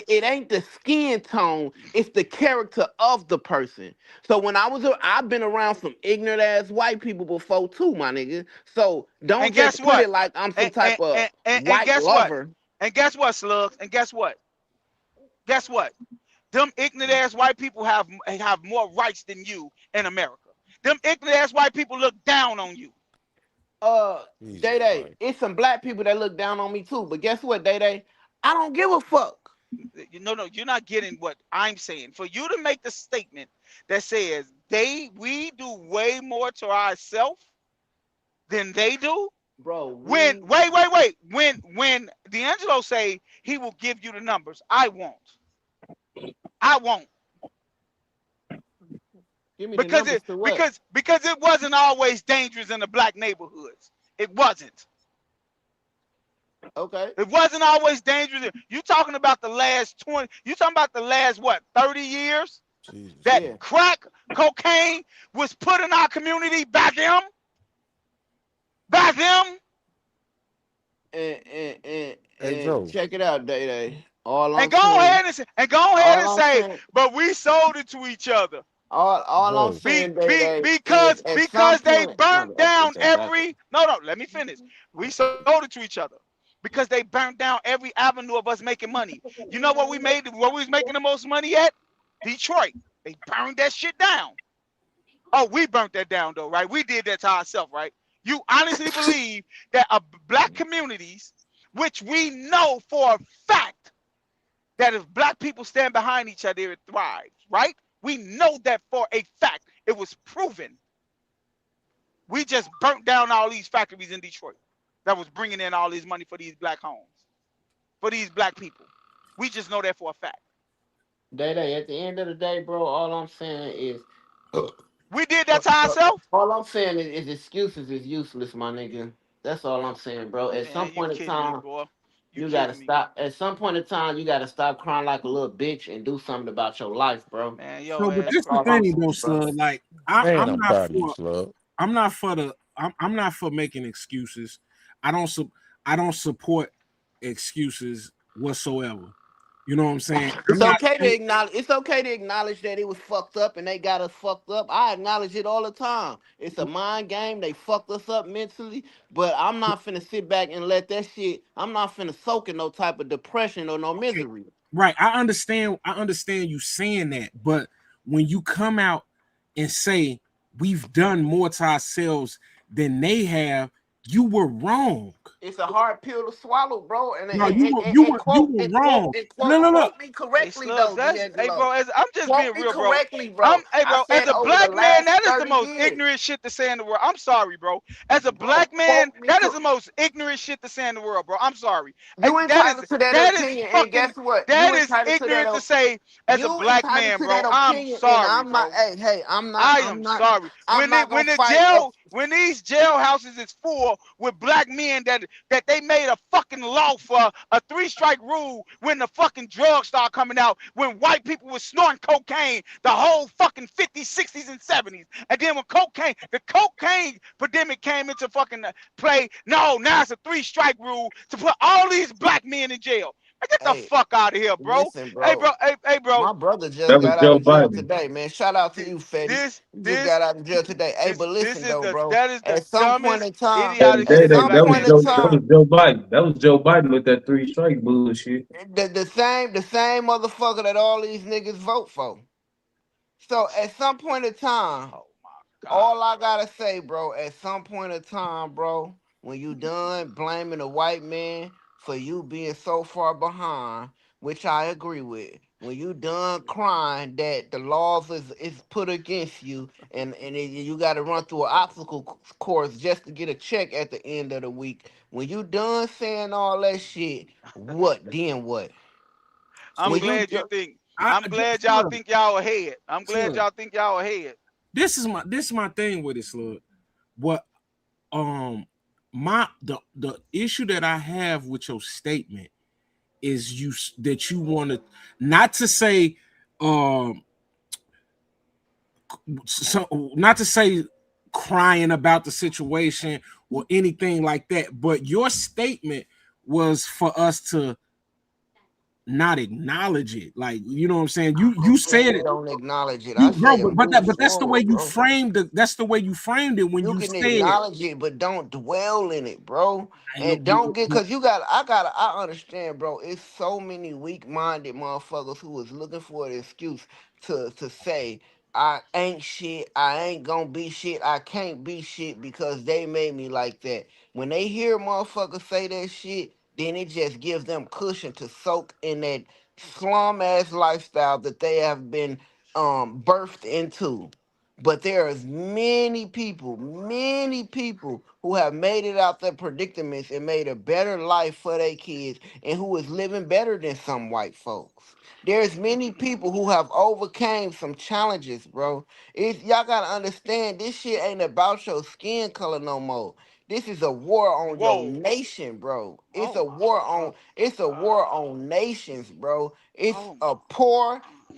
it ain't the skin tone, it's the character of the person. So when I've been around some ignorant ass white people before too, my nigga. So don't And guess just put what? it like I'm some And, type of and white guess what? lover. And guess what, Slugs? And guess what? Guess what? Them ignorant ass white people have more rights than you in America. Them ignorant ass white people look down on you. Jesus Day Day, Christ. it's some black people that look down on me too. But guess what, Day Day? I don't give a fuck. No, you're not getting what I'm saying. For you to make the statement that says we do way more to ourselves than they do. Bro, When wait. When D'Angelo say he will give you the numbers, I won't. give me the Because numbers to what? it wasn't always dangerous in the black neighborhoods. It wasn't. Okay. It wasn't always dangerous. You talking about the last 20, you talking about the last what, 30 years? Jesus That Yeah. crack cocaine was put in our community back them. Hey, Joe. Check it out, Day Day. All And I'm go saying, ahead and all I'm say, saying, but we sold it to each other. all I'm Joe. saying, Day Day, is at some Because they point. My burnt bad, down okay, back up. every no, let me finish. We sold it to each other because they burnt down every avenue of us making money. You know what we was making the most money at? Detroit. They burned that shit down. Oh, we burnt that down though, right? We did that to ourselves, right? You honestly believe that black communities, which we know for a fact that if black people stand behind each other, it thrives, right? We know that for a fact. It was proven. We just burnt down all these factories in Detroit that was bringing in all this money for these black homes, for these black people. We just know that for a fact. Day Day, at the end of the day, bro, all I'm saying is, We did that to ourselves. all I'm saying is excuses is useless, my nigga. That's all I'm saying, bro. At some Man, you point in kidding me, time, boy. You you gotta kidding me. stop. At some point in time, you gotta stop crying like a little bitch and do something about your life, bro. Man, So, your but ass this the All I'm crazy. thing saying, though, bro. Slug. Like Man, I'm I'm not proud of you, for Slug. I'm not for making excuses. I don't support excuses whatsoever. You know what I'm saying? I'm It's not. okay to acknowledge. It's okay to acknowledge that it was fucked up and they got us fucked up. I acknowledge it all the time. It's a mind game. They fucked us up mentally, but I'm not finna sit back and let that shit. I'm not finna soak in no type of depression or no Okay, misery. right. I understand. I understand you saying that, but when you come out and say we've done more to ourselves than they have, you were wrong. It's a hard pill to swallow, bro. No, you were wrong. No, no, no. Quote me Hey, correctly Slugs, though, that's hey, D'Angelo. bro. I'm just Quote being me real, bro. correctly, bro. Hey, I bro. As said a over the black man, last that is the 30 most years, ignorant shit to say in the world. I'm sorry, bro. As a bro. black man, Quote me. that is the most ignorant shit to say in the world, bro. I'm sorry. You entitled to that That is opinion, and fucking guess what? You that is entitled to ignorant to that. say as a You black entitled man, to bro. that I'm opinion, and sorry, I'm not. bro. Hey, hey, I'm not. I I'm am not. sorry. I'm not gonna fight. When these jailhouses is full with black men that they made a fucking law for a 3-strike rule when the fucking drugs start coming out, when white people were snorting cocaine the whole fucking 50s, 60s, and 70s. And then when the cocaine pandemic came into fucking play, no, now it's a 3-strike rule to put all these black men in jail. Man, get the Hey, fuck out of here, bro. listen, Hey, bro. bro. Hey, bro. My brother just That was got out Joe of jail Biden. today, man. Shout out to you, Fetty. This, You just this, got out of jail today. Hey, but this listen is though, bro. that is the At some point dumbest, in time, idiotic at shit a some black point man in can say. That was time, Joe Biden. That was Joe Biden with that 3-strike bullshit. the same motherfucker that all these niggas vote for. So at some point in time, Oh my God, all I bro. gotta say, bro, at some point in time, bro, when you done blaming a white man for you being so far behind, which I agree with, when you done crying that the laws is put against you and you got to run through an obstacle course just to get a check at the end of the week, when you done saying all that shit, what then what? I'm So When you glad you think. I I'm glad y'all Slug, think y'all ahead. I'm glad Slug, y'all think y'all ahead. this is my thing with it, Slug. What my the issue that I have with your statement is that you want to, not to say um so not to say crying about the situation or anything like that, but your statement was for us to not acknowledge it. Like, you know what I'm saying? You said it, Don't acknowledge it. I you bro, say but move that's the way forward, you bro. framed it. That's the way you framed it when You you can said acknowledge it, but don't dwell in it, bro. ain't And no, don't get, cause I understand, bro. It's so many weak-minded motherfuckers who is looking for an excuse to say I ain't shit, I ain't gonna be shit, I can't be shit because they made me like that. When they hear motherfuckers say that shit, then it just gives them cushion to soak in that slum ass lifestyle that they have been birthed into. But there's many people who have made it out their predicaments and made a better life for their kids and who is living better than some white folks. There's many people who have overcame some challenges, bro. Y'all gotta understand this shit ain't about your skin color no more. This is a war on your Whoa. nation, bro. Oh my. It's a war on nations, bro. Oh my.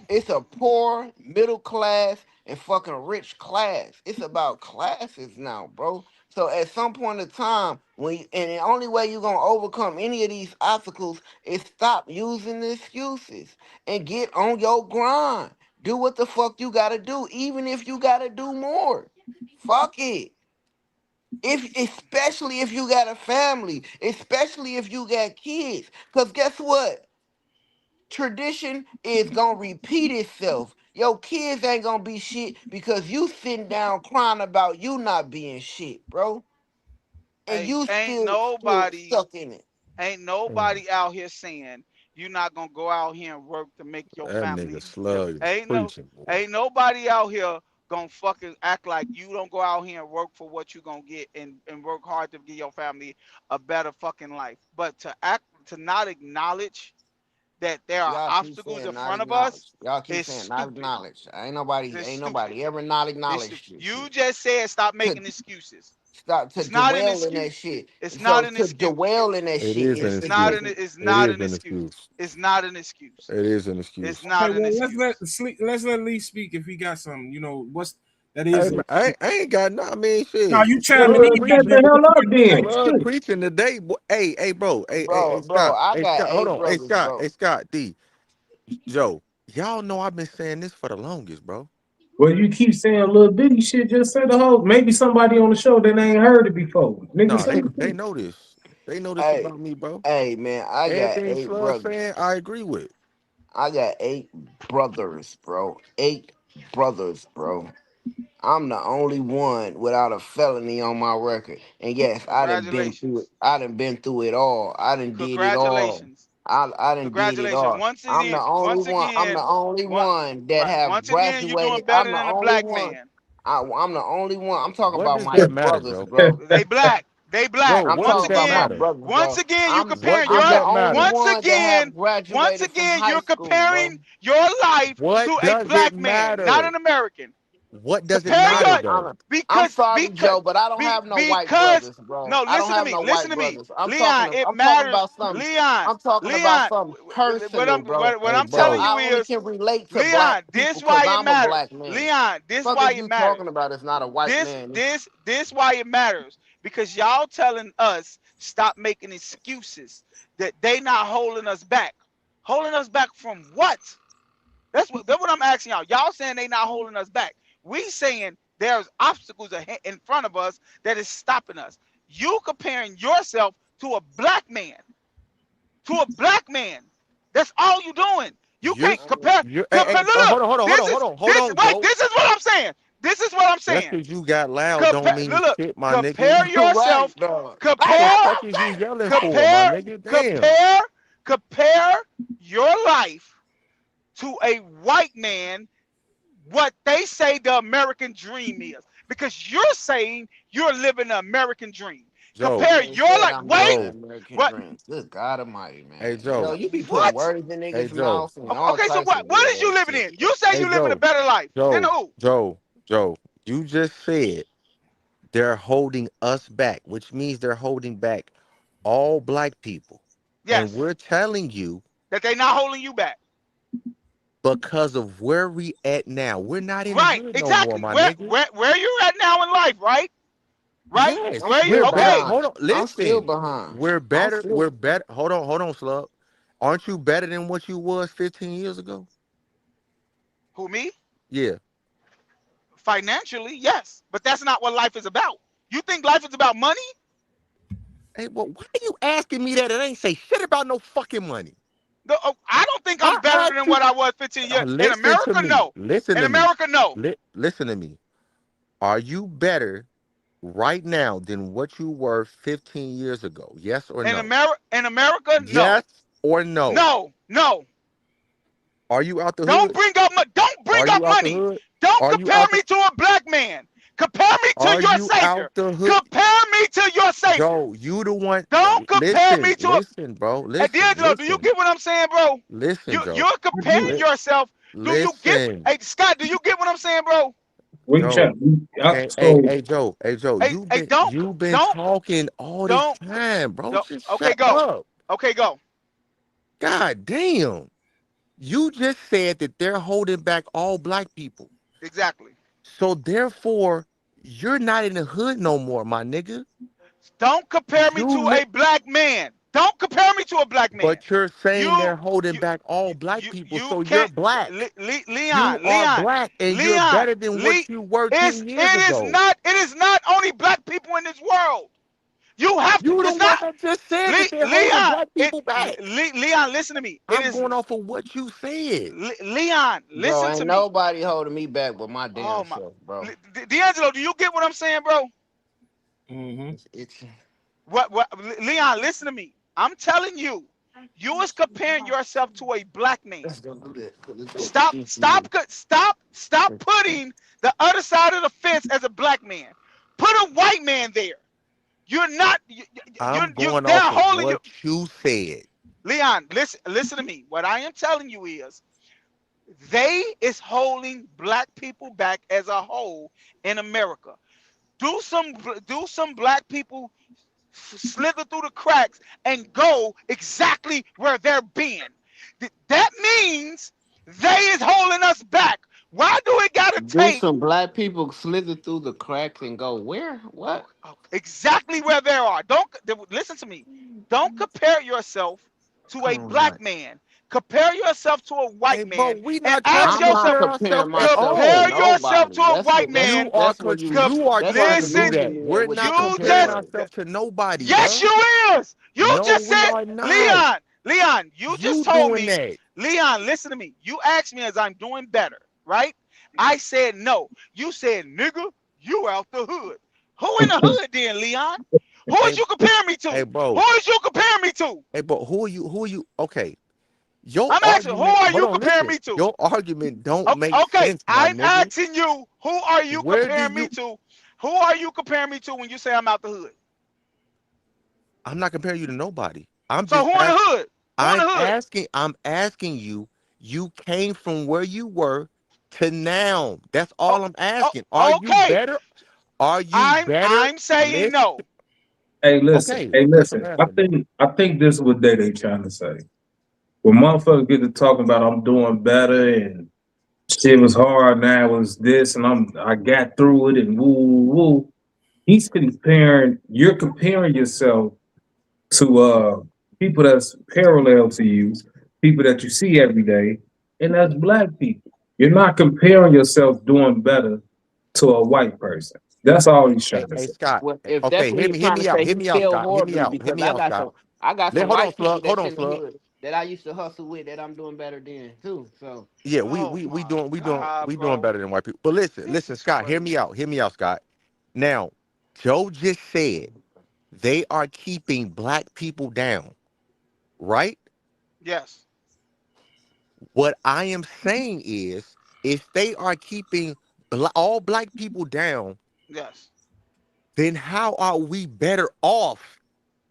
It's a poor middle class and fucking rich class. It's about classes now, bro. So at some point in time, and the only way you're gonna overcome any of these obstacles is stop using the excuses and get on your grind. Do what the fuck you gotta do, even if you gotta do more. Fuck it. Especially if you got a family, especially if you got kids. Cause guess what? Tradition is gonna repeat itself. Your kids ain't gonna be shit because you sitting down crying about you not being shit, bro. And Ain't you ain't still nobody stuck in it. ain't nobody out here saying you're not gonna go out here and work to make your That nigga family live. Slug is preaching, boy. Ain't nobody out here gonna fucking act like you don't go out here and work for what you gonna get and work hard to give your family a better fucking life. But to not acknowledge that there are Y'all keep obstacles in saying not front of us acknowledged. Y'all keep is saying not stupid. acknowledged. It's Ain't stupid. nobody ever not It's stupid. acknowledged this You shit. just said stop To making excuses. stop to It's not an dwell in that excuse. shit. It's not So an to excuse. dwell in that It shit is is an It's the not excuse. an difference. it's It not is an an excuse. excuse. It's not an excuse. It is an It's excuse. okay, not an well excuse. let's let Lee speak if he got something. You know, what's that Hey, is man, I ain't got no. I mean, now shit. you chiming Well, in, Slug shut preaching. the hell up then. Slug Shit. preaching today. Boy. Hey, bro. Hey, Bro, Scott. I Hey, got Scott. Hold 8 on. Hey, brothers, Scott. bro. Hey, Scott. Joe. Y'all know I've been saying this for the longest, bro. Well, you keep saying little bitty shit. Just say the whole. Maybe somebody on the show that ain't heard it before. Nigga, No, say it. they know this. They know this Hey, about me, bro. hey man, Anything Slug saying, I agree with. I got 8 brothers, bro. 8 brothers, bro. I'm the only one without a felony on my record. And yes, I done been through it. Congratulations. I done been through it all. I done did it all. Congratulations. I done did it Congratulations. all. Once again, once I'm again, the only one one that right. have Once again, you're doing graduated. I'm better the than a only black one. man. I'm the only one. I'm talking What about does my that matter, brothers, Joe? bro. They black. They black. Joe, I'm what Once does talking that about my again, matter? brothers, once bro. again, you I'm What comparing does I'm the that only matter? one that have once graduated from again, high you're school, bro. comparing your life to What a does it black man, not matter? an American. What does it Compare matter, your though? I'm because sorry, because Joe, but I don't have no white because brothers, bro. no, I don't listen to have me, no listen white to me, brothers. Leon. It I'm talking matters, about something. Leon. I'm talking about Leon. something What personal, I'm bro. what Hey, I'm So telling bro. you I only is, can relate to black Leon. people This because why it I'm a matters, black man. Leon. This Fuck why is it you matters. talking about? It's not a white This man. this this why it matters because y'all telling us stop making excuses that they not holding us back. Holding us back from what? That's what I'm asking y'all. Y'all saying they not holding us back. We saying there's obstacles in front of us that is stopping us. You comparing yourself to a black man, to a black man. That's all you doing. You You're, can't compare. hey, Look, hold on, hold on, hold this. on, Wait, Joe. this is what I'm saying. This is what I'm Just saying. because you got loud don't mean Look, shit, my nigga. compare You right, yourself. dog. What the Compare, fuck is you yelling for, my compare, nigga? Damn. compare, compare your life to a white man what they say the American dream is. Because you're saying you're living the American dream. I Joe, Compare ain't your said life. I'm living the Wait, Joe, American what? dream. Good God Almighty, hey, man. Joe, Joe, you be putting What? words in hey, niggas' Joe, mouth and all Okay, so types of what weird is you ass living shit, in? bro. You say hey, you living a Joe, better life. Then Joe, who? Joe, Joe. You just said they're holding us back, which means they're holding back all black people. And Yes, we're telling you that they not holding you back. because of where we at now. We're not in the Right, hood no more, exactly. my Where nigga. where where you at now in life? Right, right. I'm Yes, Where you? still we're better. Okay. behind. Hold on, I'm still listen. behind. We're I'm better. still We're better. Hold on, Slug. Aren't you better than what you was 15 years ago? Who, me? Yeah. Financially, yes, but that's not what life is about. You think life is about money? Hey, well, why are you asking me that? It ain't say shit about no fucking money. No, I don't think I I'm better than asked you. what I was 15 years. In Listen to America, me. no. Listen In to me. America, no. Listen to me. Are you better right now than what you were 15 years ago? Yes or In no? America, no. Yes or no? No. Are you out the Don't hood? bring up Are you out the money. hood? Don't Are you compare out me the to a black man. Compare me to Are your you savior. out the hood? Compare me to your savior. Joe, you the one. Don't compare me to Listen, bro. Hey, D'Angelo, do you get what I'm saying, bro? Listen, Joe. You're comparing yourself. Do you get? Listen, Hey, Scott, do you get what I'm saying, bro? We Joe. check. Hey, Joe. Hey, Joe. Hey, You've been talking all this time, bro. Just Okay, shut go. up. Okay, go. God damn. You just said that they're holding back all black people. Exactly. So therefore, you're not in the hood no more, my nigga. Don't compare me to a black man. Don't compare me to a black man. But you're saying they're holding back all black people, so you're black. Leon, You are black, and you're better than what you were 10 years ago. It is not only black people in this world. You have to. You the It's one not. that just said that they're holding black people back. Leon, listen to me. I'm going off of what you said. Leon, listen Bro, to ain't me. nobody holding me back but my damn Oh my, self, bro. D'Angelo, do you get what I'm saying, bro? It's What, Leon, listen to me. I'm telling you, you is comparing yourself to a black man. let's go do that. Stop putting the other side of the fence as a black man. Put a white man there. You're not. I'm going they're off of holding what you said. Leon, listen to me. What I am telling you is, they is holding black people back as a whole in America. Do some black people slither through the cracks and go exactly where they're being. That means they is holding us back. Why do it gotta do take some black people slither through the cracks and go where? What? exactly where they are? Don't listen to me. Don't compare yourself to a black man. Compare yourself to a white man We and not trying ask to I'm not yourself. compare ourselves comparing at myself to all. Compare yourself to nobody. a white man. You are That's trying to do Listen, that. We're what not you comparing just comparing. ourselves to nobody, yes, bro. you is. You No, just we said, are not. Leon, you just You told doing me, that. Leon, listen to me. You asked me as I'm doing better, right? I said no. You said, nigga, you out the hood. Who in the hood then, Leon? Who is you comparing me to? Hey, bro. Who is you comparing me to? Hey, but who are you? Okay. Your I'm asking, who argument, are hold you on, comparing listen. me to? Your argument don't make Okay, sense, my I'm nigga. asking you, who are you Where do comparing me you to? Who are you comparing me to when you say I'm out the hood? I'm not comparing you to nobody. I'm So just who in the hood? Who in the hood? I'm asking you, you came from where you were to now. That's all I'm asking. Are you Okay, better? Are you better? I'm saying Listen. no. Hey, listen. Okay, Hey, that's what listen. I'm asking, bro. I think this is what they trying to say. When motherfuckers get to talking about I'm doing better and shit was hard, now it was this, and I got through it and woo woo woo. You're comparing yourself to people that's parallel to you, people that you see every day, and that's black people. You're not comparing yourself doing better to a white person. That's all he's trying to Hey, say. Scott. Well, if that's Okay, what he's hear trying to me out. say, Hear he me out, failed Scott. Hear me horribly out. Hear because me out, Scott. I got some Hold on, white people Slug. Hold that's on, in the Slug. hood that I used to hustle with that I'm doing better than too. So Yeah, Oh we my doing God, we doing bro. better than white people. But listen, This listen, is Scott, hear crazy. me out. Hear me out, Scott. Now, Joe just said they are keeping black people down, right? Yes. What I am saying is, if they are keeping all black people down, Yes. then how are we better off?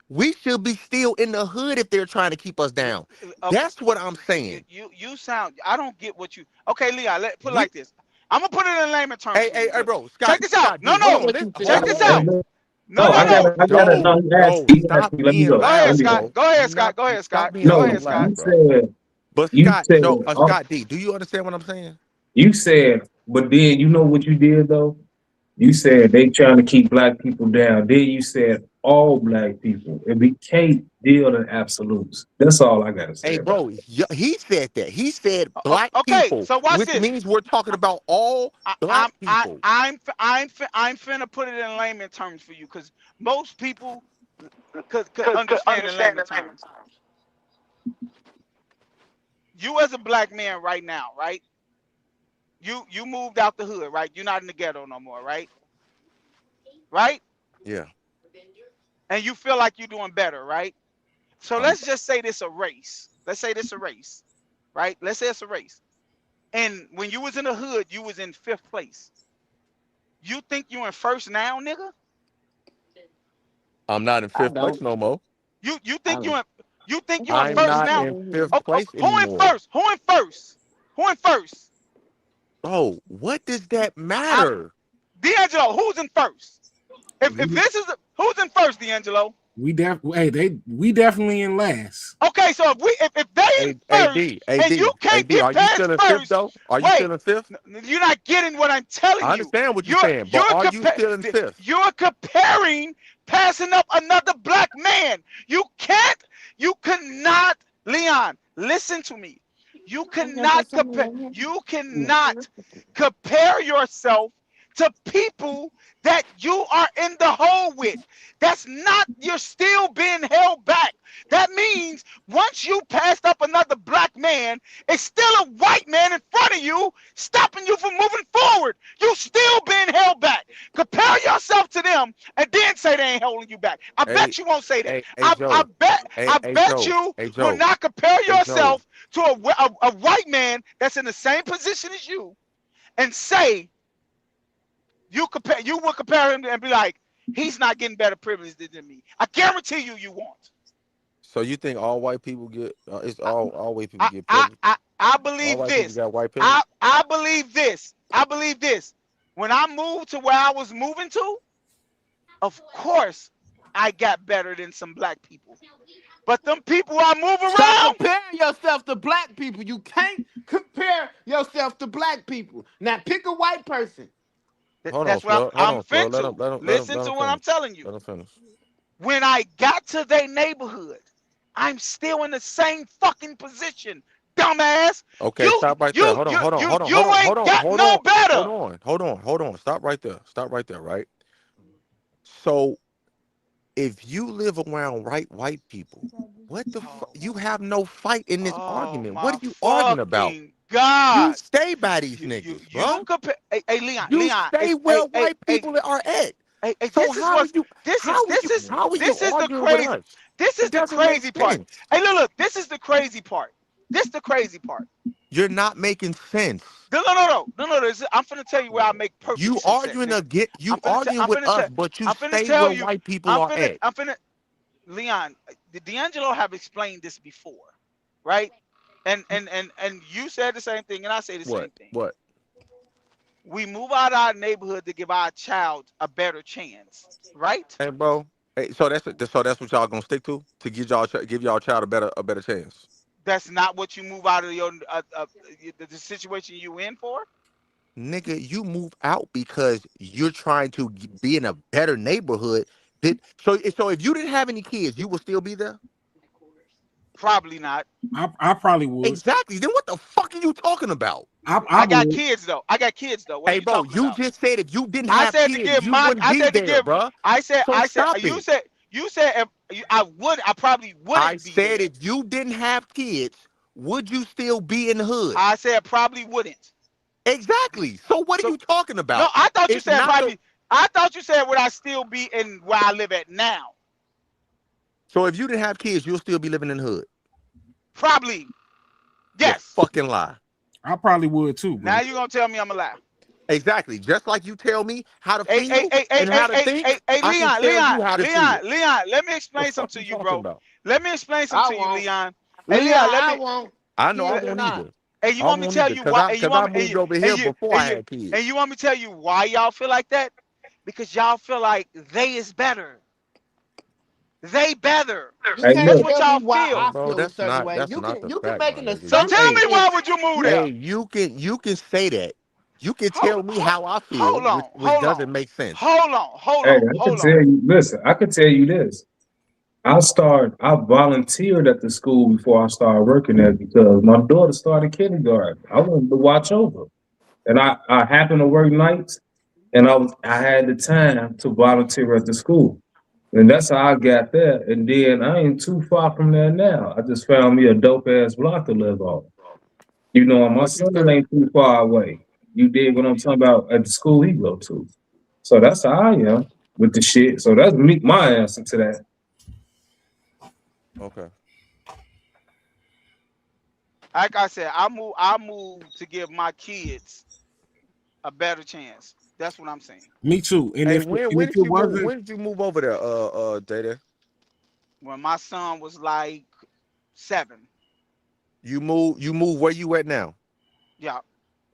We should be still in the hood if they're trying to keep us down. Okay. That's what I'm saying. You sound. I don't get what you. Okay, Leon. Put it We, like this. I'm gonna put it in layman terms for you. hey, Look, bro, check Scott, this out. Scott No, D, hold that's no. on, what listen, you hold Check on, said. this hold on. out. No, No, no, I no. gotta Joe, no, he asked Joe, me, stop let me being go. Go ahead, Let loud, me Scott. go. bro. Go ahead, You Scott. not Go ahead, stop Scott. being Go No, ahead, so Scott. loud, bro. But you Scott, said, Scott D, do you understand what I'm saying? you said, but then you know what you did though? You said they trying to keep black people down. Then you said all black people, and we can't deal in absolutes. That's all I gotta say Hey, about bro, he said that. He said black Okay, people, so watch which this. means we're talking about all black people. I'm finna put it in layman terms for you, because most people could understand in layman terms. You as a black man right now, right? You moved out the hood, right? You're not in the ghetto no more, right? Right? Yeah. And you feel like you're doing better, right? So Um, let's just say this a race. Let's say this a race, right? Let's say it's a race. And when you was in the hood, you was in 5th place. You think you in first now, nigga? I'm not in I fifth place don't. no more. You I think don't. you in I'm first not now? in fifth Oh, place who in anymore. first? Who in first? Who in first? Bro, what does that I'm matter? D'Angelo. Who's in first? If this is who's in first, D'Angelo? We definitely in last. Okay, so if they in first and you can't get Are you past still in fifth first, though? Are you wait, still in fifth? you're not getting what I'm telling I you. understand what you're saying, but are you still in fifth? You're comparing passing up another black man. You can't. You cannot, Leon. Listen to me. You cannot compare. You cannot compare yourself to people that you are in the hole with. That's not. You're still being held back. That means once you passed up another black man, it's still a white man in front of you, stopping you from moving forward. You still being held back. Compare yourself to them, and then say they ain't holding you back. I Hey, bet you won't say that. hey, Joe. I bet Joe. you Hey, will Joe. not compare Hey, Joe. yourself to a white man that's in the same position as you, and say you will compare him and be like, he's not getting better privilege than me. I guarantee you won't. So you think all white people get? It's all white people I get I privilege. I, I All believe white people this. got white privilege. I believe this. I believe this. When I moved to where I was moving to, of course, I got better than some black people. But them people I move Stop around, comparing yourself to black people. You can't compare yourself to black people. Now pick a white person. Hold on, that's what Flood. Hold I'm on, Flood. fin to. Listen Let to him what I'm finish. telling you. Let him finish. When I got to their neighborhood, I'm still in the same fucking position, dumbass. Okay, stop right there. Hold on, hold on, hold on, hold You on, hold ain't on, got hold no on, better. hold on. Stop right there. Stop right there, right? So if you live around white people, what the fuck? You have no fight in this Oh argument. What my are you arguing about? fucking You god! stay by these You niggas, you bro. compare. Hey Leon, You stay it's where white people are at. So this is what's how are you this is the arguing with crazy. us? This It is the doesn't make crazy part. sense. Hey, look, this is the crazy part. This the crazy part. You're not making sense. No. I'm finna tell you where I make perfect You sense at, arguing nigga. you arguing I'm with finna us, tell. but you I'm finna stay tell where you. white people are at. I'm finna. Leon, D'Angelo have explained this before, right? And you said the same thing, and I say the What? same thing. What? We move out of our neighborhood to give our child a better chance, right? Hey, bro. Hey, so that's what y'all gonna stick to give y'all child a better chance. That's not what you move out of your the situation you in for. Nigga, you move out because you're trying to be in a better neighborhood. So if you didn't have any kids, you would still be there? Probably not. I probably would. Exactly. Then what the fuck are you talking about? I I got would. kids though. I got kids though. What are Hey, you bro, talking you about? just said if you didn't I have said to kids, give you my. wouldn't I be said to there, give. bro. I said. So I said. stop it. You said if I would. I probably I wouldn't be said there. if you didn't have kids, would you still be in the hood? I said probably wouldn't. Exactly. So what are So you talking no, about? I thought you It's said not the probably. I thought you said would I still be in where I live at now? So if you didn't have kids, you'll still be living in the hood. Probably. You Yes. fucking lie. I probably would too, bro. Now you gonna tell me I'm a lie? Exactly. Just like you tell me how to Hey, feel and how to think, I can Leon, tell you how to feel. Leon. Let me The explain fuck something you to you, talking bro. about? Let me explain I something to you, won't. Leon. Hey, Leon, Leon, let I me. won't. I know I Kids or won't not. either. And you I want me to won't tell either you why? because I moved over here before I had kids. And you want me to tell you why y'all feel like that? Because y'all feel like they is better. They better. You Hey, can't That's look, what tell y'all me why feel. Hey, I bro, feel a that's certain not way. that's You not can the you can fact, my make an nigga. So You tell assumption hey me if why would you move hey, there? you can say that. You can tell me how I feel, which doesn't make sense. Hold on. Hey, I can tell you. Listen, I can tell you this. I volunteered at the school before I started working there because my daughter started kindergarten. I wanted to watch over, and I happened to work nights, and I had the time to volunteer at the school, and that's how I got there. And then I ain't too far from there now. I just found me a dope ass block to live on. You know, my But you son still, ain't too far away. You dig what I'm talking about at the school he go to. So that's how I am with the shit. So that's me, my answer to that. okay. Like I said, I moved to give my kids a better chance. That's what I'm saying. Me too. And Hey, if when it did you move? wasn't, When did you move over there, Data? When my son was like 7. You move where you at now? Yeah.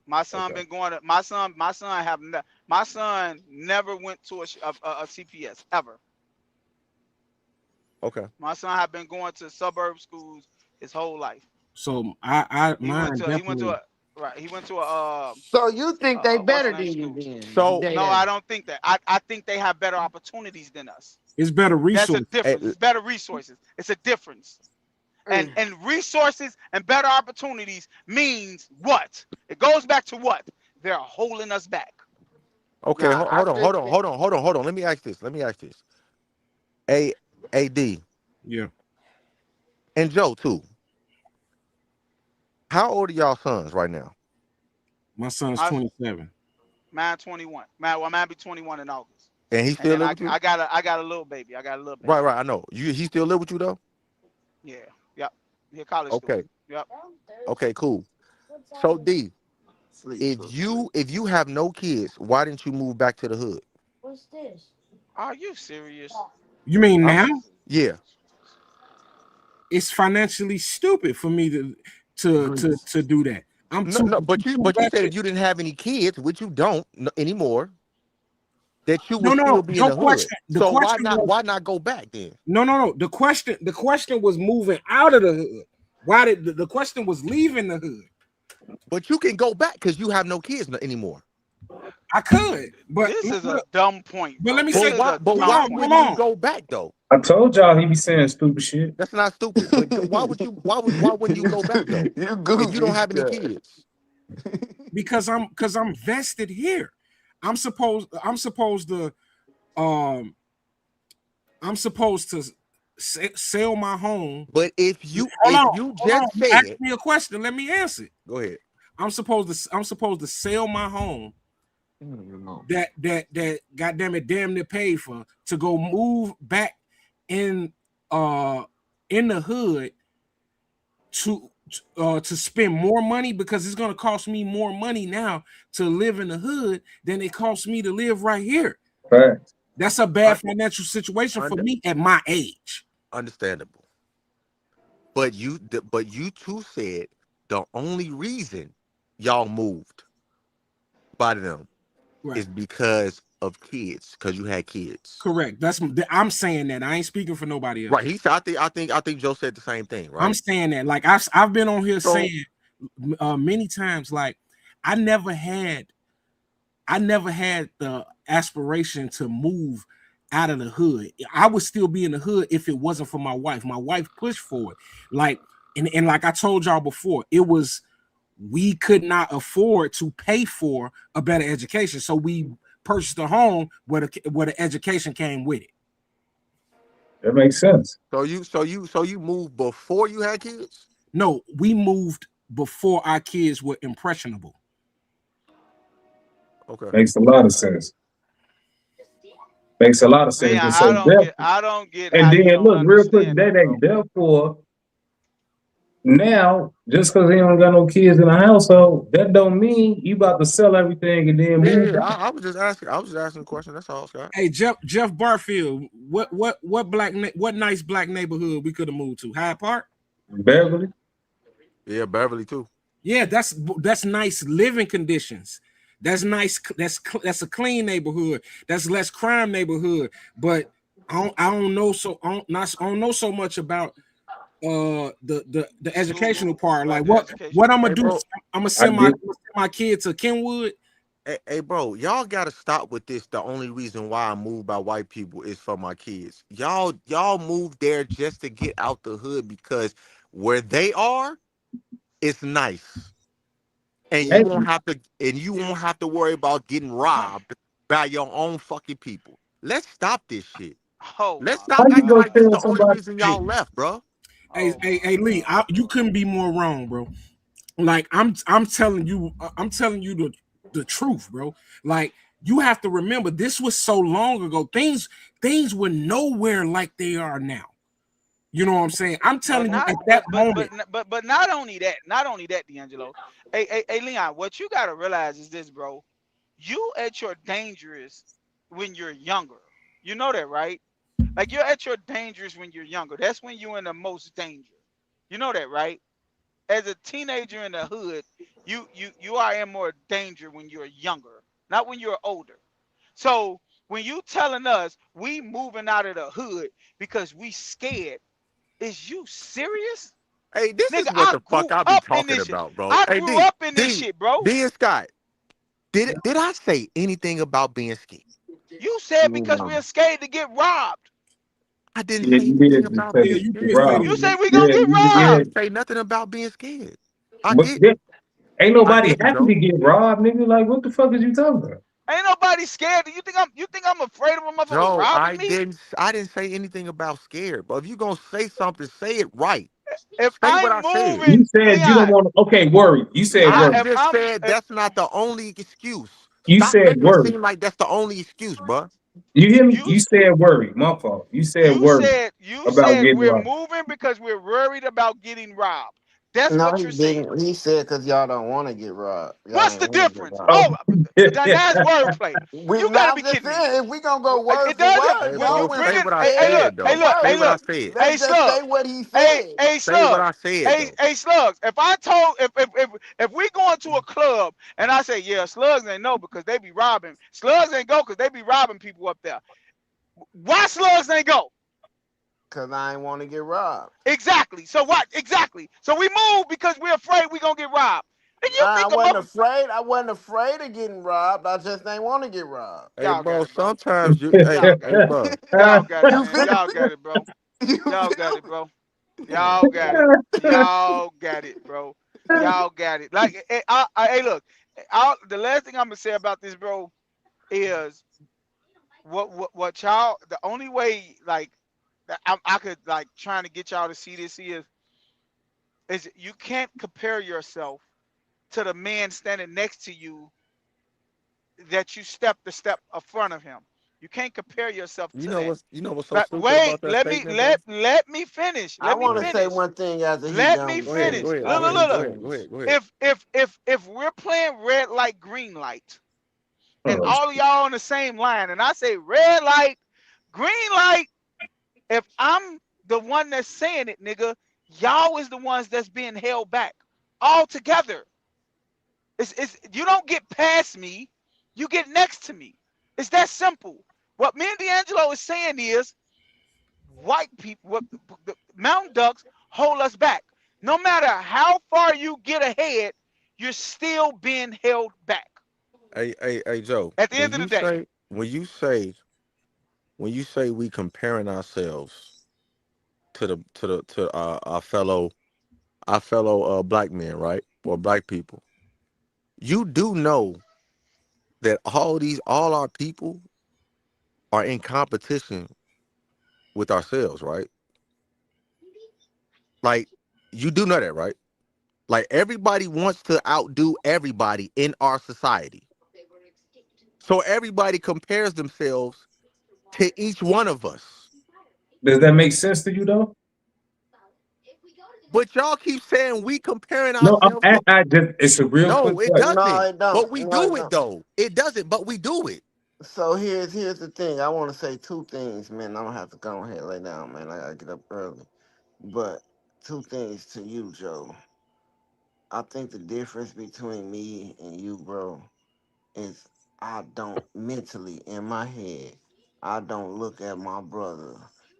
My son Okay. been going to my son never went to a CPS ever. Okay. My son have been going to suburb schools his whole life. so He went mine to definitely. he went to a So you think they what's the better name than you school. then? So, No, I don't think that. I think they have better opportunities than us. It's better That's a resource. difference. It's better resources. It's a difference. And resources and better opportunities means what? It goes back to what? They're holding us back. okay, Nah, I think hold on. Let me ask this. AD Yeah, and Joe too. How old are y'all sons right now? my son's My 27. man 21. Man be 21 in August. And he And still then live with you? I got a little baby. I got a little baby. Right. I know. He still live with you though? Yeah. Yep. He a college Okay. student. Yep. Okay, cool. So D, if you have no kids, why didn't you move back to the hood? Are you serious? You mean I'm now? Yeah. It's financially stupid for me to do that. I'm No, too but you said vested. if you didn't have any kids, which you don't anymore, that you No, would still no, be in no the hood. question. The So question was why not go back then? no. The question was moving out of the hood. Why did the question was leaving the hood? But you can go back because you have no kids anymore. I could, but This is a dumb point, but let bro. me This say, is a But hold dumb why on, hold point. wouldn't you on. go back though? I told y'all he be saying stupid shit. That's not stupid. But why wouldn't you go back though? you If you don't goofy. have any kids. Because I'm vested here. I'm supposed to um I'm supposed to sell my home. But if Hold on, you hold on. just You asked said, me a question. Let me answer it. go ahead. I'm supposed to sell my home that goddamn it damn near paid for to go move back in the hood to spend more money because it's gonna cost me more money now to live in the hood than it costs me to live right here. Facts. That's a bad financial situation for me at my age. Understandable. But you two said the only reason y'all moved by them Right. is because of kids, because you had kids. Correct. I'm saying that. I ain't speaking for nobody else. Right. He said I think Joe said the same thing, right? I'm saying that. Like I've been on here So- saying many times, like I never had the aspiration to move out of the hood. I would still be in the hood if it wasn't for my wife. My wife pushed for it. Like and like I told y'all before, we could not afford to pay for a better education, so we purchased a home where the education came with it. That makes sense. So you moved before you had kids? No, we moved before our kids were impressionable. Okay. Makes a lot of sense. Makes a lot of sense. Man, And so I don't get and how you then don't look real quick, understand that, bro. therefore now just because he don't got no kids in the household, that don't mean you about to sell everything and then move back. I was just asking a question. That's all, Scott. Hey, Jeff Barfield, what nice black neighborhood we could have moved to? Hyde Park? Beverly. Yeah, Beverly too. Yeah, that's nice living conditions. That's nice. That's a clean neighborhood. That's less crime neighborhood. But I don't know so much about the educational part. Like what I'm gonna do? I'm gonna send my kid to Kenwood. Hey, bro, y'all gotta stop with this. The only reason why I moved by white people is for my kids. Y'all moved there just to get out the hood because where they are, it's nice, and Yeah. Hey, you won't have to worry about getting robbed by your own fucking people. Let's stop this shit. Oh Let's my how stop you acting gonna like this God. tell the only somebody? reason Hey, y'all left, bro. Oh my hey, Lee, God. you couldn't be more wrong, bro. Like I'm telling you the truth, bro. Like you have to remember, this was so long ago. Things were nowhere like they are now. You know what I'm saying? I'm But telling you, not at that moment, but not only that, not only that, D'Angelo. Hey, Leon, what you gotta realize is this, bro. You at your dangerous when you're younger. You know that, right? Like you're at your dangerous when you're younger. That's when you're in the most danger. You know that, right? As a teenager in the hood, you are in more danger when you're younger, not when you're older. So when you telling us we moving out of the hood because we scared, is you serious? Hey, this Nigga, is what I the fuck grew I be up in talking this shit. about, bro. I Hey, grew D, up in this D, shit, bro. D and Scott. Did I say anything about being scared? You said because No. we're scared to get robbed. I didn't Yeah, say you anything did. You about said yeah, being it. you You did say scared. robbed. You that. say we gonna Yeah, get you I robbed. didn't say nothing about being scared. I But didn't. ain't I nobody didn't, happy to Joe. get robbed, nigga. Like, what the fuck is you talking about? Ain't nobody scared. You think I'm afraid of a motherfucker Joe, robbing me? I didn't say anything about scared. But if you gonna say something, say it right. If Say what I I'm said. moving, You said you don't Leon, want to. Okay, worry. You said I Leon, worry. if just I'm said that's not the only excuse. You Stop said making it worry. seem like that's the only excuse, bro. You hear me? you You said worry. My fault. You said you worry said you about said getting we're robbed. moving because we're worried about getting robbed. That's No, what he you're saying. didn't. He said because y'all don't want to get robbed. Y'all What's ain't the want to get difference? robbed. Oh, Oh, that's wordplay. We You gotta now I'm be just kidding me. saying, if we gonna go word It for doesn't. word, Hey, When y'all you bro, went bring say it, what I hey, scared look, said, to hey, though. look, Say hey, word. what I look, said. hey, Let's just Slug, say what he hey, said. hey, Say what Slug, I said, though. hey, Slugs. If I told, if we go into a club and I say, yeah, Slugs ain't no because they be robbing. Slugs ain't go because they be robbing people up there. Why Slugs ain't go? Cause I ain't want to get robbed. Exactly. So what? Exactly. So we move because we're afraid we gonna get robbed. And you Nah, I think a wasn't mother, afraid. I wasn't afraid of getting robbed. I just ain't want to get robbed. Hey, y'all got bro, it, bro. sometimes you, Y'all got hey, it. bro. Y'all got it, You man. feel Y'all me? got it, bro. You Y'all got feel it, me? bro. Oh, Y'all got bro. it. Y'all got it, bro. Y'all got it. Like, hey, look. The last thing I'm gonna say about this, bro, is what y'all. The only way, like, that I could like trying to get y'all to see this is you can't compare yourself to the man standing next to you that you step the step in front of him. You can't compare yourself to that. You know what's so But stupid wait, about that statement, bro? let me finish. I Let me want to say finish. one thing after he Let done me with Go ahead, go finish. finish. ahead, Look, go look, After ahead, he look, go look. ahead, go finished. ahead, go ahead. If we're playing red light and oh, all of y'all on the same line, and I say red light, green light, if I'm the one that's saying it, nigga, y'all is the ones that's being held back all together. It's you don't get past me, you get next to me. It's that simple. What me and D'Angelo is saying is white people, what the mountain ducks hold us back. No matter how far you get ahead, you're still being held back. Hey, Joe. At the end of the day, When you say we comparing ourselves to our fellow black men, right, or black people, you do know that all our people are in competition with ourselves, right? Like, you do know that, right? Like, everybody wants to outdo everybody in our society. So everybody compares themselves to each one of us. does that make sense to you though? But y'all keep saying we comparing No, ourselves to. I just. It's a real quick No, it question. No, doesn't. it don't. But we No, it do it don't. though. It doesn't, but we do it. So here's the thing. I want to say two things, man. I'm gonna have to go ahead and lay down, man. I gotta get up early. But two things to you, Joe. I think the difference between me and you, bro, is I don't mentally in my head, I don't look at my brother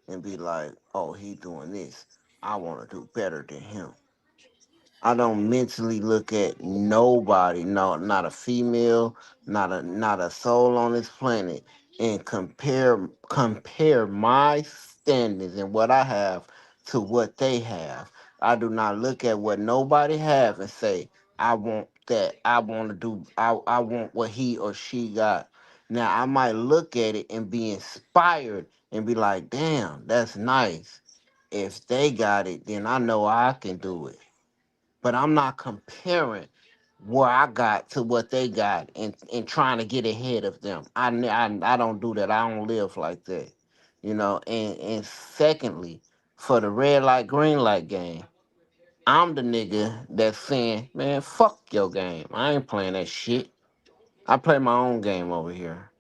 and be like, oh, he doing this. I want to do better than him. I don't mentally look at nobody, no, not a female, not a soul on this planet, and compare my standards and what I have to what they have. I do not look at what nobody have and say, I want that. I want to do I want what he or she got. Now I might look at it and be inspired and be like, damn, that's nice. If they got it, then I know I can do it, but I'm not comparing where I got to what they got and trying to get ahead of them. I don't do that. I don't live like that. And secondly, for the red light, green light game, I'm the nigga that's saying, man, fuck your game. I ain't playing that shit. I play my own game over here.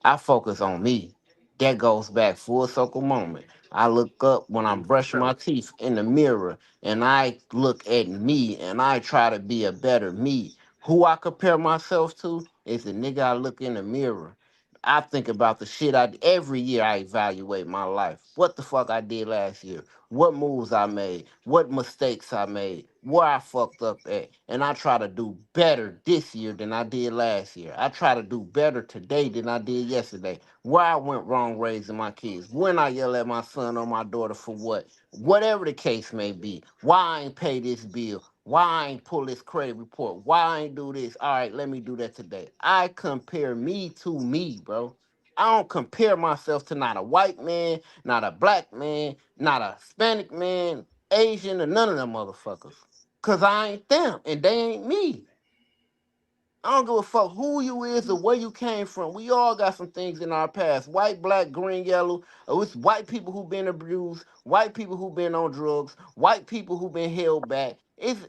I focus on me. That goes back full circle moment. I look up when I'm brushing my teeth in the mirror and I look at me and I try to be a better me. Who I compare myself to is the nigga I look in the mirror. I think about the shit every year I evaluate my life. What the fuck I did last year? What moves I made? What mistakes I made? Where I fucked up at? And I try to do better this year than I did last year. I try to do better today than I did yesterday. Where I went wrong raising my kids. When I yell at my son or my daughter for what? Whatever the case may be. Why I ain't pay this bill? Why I ain't pull this credit report? Why I ain't do this? All right, let me do that today. I compare me to me, bro. I don't compare myself to not a white man, not a black man, not a Hispanic man, Asian, or none of them motherfuckers. Cause I ain't them and they ain't me. I don't give a fuck who you is or where you came from. We all got some things in our past. White, black, green, yellow. Oh, it's white people who been abused, white people who been on drugs, white people who been held back. It's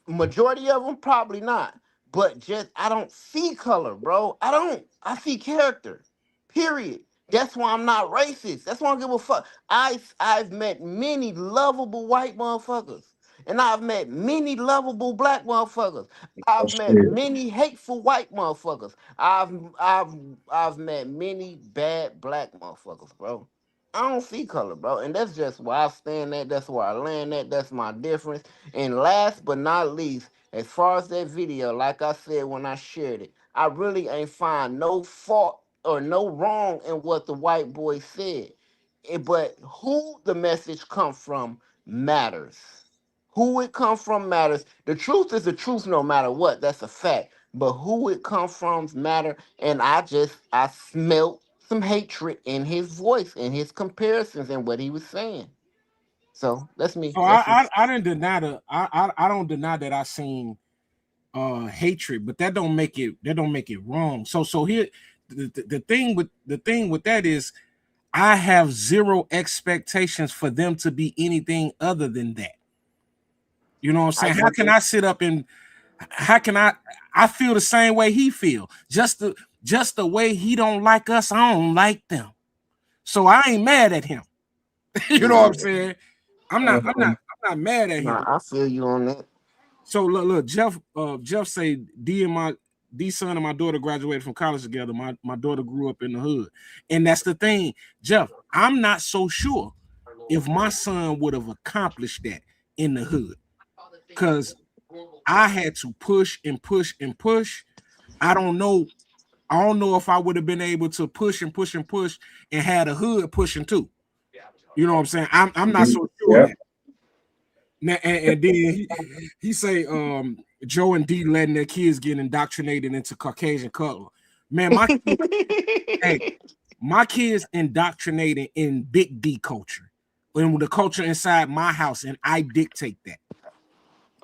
majority of them probably not. But just I don't see color, bro. I don't. I see character. Period. That's why I'm not racist. That's why I don't give a fuck. I've met many lovable white motherfuckers. And I've met many lovable black motherfuckers. Oh I've met shit. many hateful white motherfuckers. I've I've met many bad black motherfuckers, bro. I don't see color, bro. And that's just where I stand at. That's where I land at. That's my difference. And last but not least, as far as that video, like I said when I shared it, I really ain't find no fault or no wrong in what the white boy said. But who the message come from matters. Who it come from matters. The truth is the truth no matter what. That's a fact. But who it come from matter. And I smelt some hatred in his voice, in his comparisons, and what he was saying. So that's me. So That's me. I didn't deny I don't deny that I seen hatred, but that don't make it wrong. So here the thing with that is I have zero expectations for them to be anything other than that. You know what I'm I saying? How get can that. I sit up and how can I feel the same way he feel? Just the way he don't like us, I don't like them. So I ain't mad at him. You know what I'm Yeah. saying? I'm not I'm not Um, I'm not mad at Nah, him. I feel you on that. So look, Jeff say D son and my daughter graduated from college together. My daughter grew up in the hood. And that's the thing, Jeff. I'm not so sure if my son would have accomplished that in the hood. Because I had to push and push and push. I don't know. I don't know if I would have been able to push and push and push and had a hood pushing too. You know what I'm saying? I'm not so sure of yeah. that. Now, and then he say Joe and D letting their kids get indoctrinated into Caucasian color. Man, hey, my kids indoctrinated in big D culture, in the culture inside my house, and I dictate that.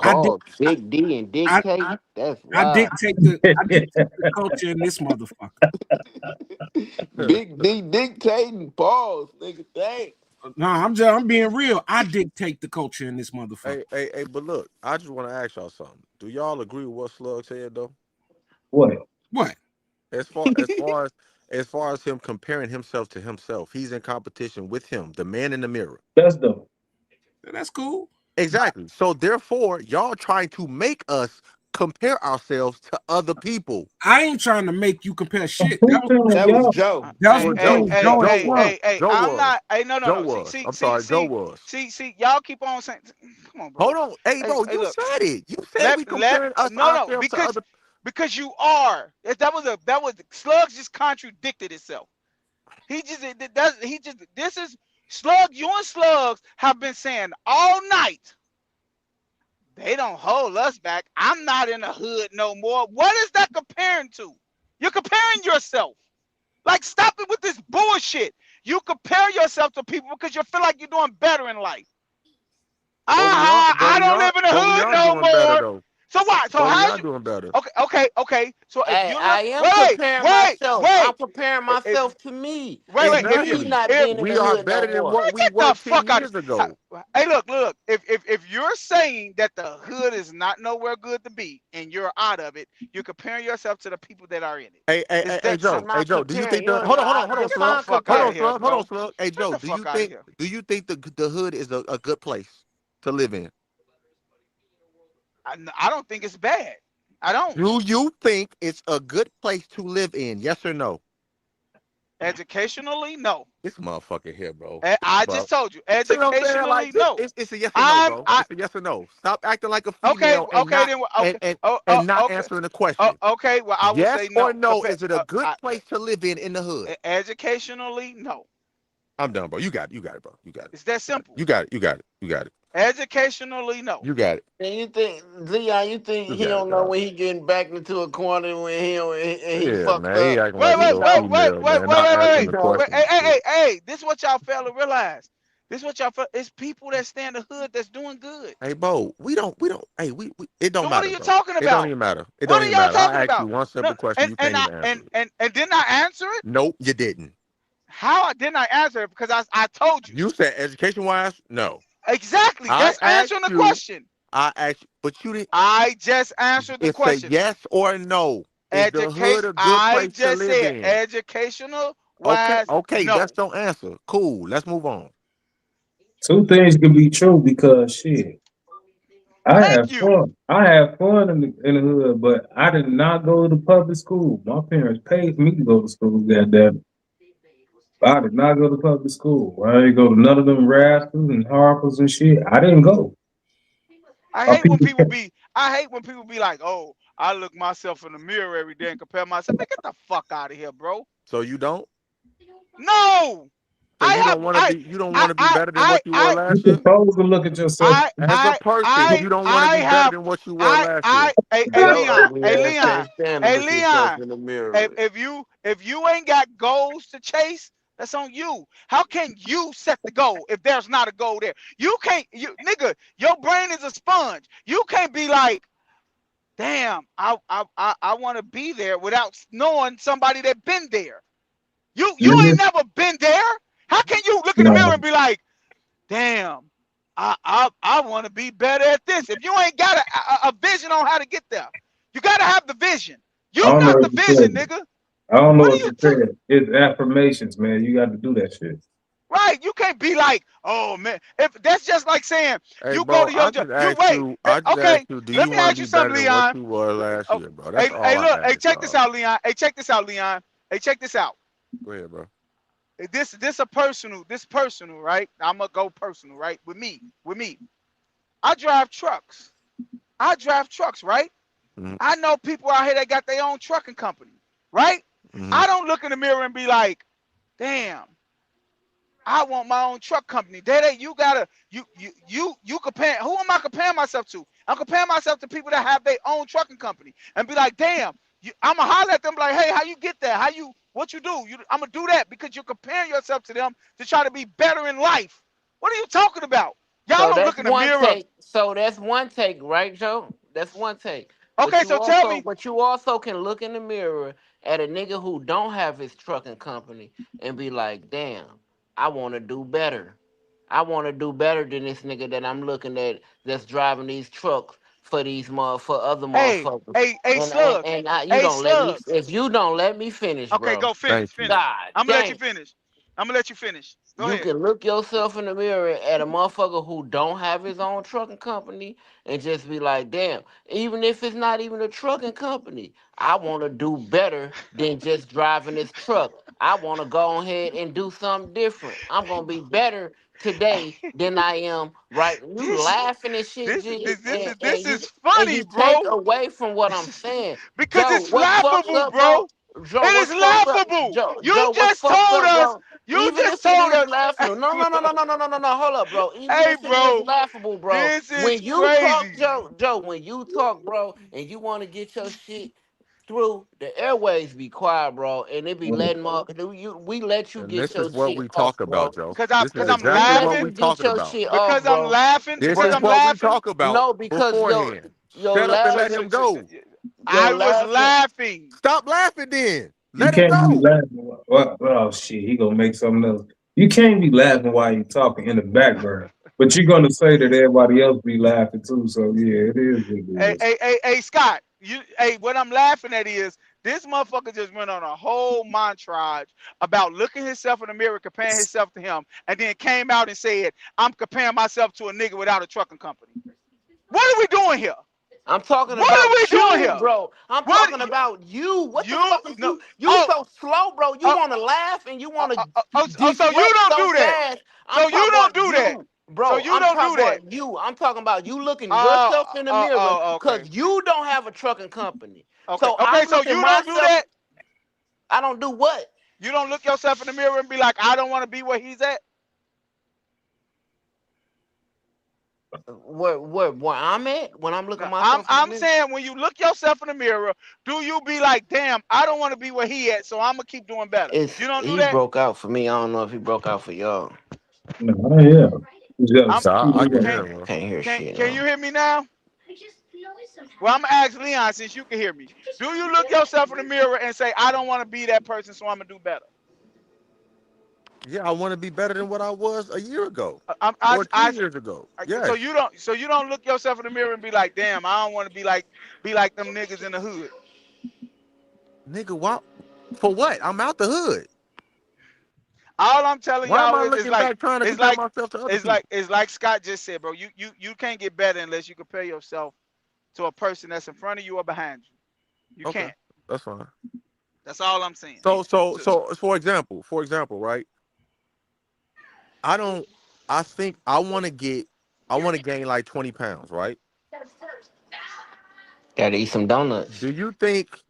I dic- Called Big D and I, dictate. That's I wild. dictate the culture in this motherfucker. Big D dictating. Pause, nigga. Dang. Nah, I'm being real. I dictate the culture in this motherfucker. Hey, but look, I just want to ask y'all something. Do y'all agree with what Slug said though? What? What? As far as him comparing himself to himself, he's in competition with him, the man in the mirror. That's the That's cool. Exactly. So therefore, y'all trying to make us compare ourselves to other people. I ain't trying to make you compare shit. Who telling That was y'all? Joe. That's Hey, Who what hey, Joe telling hey, y'all? Joe hey, was. hey, hey, Joe I'm was. not. Hey, no, no, Joe no. was. I'm sorry, Joe was. See. Y'all keep on saying. Come on, Hold bro. on. Hey, Hey, bro, hey, you look. said it. You said Let we let comparing us no, ourselves to other. because you are. That was Slugs just contradicted itself. He just it does he just this is Slug. You and Slugs have been saying all night. They don't hold us back. I'm not in the hood no more. What is that comparing to? You're comparing yourself. Like, stop it with this bullshit. You compare yourself to people because you feel like you're doing better in life. I don't live in the But we hood are no doing better more. though. So what? So But we how are you? doing better. Okay. So if Hey, you I look, am comparing myself. I'm wait. comparing If myself to me wait, and me Exactly. not if being in We the are hood no better than more. what we get were the 10 fuck out. years ago. Hey, look. If you're saying that the hood is not nowhere good to be and you're out of it, you're comparing yourself to the people that are in it. It's Hey, that I'm Joe. simple. Hey, not Joe. Do you comparing. think You the don't hold know. on, hold on, Get the Slug. Define fuck out Hold of on, comparing. here, Slug. Hold on, bro. Slug. Hey, Get Joe. the fuck out of here. Do you think the hood is a good place to live in? I don't think it's bad. I don't. Do you think it's a good place to live in? Yes or no? Educationally, no. This motherfucker here, bro. I Bro. just told you. See what I'm saying? Like, Educationally, no. it's a yes or no, I'm bro. I It's a yes or no. Stop acting like a okay, female and not then okay. and not Okay. answering the question. Okay, well I will Yes say or no. no? Is it a good place to live in the hood? Educationally, no. I'm done, bro. You got it. You got it, bro. You got it. It's that simple. You got it. You got it. You got it. Educationally, no. You got it. And you think Leon? You think You he got it, don't know dog. when he getting backed into a corner when he Yeah, fucked man. He up? acting like a He little know. female, man. Not He answering the know. Wait. question and shit. Hey. This is what y'all fail to realize. This is what y'all fail. It's people that stay in the hood that's doing good. Hey, Bo, we don't. Hey, we it don't So what are matter, you bro. talking It don't about? even matter. It What don't are even y'all matter. talking I asked you about? one No, simple question. You can't even answer it. and didn't I answer it? Nope, you didn't. How didn't I answer it? Because I told you. You said education wise, no. Exactly. I That's answering asked the you. question. I asked you, but you didn't. I just answered the It's a question. yes or no. Is the hood Education. a good I place to just live said in? educational Okay, wise, okay, no. that's your answer. Cool. Let's move on. Two things can be true because shit. I Thank have you. fun. I have fun in the hood, but I did not go to public school. My parents paid for me to go to school. Goddamn, I did not go to public school. I didn't go to none of them Rascals and Harpers and shit. I didn't go. I My hate when people, people be. I hate when people be like, "Oh, I look myself in the mirror every day and compare myself." Man, get the fuck out of here, bro. So you don't? No, So I you don't have. want to be you don't want to be better than what you were I you last year? supposed to look at yourself. As a person, you don't want to I be better have. than what you were last year. Hey Your Leon, ugly ass can't stand to hey look yourself Leon. in the mirror. If you ain't got goals to chase, that's on you. How can you set the goal if there's not a goal there? You can't. You nigga, your brain is a sponge. You can't be like, damn, I want to be there without knowing somebody that been there. You ain't Mhm. never been there. How can you look in the mirror No, and be like, damn, I want to be better at this? If you ain't got a vision on how to get there, you got to have the vision. I You don't know got what the you vision, said. nigga. I don't know What are what you you said. It's affirmations, man. You got to do that shit. right? You can't be like, oh man. If that's just like saying Hey, you go bro, to your job, you wait. I just Okay, asked you, do let you me want to ask be you better something, than what Leon. you were last Oh, year, bro? That's all hey, I look, hey, asked, check this dog. out, Leon. Hey, check this out, Leon. Hey, check this out. Go ahead, bro. This a personal, right? I'm gonna go personal, right? With me. I drive trucks. Right? Mm-hmm. I know people out here that got their own trucking company, right? Mm-hmm. I don't look in the mirror and be like, damn, I want my own truck company. Daddy, you gotta, you compare. Who am I comparing myself to? I'm comparing myself to people that have their own trucking company and be like, damn, I'ma holler at them like, hey, how you get there? What you do? I'm gonna do that because you're comparing yourself to them to try to be better in life. What are you talking about? Y'all So don't that's look in the one mirror. take. So that's one take, right, Joe? That's one take. Okay, so tell me. But you also can look in the mirror at a nigga who don't have his trucking company and be like, damn, I want to do better. I want to do better than this nigga that I'm looking at that's driving these trucks for for other Hey, motherfuckers. hey, Slugs. You Hey, don't let me. Slugs. If you don't let me finish, Okay, bro. go finish. Thank you. Finish. God I'm gonna let you damn. finish. I'm gonna let you finish. Go You ahead. can look yourself in the mirror at a motherfucker who don't have his own trucking company and just be like, damn, even if it's not even a trucking company, I want to do better than just driving this truck. I want to go ahead and do something different. I'm gonna be better today than I am right. You This laughing and shit, this G, this and is you and funny, you take bro. away from what I'm saying. Because Joe, it's what's fucked laughable, up, bro? bro. Joe, It is what's fucked up? laughable. You Joe, what's just fucked told up, us. bro? You Even just if it told is us. laughable, no. Hold up, bro. Even Hey, if it is bro. laughable, bro. This is When you talk, crazy. Joe, when you talk, bro, and you want to get your shit through, the airways be quiet, bro, and it be letting we let you And get this is your what shit we off, talk about, bro. Joe. Cause This is I'm We exactly let what laughing. we you get talking your about. shit off, Because I'm bro. laughing. This Because is But I'm what we laughing. talk about no, because beforehand. your Shut up and So, let laughing, him go. your I was laughing. laughing. Stop laughing then. You Let him can't be go. laughing. Oh shit, he gonna make something else. You can't be laughing while you're talking in the background, but you're gonna say that everybody else be laughing too. So yeah, it is what Hey, it is. hey, Scott. What I'm laughing at is this motherfucker just went on a whole montage about looking himself in the mirror, comparing himself to him, and then came out and said, "I'm comparing myself to a nigga without a trucking company." What are we doing here? I'm talking What are we about doing you, here? bro. I'm What talking about you. What the you fuck is no? you? You Oh, so slow, bro. You oh, want to laugh and you want to so you deflect don't so do that. fast. I'm So you talking don't about do that. you, So bro. you I'm don't talking do that. about you. I'm talking about you looking yourself in the mirror Okay. because you don't have a trucking company. Okay. So Okay. I'm So looking you don't do myself. that. I don't do what? You don't look yourself in the mirror and be like, I don't want to be where he's at. Where I'm at when I'm looking No, I'm myself in the I'm mirror. saying when you look yourself in the mirror, do you be like, damn, I don't want to be where he at, so I'm gonna keep doing better. It's You don't do he that. broke out for me. I don't know if he broke out for y'all. No, yeah, I'm just So I keep it can can hear going. him, bro. Can't hear shit can you now. hear me now? Well, I'm gonna ask Leon since you can hear me. Do you look yourself in the mirror and say, I don't want to be that person, so I'm gonna do better? Yeah, I want to be better than what I was a year ago I, or two I, years ago. so Yes. you don't look yourself in the mirror and be like, damn, I don't want to be like them niggas in the hood. Nigga, why? For what? I'm out the hood. All I'm telling Why am y'all I is looking back trying to it's compare like myself to other people? it's like Scott just said, bro. You can't get better unless you compare yourself to a person that's in front of you or behind you. You Okay, can't. that's fine. That's all I'm saying. So for example, right? I don't. I think I want to get. I want to gain like 20 pounds, right? Gotta eat some donuts. Do you think?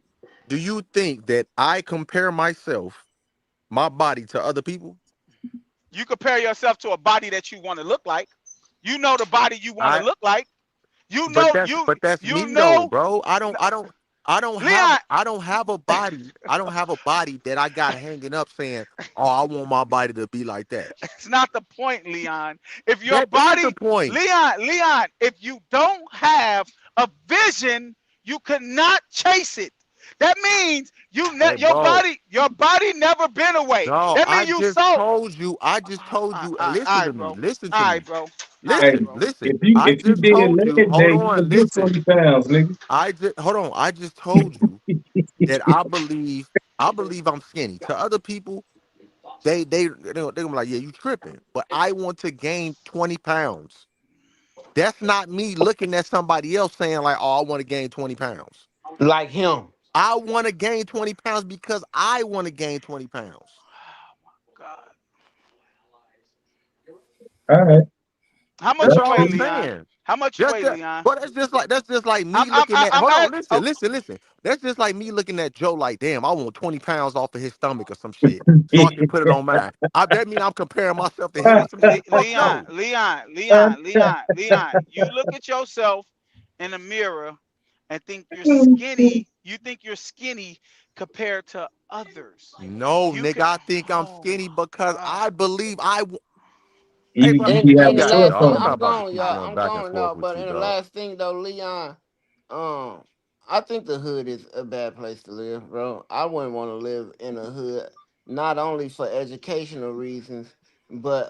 Do you think that I compare myself, my body, to other people? You compare yourself to a body that you want to look like. You know the body you want to I. look like. You But know that's you but that's you me though, know bro. I don't have Leon. I don't have a body. I don't have a body that I got hanging up saying, "Oh, I want my body to be like that." It's not the point, Leon. If your That is the body, point. Leon, if you don't have a vision, you cannot chase it. That means Hey, bro. your body never been away. No, That I mean you just saw. told you. I just told you. All Listen right, to me. bro. Listen All to right, me. bro. All right, Hey, Listen. bro. Listen. if I you just did told you. leg Hold day, you on. a good Listen. 20 pounds, nigga. I just hold on. I just told you that I believe I'm skinny. To other people, they're gonna be like, yeah, you tripping. But I want to gain 20 pounds. That's not me looking at somebody else saying like, oh, I want to gain 20 pounds. Like him. I want to gain 20 pounds because I want to gain 20 pounds. God. All right, How much That's that's you all weigh, I'm cool. Leon? saying. How much you Just weigh, that, Leon? but that's just like me looking at. I'm Hold on, at. listen, Oh, listen, listen. That's just like me looking at Joe like, damn, I want 20 pounds off of his stomach or some shit, so I can put it on mine. I that mean I'm comparing myself to him or some shit. Fuck no. Leon. You look at yourself in the mirror and think you're skinny. You think you're skinny compared to others. No, You nigga, can. I think I'm Oh skinny my because God. I believe I. Hey, you bro, you And be you and having the got it, last short dog. thing, I'm term. not I'm about to gone, keep y'all. going I'm back and gone forth now. with But you, in the dog. last thing though, Leon, I think the hood is a bad place to live, bro. I wouldn't want to live in a hood, not only for educational reasons, but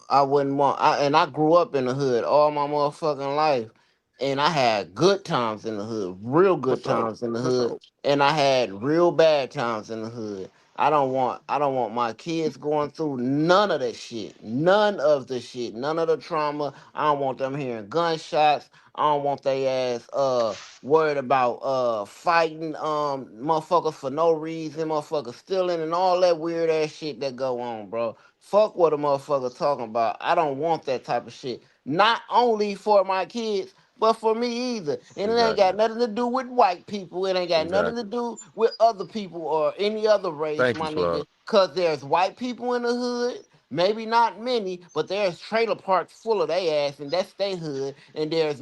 I wouldn't want. I grew up in the hood all my motherfucking life, and I had good times in the hood, real For good sure, times in the for hood, sure. and I had real bad times in the hood. I don't want my kids going through none of that shit. None of the shit. None of the trauma. I don't want them hearing gunshots. I don't want they ass worried about fighting motherfuckers for no reason, motherfuckers stealing and all that weird ass shit that go on, bro. Fuck what a motherfucker talking about. I don't want that type of shit. Not only for my kids, but for me either. And it ain't Exactly. got nothing to do with white people. It ain't got nothing to Exactly. do with other people or any other race, Thank you, my Slug. nigga. Cause there's white people in the hood. Maybe not many, but there's trailer parks full of they ass, and that's they hood. And there's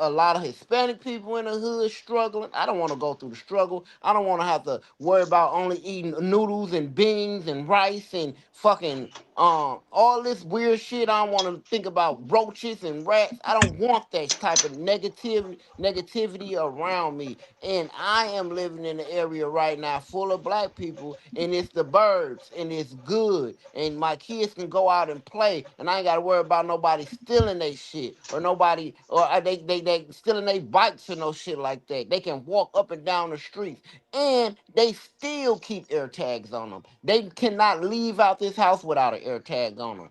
a lot of Hispanic people in the hood struggling. I don't want to go through the struggle. I don't want to have to worry about only eating noodles and beans and rice and fucking all this weird shit. I don't want to think about roaches and rats. I don't want that type of negativity around me. And I am living in an area right now full of black people, and it's the birds, and it's good. And my kids can go out and play, and I ain't gotta worry about nobody stealing their shit or nobody or they stealing their bikes or no shit like that. They can walk up and down the streets, and they still keep air tags on them. They cannot leave out this house without an air tag on them.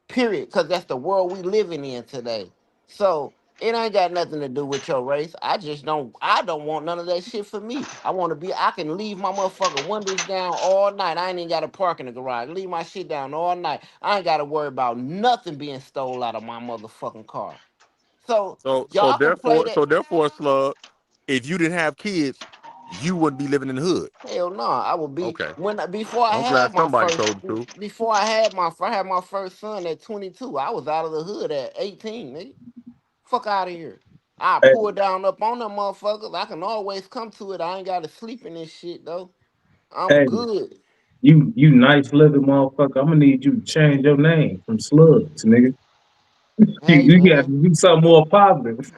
Period. Because that's the world we living in today. So it ain't got nothing to do with your race. I don't want none of that shit for me. I can leave my motherfucking windows down all night. I ain't even gotta park in the garage. Leave my shit down all night. I ain't gotta worry about nothing being stole out of my motherfucking car. So So so y'all can play therefore that. so therefore, Slug, if you didn't have kids, you wouldn't be living in the hood. Hell no, I would be Okay. before I I'm had glad my somebody first told the truth. I had my first son at 22. I was out of the hood at 18, nigga. Fuck out of here. I Hey, pull down up on them motherfuckers. I can always come to it. I ain't gotta sleep in this shit though. I'm hey, good. you nice living motherfucker. I'm gonna need you to change your name from Slugs, nigga. You, Hey you got to man. do something more positive.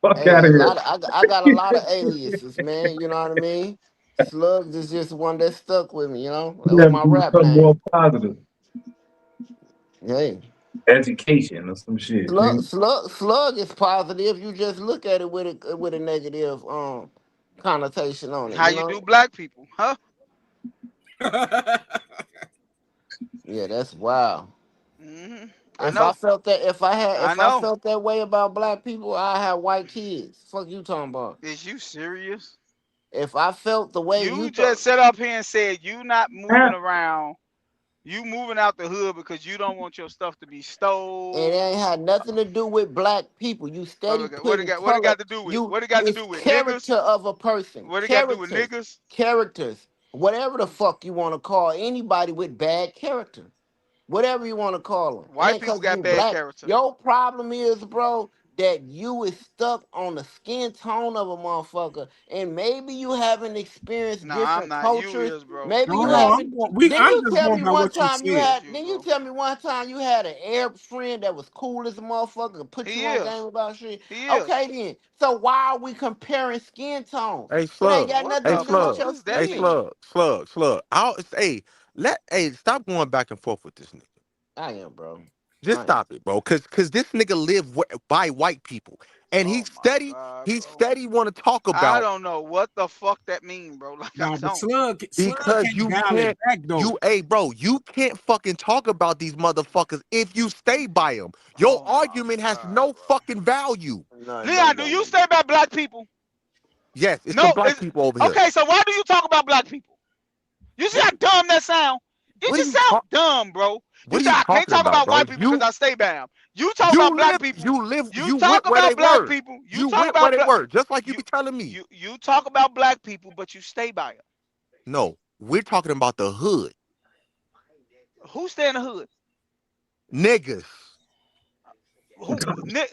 Fuck Hey, out of a here. lot of I got a lot of aliases, man. You know what I mean? Slugs is just one that stuck with me, you know? That You was got to my do rap something more name. positive. Hey. Education or some shit, nigga. Slug is positive. You just look at it with a negative connotation on it. How You you do know? black people, huh? Yeah, that's wild. I If I know. felt that, I if I know. felt that way about black people, I have white kids. Fuck you talking about? Is you serious? If I felt the way you You thought, just set up here and said you not Huh? moving around. You moving out the hood because you don't want your stuff to be it stole. ain't had nothing to do with black people. You steady What it putting got? What it color. got to do with? You What it got to it's do with character niggas? of a person. What it got to do with Characters, niggas? characters. Whatever the fuck you want to call anybody with bad character. Whatever you want to call them. It White ain't people because got you bad black. character. Your problem is, bro, that you is stuck on the skin tone of a motherfucker, and maybe you haven't experienced No, I'm different not. You cultures. is, bro. Maybe You you No, is. haven't. I'm Didn't you just tell going me by one what you time you said. That's had? you, Didn't you bro. tell me one time you had an Arab friend that was cool as a motherfucker and put He you on game is. about shit? He is. Okay then. So why are we comparing skin tones? Hey It ain't Slug. got What nothing Hey to the do with fuck Slug. your does that Hey mean? skin. Slug. Stop going back and forth with this nigga. I am, bro. Just I am. stop it, bro. Cause this nigga live by white people, and Oh my god, he bro. steady want to talk I about don't know what the fuck that mean, bro. Like I No, but don't. Slug because can't you dial it can't back though. you can't fucking talk about these motherfuckers if you stay by them. Your Oh my argument has god, no fucking value. No, it Leon, don't do got you nothing. stay by black people? Yes, it's some No. black people over here. Okay, so why do you talk about black people? You see What how dumb that sound? You what are just you sound talk dumb, bro. what You are say you I can't talking talk about, about bro? white people because I stay by them. You talk about black people. You You talk went where they about black were. people. You You talk went where about they black. were, just like you You be telling me. you talk about black people, but you stay by them. No, we're talking about the hood. Who stay in the hood? Niggas.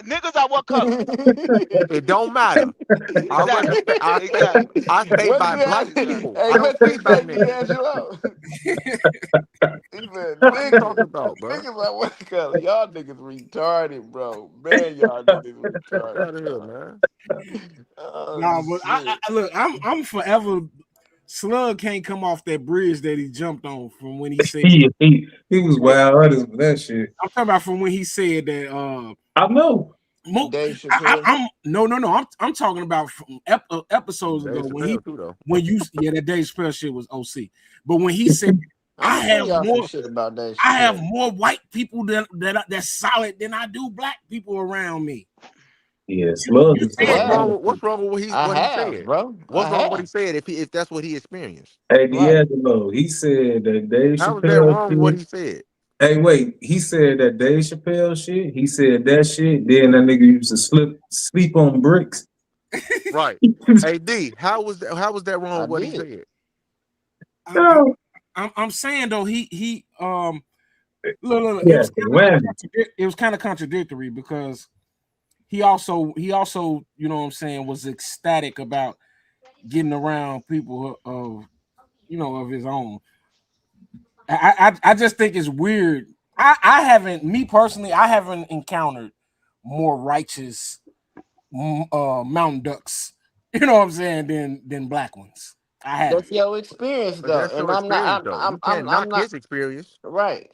Niggas are what color? It don't matter. I rather Exactly. stay, Exactly. I stay What by did black I? people. Hey, I don't what stay you by say, niggas. D'Angelo? He said, Fuck you talking niggas. about, bro? Niggas like what color? Y'all niggas retarded, bro. Man, y'all niggas Fuck retarded, out of here, dog. man. Oh No, but shit. look, I'm forever. Slug can't come off that bridge that he jumped on from when he said. He was wild artist with that shit. I'm talking about from when he said that I know. Dave Chappelle. I'm talking about from episodes ago when you that Dave Chappelle shit was OC. But when he said I have more shit about Dave Chappelle. I have more white people that's solid than I do black people around me. Yes, love is what's wrong with what he said, bro? What's wrong with what he said if that's what he experienced? Hey, D'Angelo, he said that Dave How Chappelle. was that wrong with what he said? Hey, wait, he said that Dave Chappelle shit. He said that shit. Then that nigga used to sleep on bricks. Right. Hey D, how was that wrong with what he said? I'm saying though, he look, Yeah, it was kind of contradictory because he also, you know what I'm saying, was ecstatic about getting around people of his own. I just think it's weird. I haven't encountered more righteous mountain ducks, you know what I'm saying, than black ones. I have. That's your experience though, That's and your I'm not. you can't knock his experience. Right.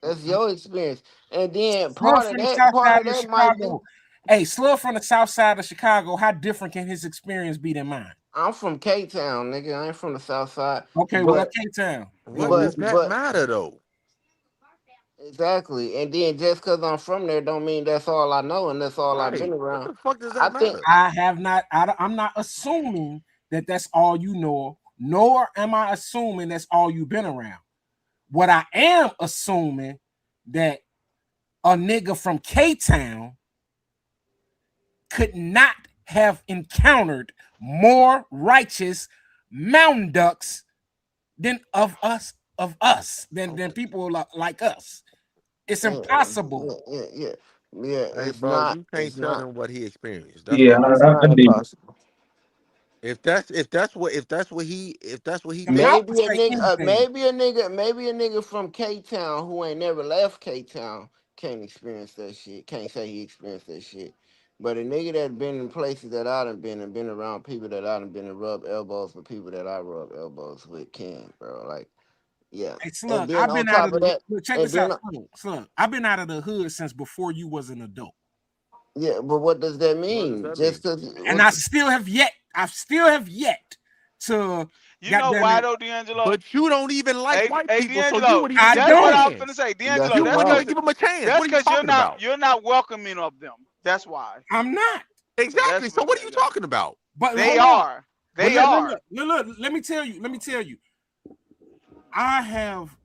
That's your experience, and then Slug part from of the south side that of might be. Chicago. Hey, Slug from the south side of Chicago. How different can his experience be than mine? I'm from K-Town, nigga. I ain't from the south side. Okay, well, K-Town. What does that matter though? Exactly, and then just because I'm from there, don't mean that's all I know and that's all I've been around. What the fuck does that matter? I'm not assuming that that's all you know, nor am I assuming that's all you've been around. What I am assuming that a nigga from K-Town could not have encountered more righteous mountain ducks than than people like us. It's impossible. Yeah. Hey, It's bro, not. you can't It's tell not. them what he experienced. That's I did. If that's what he Maybe a nigga from K-Town who ain't never left K-Town can't experience that shit. Can't say he experienced that shit. But a nigga that been in places that I done been and been around people that I done been and rub elbows with people that I rub elbows with can, bro. Like, yeah. Hey, Slug, and then I've been out of that, check this out, Slug. I've been out of the hood since before you was an adult. Yeah, but what does that mean? Just because, and I've still have yet to. You know why though, D'Angelo? But you don't even like white people, so you would even that's give what them I a was chance. finna say, D'Angelo. You wouldn't even give them a chance. That's what are you talking about? You're not welcoming of them. That's why. I'm not. Exactly. So what are you talking about? But they are. They are. Look, let me tell you. I have,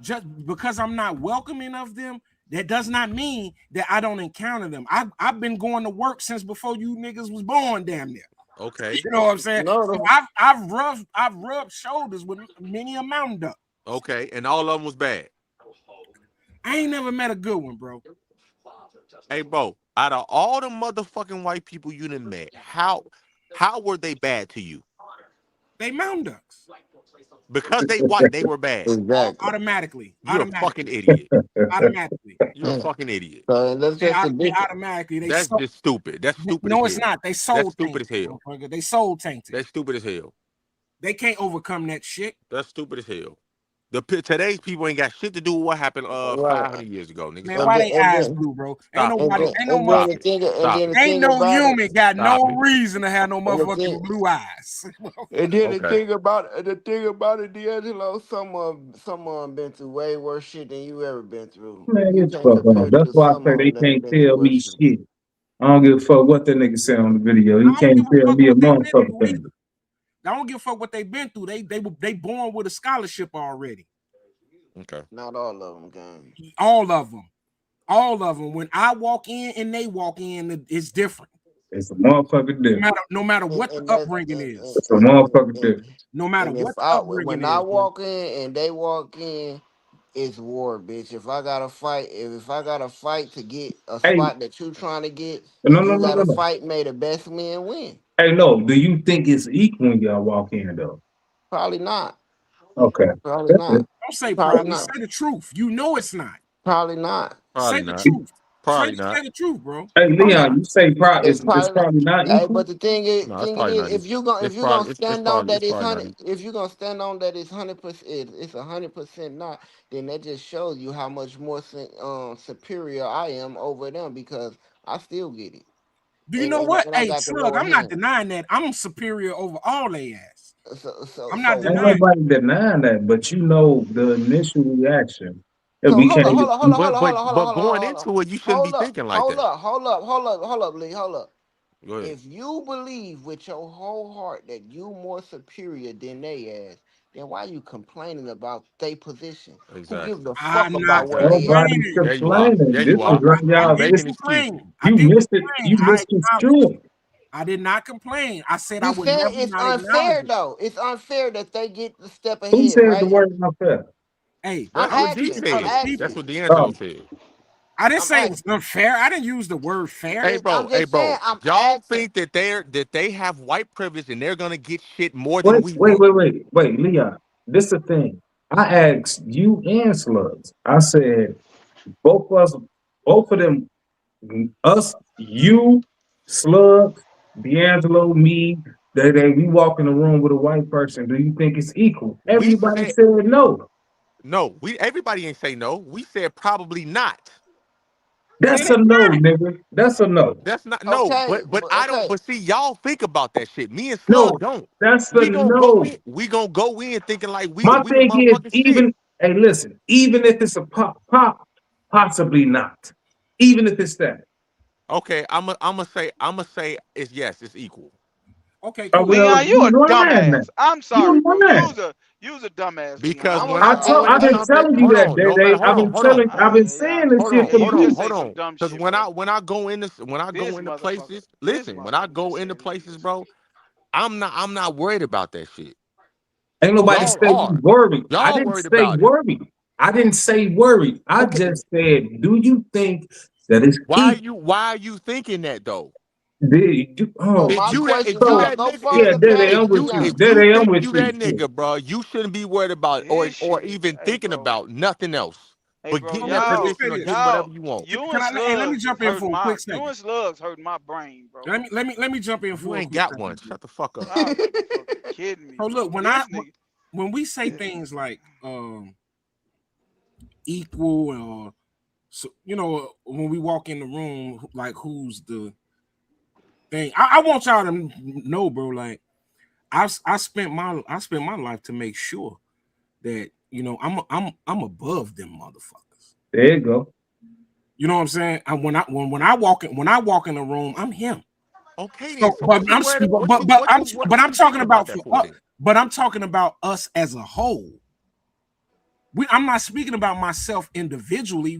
just because I'm not welcoming of them, that does not mean that I don't encounter them. I've been going to work since before you niggas was born, damn near. Okay. You know what I'm saying? No. So I've rubbed shoulders with many a mountain duck. Okay, and all of them was bad. I ain't never met a good one, bro. Hey, bro, out of all the motherfucking white people you done met, how were they bad to you? They mountain ducks. Because they white, they were bad. Exactly. Automatically. You're a fucking idiot. Automatically. You're a fucking idiot. So that's just automatically. That's just stupid. That's stupid. No, as it's hell. not. They soul That's stupid as hell. They soul tainted. That's stupid as hell. They can't overcome that shit. That's stupid as hell. Today's people ain't got shit to do with what happened 500 years ago, nigga. Man, why they eyes blue, bro? Ain't nobody, ain't no human got no reason to have no motherfucking blue eyes. And then the thing about it, D'Angelo, someone been through way worse shit than you ever been through. Man, get the fuck on. That's why I say they can't tell me shit. I don't give a fuck what that nigga said on the video. He can't tell me a motherfucking thing. I don't give a fuck what they've been through. They born with a scholarship already. Okay. Not all of them, gang. All of them. When I walk in and they walk in, it's different. It's a motherfucking difference. No matter what the upbringing is. It's a motherfucking difference. No matter what the upbringing when is. I walk in and they walk in, it's war, bitch. If I gotta fight to get a spot that you trying to get, no. Fight, may the best man win. Hey, no, do you think it's equal when y'all walk in though? Probably not. Okay. Probably not. Don't say probably. Say the truth. You know it's not. Probably not. Probably say not. the truth. Probably not. Say the truth, bro. Hey Oh yeah. Leon, you say It's it's probably, probably not hey, equal. but the thing is, No, it's probably not if equal. you gonna It's if you gonna probably stand on that it's it's probably not 100, equal. if you gonna stand on that it's 100%, it's 100% not, then that just shows you how much more superior I am over them because I still get it, Do you know what? and I Hey, got the Slug, lower I'm not hand. denying that. I'm superior over all they ass. I'm not So Ain't denying what? that. nobody denying that, but you know the initial reaction. And So we hold can't up, hold even up, hold up, hold up, hold But up, hold up, but hold up, going hold up, into it, you shouldn't be hold up, thinking like hold that. up, hold up, hold up, hold up, Lee, hold up. Go ahead. If you believe with your whole heart that you more superior than they ass, then why you complaining about their position? Who gives Exactly. a fuck I'm not about where they Exactly. at? nobody's complaining. There you are. complaining. There This you No, is are. right, You I y'all. didn't making This excuses. complain. I you didn't missed it. complain. You misconstrued. I did not complain. I said I You would said never it's not acknowledge unfair it. though. It's unfair that they get the step Who ahead, said the right? word unfair? Hey, I'm That's what D I'm said. That's asking, what Oh, D'Angelo said. I didn't I'm say it asking. was unfair. I didn't use the word fair. I'm just saying, I'm Y'all asking. think that they have white privilege and they're gonna get shit more than we do. wait, Leon. This the thing. I asked you and Slugs. I said both of us, both of them, us, you, Slugs, D'Angelo, me. We walk in the room with a white person. Do you think it's equal? We Everybody said said no. no. We everybody ain't say no. We said probably not. That's It a ain't no, not. nigga. That's a no. That's not no. Okay, But I don't. okay. But see, y'all think about that shit. Me and Slug No, don't. that's a We gonna go no. in. We gonna go in thinking like My we the thing is, motherfucking shit. even hey, listen, even if it's a possibly not. Even if it's that. Okay, I'm gonna say it's yes, it's equal. Okay, Oh cool. well, Leon, you you a lying now. dumbass. I'm You sorry, bro. lying. You was a dumbass, Leon. Because I'm when gonna I I go told, hey, into I've been hey, something, telling you hold that, on, no matter, I've been hold on, I've been Yeah, saying this shit for you hold on, just years. say hold some on. dumb Because shit, bro. when I go into This motherfucker, places, this listen, when I motherfucker go just into said he places, was. bro, I'm not worried about that shit. Ain't nobody Y'all say you are. worried. I Y'all didn't worried say about it. worried. I didn't say worried. I Okay, just said, do you think that it's equal? why are you thinking that though? so Oh, my question, If you so no, that go nigga, yeah, further Daddy, past I'm with you. Leon. if you Daddy, I'm think with you you. that nigga, bro, you shouldn't be worried about This or shit, even hey, thinking bro. about nothing else Hey, but bro. getting Okay, that let me Y'all, say position or this. getting whatever you want. you Can and hey, let me Slugs is jump in hurting for a my. quick You second. and Slugs hurting my brain, bro. Let me jump in You for a ain't quick got one. second. Shut the fuck up. Y'all gotta be fucking kidding me, So look, bro. This nigga. when we say things like equal or so, when we walk in the room, like who's the thing? I want y'all to know, bro. Like I spent my life to make sure that I'm above them motherfuckers. There you go. You know what I'm saying? When I walk in the room, I'm him. Okay then. So, So what you worried? but I'm what you talking thinking about about that for then? but I'm talking about us as a whole. I'm not speaking about myself individually.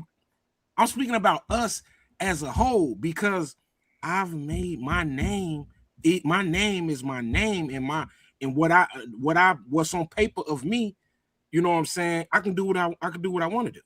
I'm speaking about us as a whole because I've made my name. My name is my name, and what's on paper of me. You know what I'm saying? I can do what I want to do.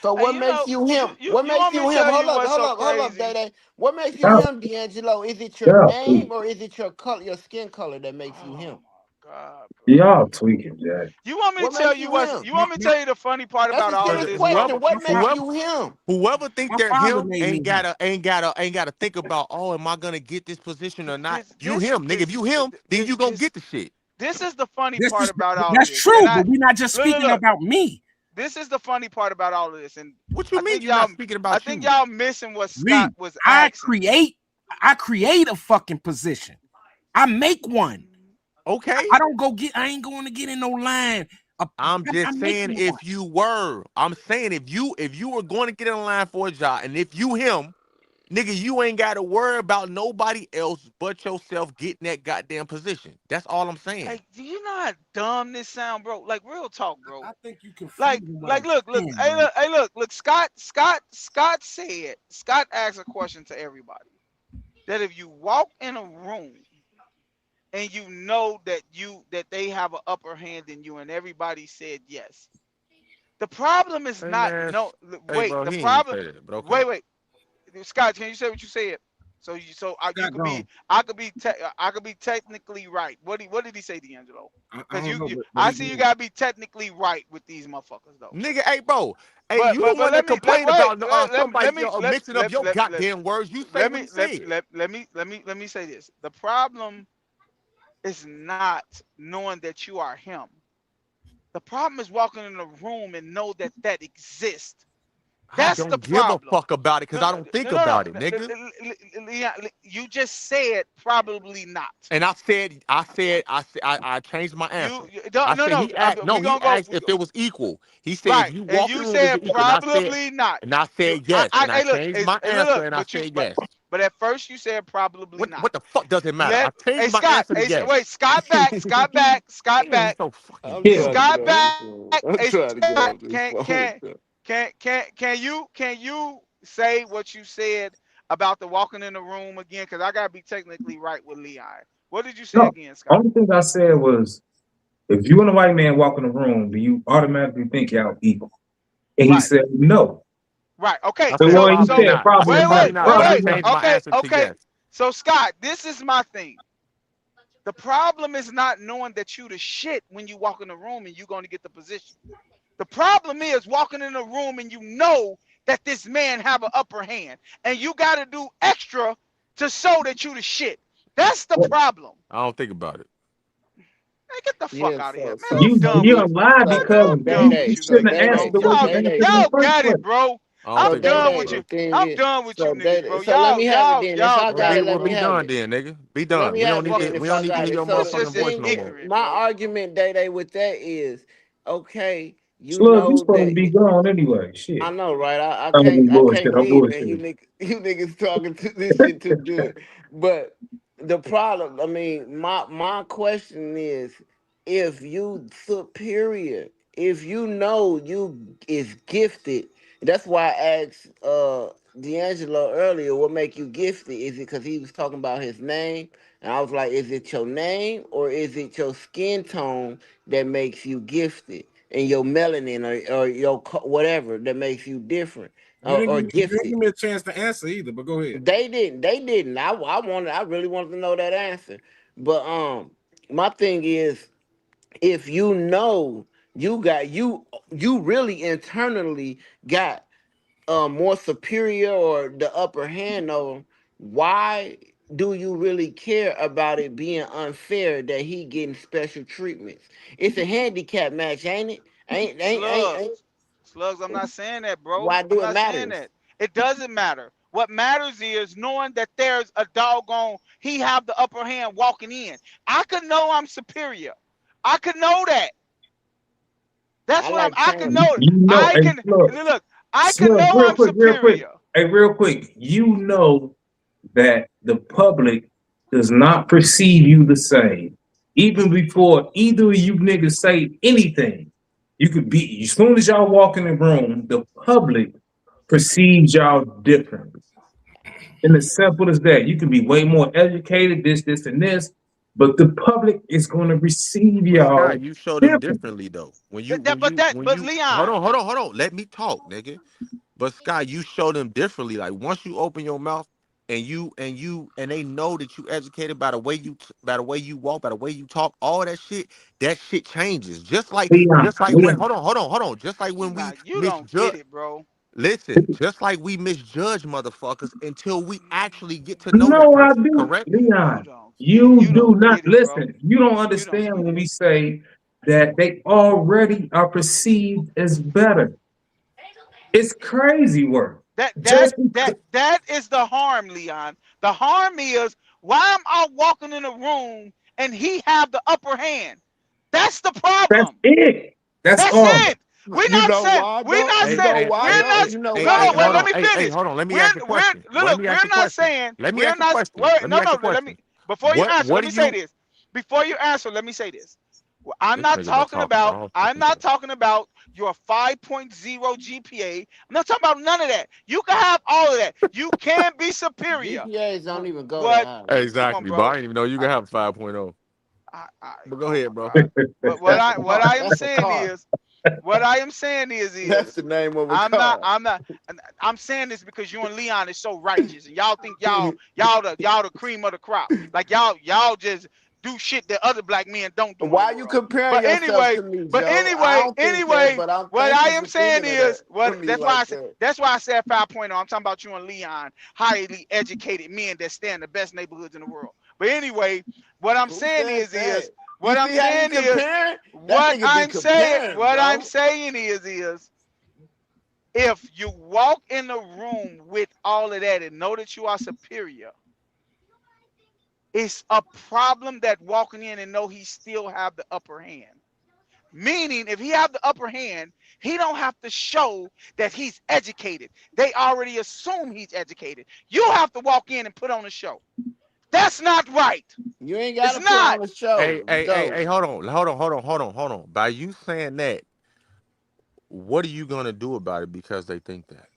So Hey, what makes you him? What you makes want me you to him? tell Hold you up, what's hold so up, hold up, crazy? Day. What makes you Yeah, him, D'Angelo? Is it your yeah, name or is it your color, your skin color that makes you Oh him? my god, bro. y'all tweaking, Jack. You want me to What tell makes you you what's? him? You My, want me to my, tell you the funny part That's about a all of silly this, bro? question. What my makes father, you him? Whoever think my they're father him made me. ain't gotta think about, oh, am I gonna get this position or not? This You this him, nigga. If this you him, then you gonna this get the shit. this is the funny This part is about all of that's this. And true, I but we're not just speaking look. about me. This is the funny part about all of this, and What I you mean think you're y'all, not speaking I about think you? y'all missing what Scott Read. was I asking. create. I create a fucking position. I make one. Okay. I don't go get. I ain't going to get in no line. I'm I just make saying one. if you were. I'm saying if you were going to get in line for a job and if you him, nigga, you ain't gotta worry about nobody else but yourself getting that goddamn position. That's all I'm saying. Like, do you know how dumb this sound, bro? Like, real talk, bro. I think you Like, confusing what I'm look, saying, bro. look. Scott asked a question to everybody that if you walk in a room and you know that they have an upper hand than you, and everybody said yes. The problem is Hey not man, no. hey Wait, bro, the he ain't even problem. say that, but okay. Wait. Scott, can you say what you said? So you Scott could be, gone. I could be technically right. What did he say, D'Angelo? I Because don't know, but I he see you good. gotta be technically right with these motherfuckers though. Nigga, hey, bro. Hey, But you the one that let me complained wait. about somebody mixing up your Let, goddamn words. You say what he said. let me say this. The problem is not knowing that you are him. The problem is walking in a room and know that that exists. I That's the don't give a problem. fuck about it because No, I no, don't think no, no, about it, nigga. Leon, you just said probably not. And I changed my answer. You I don't, no, said no. he asked, no, We he gonna go. asked if it was equal. He said if Right, you and walk in you the room, is it said equal? probably not. And I You, said yes. And I hey, look, changed my answer look, and I said yes. but at first you said probably not. What the fuck does it matter? I Let, changed hey my Scott, answer to yes. wait, Scott Damn, you back, so fucking I'm gay. trying to get Scott off this back. phone. I'm Hey trying to get Scott, off this phone. can you say what you said about the walking in the room again? Because I gotta be technically right with Leon. What did you say No, again, Scott? only thing I said was if you and a white man walk in the room, do you automatically think y'all equal? And he Right. said no. Right. Okay. I The said one he probably So said not. I probably said not. probably not, but I Probably wait. not. changed my answer to Okay. yes. So Scott, this is my thing. The problem is not knowing that you the shit when you walk in the room and you're going to get the position. The problem is walking in the room and you know that this man have an upper hand and you got to do extra to show that you the shit. That's the problem. I don't think about it. Man, get the fuck Yeah, out of here, so man. so I'm You so done with you it. lied so Man, because so I'm day done you day with you so shouldn't niggas, have day answered day bro. the so way Y'all, you day answered day in the y'all first got place. it, bro. all I so I'm don't think day done about day it, with the bro. you. thing I'm is done with you so niggas, day bro. so let me have it then. If Y'all I got got Okay, it, it, well, let me be bro. have done it. then, nigga. Be Let done. me We don't have need it to. then. Fucking We If don't I need to got hear it. your So the motherfucking voice thing no is, more. ignorant, my bro. argument day day with that is okay. You Slug, you know supposed to be that. gone anyway. I Shit. know, right? I mean, I can't bullshit. I'm leave, and bullshit. you niggas talking to this shit too good. But the problem, I mean, my question is, if you superior, if you know you is gifted, that's why I asked D'Angelo earlier, what make you gifted? Is it because he was talking about his name? And I was like, is it your name or is it your skin tone that makes you gifted? And your melanin or your whatever that makes you different You didn't gifted. give me a chance to answer either, but go ahead. They didn't. I really wanted to know that answer. But my thing is, if you know you really internally got more superior or the upper hand over him, why do you really care about it being unfair that he getting special treatments? It's a handicap match, ain't it? Ain't Slugs, I'm not saying that, bro. why I'm do it not saying matters? that. It doesn't matter. What matters is knowing that there's a doggone, he have the upper hand walking in. I could know I'm superior. I could know that. That's I what like I can change. know. You know, I hey, can, Slug, look, I can Slug, know I'm real quick. superior. Hey, real quick. You know that the public does not perceive you the same. Even before either of you niggas say anything, you could be, as soon as y'all walk in the room, the public perceives y'all differently. And as simple as that, you can be way more educated, this, and this, but the public is going to receive But Sky, y'all you show them differently. differently though. When But you hold Leon, on, Let me talk, nigga. But Sky, you show them differently. Like once you open your mouth and they know that you educated by the way by the way you walk, by the way you talk, all that shit changes. Leon, Just like when Leon, hold on. Just like when we you don't misjudge. get it, bro. Listen, just like we misjudge motherfuckers until we actually get to know that no, I person, do. correct? Leon, you You do don't not get it, bro. listen. You don't You don't understand get when it. we say that they already are perceived as better. It's crazy work. Just because, That is the harm, Leon. The harm is why am I walking in a room and he have the upper hand? That's the that's problem. it. That's That's all. it. We're You not know saying why though? You Hey, know hey, why hey, we're though? hey, not You know hey, no why hey, no wait, hold let though? on. me Hey, finish. hold on. Let me ask you a We're question. Well, let me ask we're you a not question. saying Let me we're ask you a not question. wait, Let me no ask you no a let me question. before you answer, What let do me say you this. Before you answer, let me say this. Well, this nigga been talking all I'm fucking not day. talking about your 5.0 GPA. I'm not talking about none of that. You can have all of that. You can be superior. GPAs don't even go that But high. come on, Exactly, but I bro. didn't even know you I, can have 5.0. I, But go oh my ahead, bro. God. But That's the what car. I am That's the saying car. is What I am saying That's the name of a I'm not, car. I'm not, I'm saying this because you and Leon is so righteous, and y'all think y'all the cream of the crop. Like y'all just do shit that other black men don't do in the Why you world. comparing But yourself anyway, to me, but Joe? I anyway, don't think that, anyway, but I'm what thank I you am for saying thinking of that is to what me like that. that's why I said 5.0. I'm talking about you and Leon, highly educated men that stay in the best neighborhoods in the world. But anyway, what I'm Who saying said that? You what I'm see how he saying is comparing? That nigga be comparing, what I'm bro. saying is if you walk in the room with all of that and know that you are superior, it's a problem that walking in and know he still have the upper hand. Meaning, if he have the upper hand, he don't have to show that he's educated. They already assume he's educated. You have to walk in and put on a show. That's not right. You ain't It's gotta put not. on a show, though. Hold on. By you saying that, what are you gonna do about it because they think that?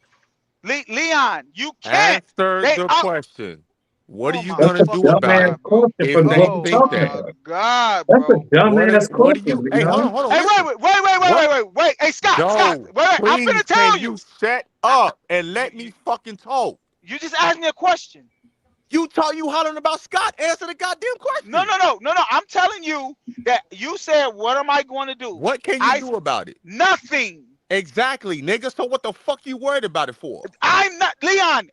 Leon, you can't. Answer They the are. question. What are Oh you my That's gonna a do fucking about it dumbass god, bro. question for if what they we Oh think talking that? my about. god, That's a bro. dumbass What are question, you? Hey, Leon. hold on, Hey, listen. wait, What, wait. Hey, Scott, Joe? wait. I'm Please, finna can tell you you. shut I, up and you, let me fucking talk? you just asked me a question. You hollering about Scott? Answer the goddamn question. No. I'm telling you that you said, what am I going to do? What can you I do about it? nothing. Exactly, nigga. So what the fuck you worried about it for? I'm not Leon.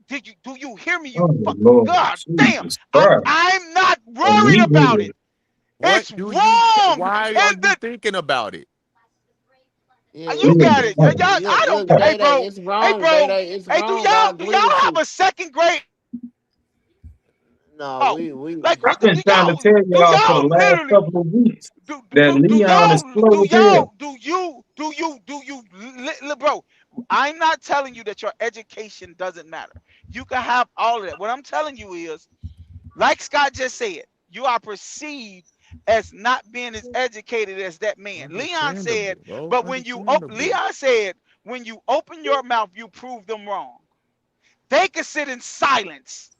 Do you hear me? You Oh fuck. Lord, God damn. Jesus Christ. I'm not And worried he about needed it. It's wrong. Why are And you thinking about it? Yeah, you it's got it. it. it's Y'all, Oh, look I don't. look, Hey, Day Day, bro. it's Hey, wrong, Day bro. Day, it's Hey, wrong. I do agree y'all with have you. a second grade? No, Oh, we like I've do been trying to tell y'all for the y'all last literally couple of weeks that Leon is slow as hell. bro? I'm not telling you that your education doesn't matter. You can have all of that. What I'm telling you is, like Scott just said, you are perceived as not being as educated as that man. Leon said, Understandable, bro. but Understandable. Leon said, when you open your mouth, you prove them wrong. They can sit in silence.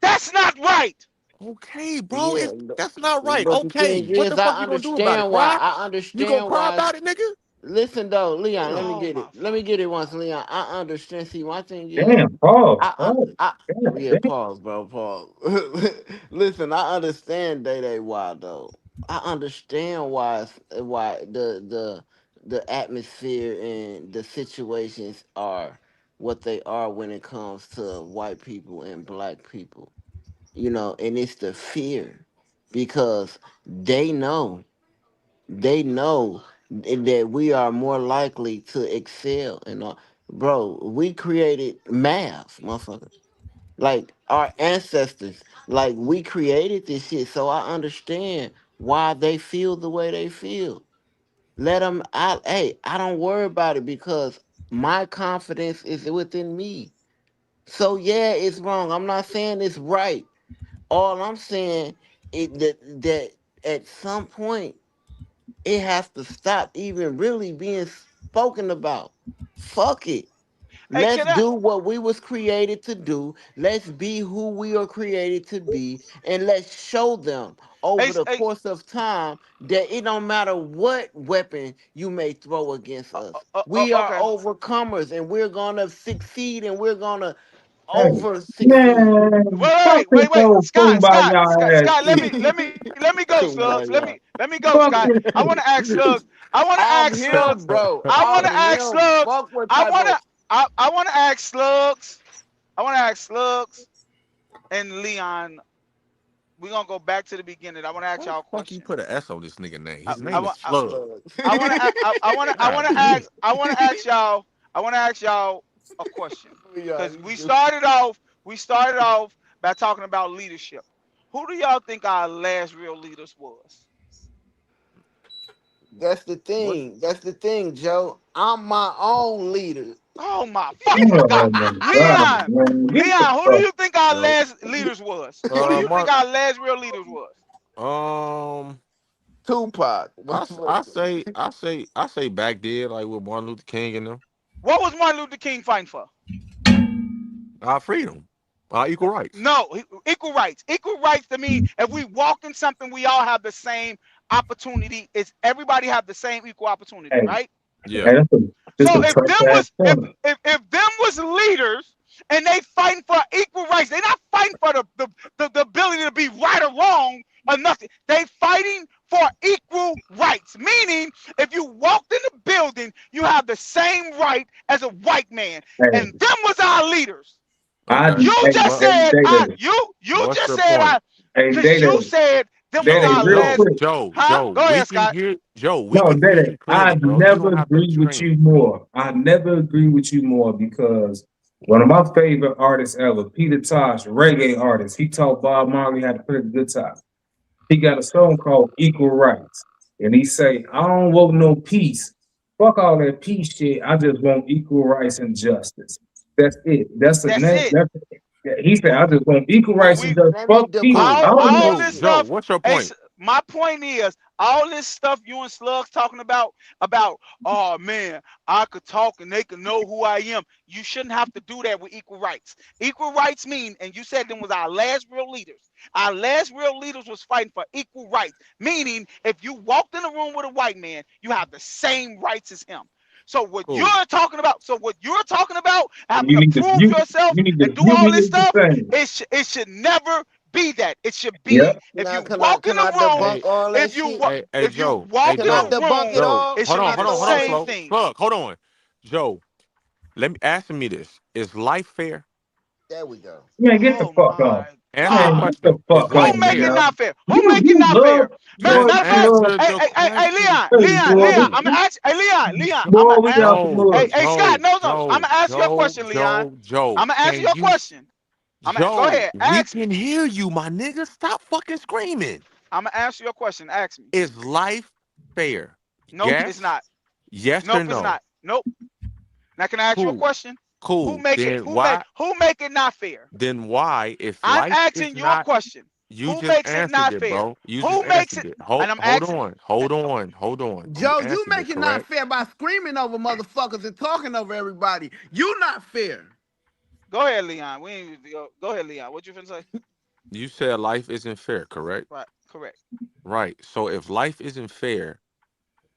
That's not right. Okay, bro. yeah, That's not right. but the Okay, thing what is, the fuck you gonna do about it? Cry? I You gonna understand cry why. about it, nigga? Listen though, Leon, let me Oh get my it. Let me fucking get it once, god. Leon. I understand. See, my thing is, Damn, pause, I, pause. I, I God yeah, damn. pause, bro, pause. Listen, I understand Day Day why though. I understand why the atmosphere and the situations are what they are when it comes to white people and black people. And it's the fear because they know they know that we are more likely to excel and bro, we created math, motherfucker. Like our ancestors, like we created this shit, so I understand why they feel the way they feel. Let them out. Hey, I don't worry about it because my confidence is within me. So yeah, it's wrong. I'm not saying it's right. All I'm saying is that at some point it has to stop even really being spoken about. Fuck it. Hey, Let's can I? do what we was created to do. Let's be who we are created to be, and let's show them over the Hey, course of time that it don't matter what weapon you may throw against us. We are okay. overcomers, and we're gonna succeed, and we're gonna Hey, over succeed. man, fuck this Wait. old Scott, kumbaya ass Scott, shit. let me go, Slugs. Kumbaya. Let me go, Fuck Scott. this I shit. want to ask Slugs. I want to I'm ask him, Slugs. bro. I want I'm to ask him. Slugs. Fuck what I type want of to. I want to ask Slugs. I want to ask Slugs and Leon. We're gonna go back to the beginning. I want to ask Why the y'all a fuck you question. put an S on this nigga name? I, His I name is want. Slug. slug. God damn. I want to ask y'all. I want to ask y'all a question Yeah, because you do. we started off by talking about leadership. Who do y'all think our last real leaders was? That's the What? thing. That's the thing, Joe. I'm my own leader. Oh my fucking god, Oh my god, Leon, man. Get the Who do fuck. you think our Yo. last leaders was? Who do you think Mark. our last real leaders was? Um. Tupac. I say back then, like with Martin Luther King and them. What was Martin Luther King fighting for? Our freedom. Our equal rights. No, equal rights. Equal rights to me, if we walk in something, we all have the same opportunity is everybody have the same equal opportunity, Hey, right? Yeah. hey, this So a if tough them ass was point. if them was leaders and they fighting for equal rights, they not fighting for the ability to be right or wrong or nothing. They fighting for equal rights. Meaning, if you walked in the building, you have the same right as a white man. Hey, And them was our leaders. I Okay. You hey, just Well, hey, said Data, you what's just your said point? because Data, you said them was Data, Okay, our real Joe, last, quick. Joe, huh? Joe, Go we ahead, can Scott. hear Joe, we No, can hear you Data, I clearly, bro. You never don't have to agree with train. you more. I never agree with you more because one of my favorite artists ever, Peter Tosh, reggae artist, he taught Bob Marley how to play the guitar. He got a song called Equal Rights. And he say, I don't want no peace. Fuck all that peace shit. I just want equal rights and justice. That's it. That's it. He said, I just want equal But rights and we justice. Let me Fuck peace. debunk I that. don't all know. this Joe, stuff. what's your Hey, point? my point is all this stuff you and Slugs talking about oh man, I could talk and they can know who I am. You shouldn't have to do that with equal rights. Equal rights mean, and you said them was our last real leaders. Our last real leaders was fighting for equal rights, meaning if you walked in a room with a white man, you have the same rights as him. So what you're Cool. talking about, having You to need to prove you yourself you need to and do view all me this as the stuff, same. it should never be that. It should Yep. be if Now, you walk in can I a room, debunk all that shit? Hey, if you Joe, hey, walk Can in I a Joe, debunk it room, Joe, all? it hold should Can on, be I hold the on, throw hold on, all that same Flo. shit? thing. Slug, hold on. Joe, let me answer me this. Is life fair? There we go. Man, get the Oh fuck my on. Answer the Man, God. get question the though. Is fuck Who life on, make it fair? man. not fair? Who make it You not love fair? Just Matter of fact, love answer hey, the hey, hey, hey, question. Leon, hey Leon, boy. Leon, I'm gonna ask, hey, Leon, I'm Boy, gonna we ask, out the Joe, mud. hey, Scott, Joe, no, I'm Joe, gonna ask you a Joe, question, Leon. Joe, Joe. I'm gonna ask Can you a you, question. Go Joe? ahead, We ask. can hear you, my nigga. Stop fucking screaming. I'm gonna ask you a question. Ask me. Is life fair? Nope, it's Yes, not. yes or Nope, it's no? not. Nope. Now can I ask you a Cool, question? Who cool. make it? Then why? Who make it not fair? Then why, if I'm life is asking you a not, question. you Who just makes it answered not it, fair? bro. You just Who makes answered it? it. And I'm Hold asking. on, hold on, hold on. You Joe, you answered it, make it not correct? fair by screaming over motherfuckers and talking over everybody. You not fair. Go ahead, Leon. We ain't, go ahead, Leon. What you finna say? You said life isn't fair, correct? Right. Correct. Right. So if life isn't fair,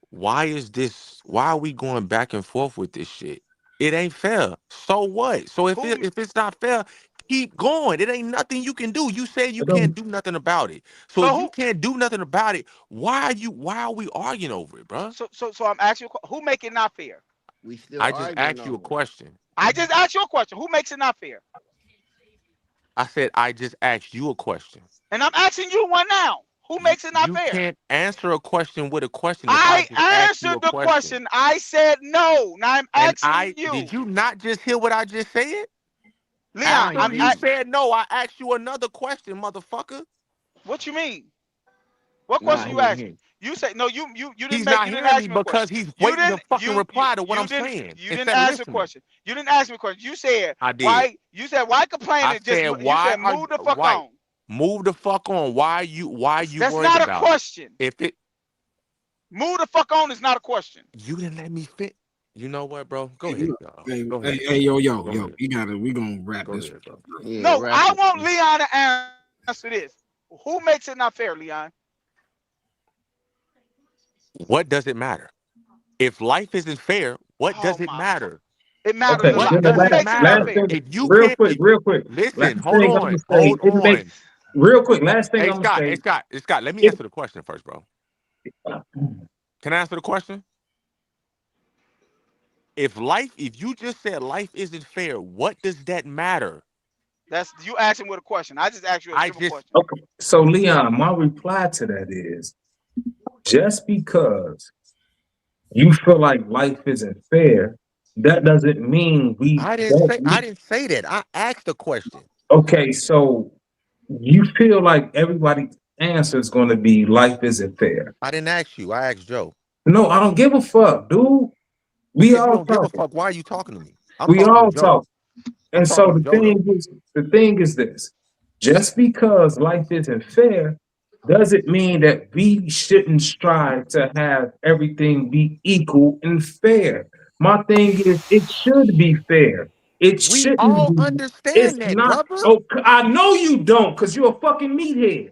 why is this? Why are we going back and forth with this shit? It ain't fair. So what? So Who? if it's not fair, keep going. It ain't nothing you can do. You said you I can't don't do nothing about it. So So if you who? can't do nothing about it, why are we arguing over it, bruh? So I'm asking you. Who make it not fair? We still I just arguing asked you a over it. question. I just asked you a question. Who makes it not fair? I said I just asked you a question. And I'm asking you one now. Who You makes it not you fair? can't answer a question with a question if I I just asked you answered a the question. question. I said no. Now I'm And asking I you, did you not just hear what I just said? Leon. Nah, After he you didn't. said no, I asked you another question, motherfucker. What you mean? What Nah, question he you didn't asked hear. me? You said no. You didn't He's make. not You didn't hearing me ask me a because question. he's waiting to fucking reply to what I'm saying You didn't instead of ask a listening. question. You didn't ask me a question. You said I did. why? You said why I complaining? said, You why said are you move the fuck right? on. Move the fuck on. Why you That's worried not a about it? question. If it Move the fuck on is not a question. you didn't let me fit. You know what, bro? Go Hey, ahead, dog. Go ahead, hey, bro. yo, Go ahead. you gotta. We gonna wrap Go this. ahead, bro. Yeah, No, wrap I it. want Leon to answer this. Who makes it not fair, Leon? What does it matter? If life isn't fair, what Oh does it my fuck. matter? It matters okay, a What lot. then the does Who it last makes it not last matter? fair? thing, If you real can't, quick, real quick. Last listen, thing I'm gonna say, hold it make on. real quick, last thing Hey I'm gonna Scott, say, Hey Scott, let me it answer the question first, bro. Can I answer the question? If you just said life isn't fair, what does that matter? That's you asking with a question. I just asked you a I simple just question. okay. So Leon, my reply to that is just because you feel like life isn't fair, that doesn't mean we don't I didn't say that. I asked a question. okay, so you feel like everybody's answer is gonna be life isn't fair. I didn't ask you. I asked Joe. No, I don't give a fuck, dude. We If you all don't give a talking. fuck, why are you talking to me? I'm We talking to all Joe. talk. I'm And talking so to Joe though. the thing is this: just because life isn't fair doesn't mean that we shouldn't strive to have everything be equal and fair. My thing is, it should be fair. It We shouldn't all be. It's understand that, not. brother. Oh, I know you don't, because you're a fucking meathead.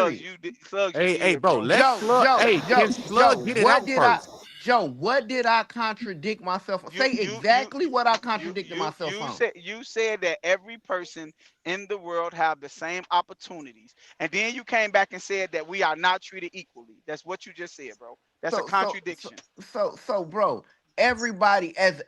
period. Slugs, you Hey, did, bro, bro. let Slug. Hey, can Slug get it What out did I? first? Joe, what did I contradict myself on? Say exactly what I contradicted myself on. You said that every person in the world have the same opportunities, and then you came back and said that we are not treated equally. That's what you just said, bro. That's a contradiction. So, bro, everybody as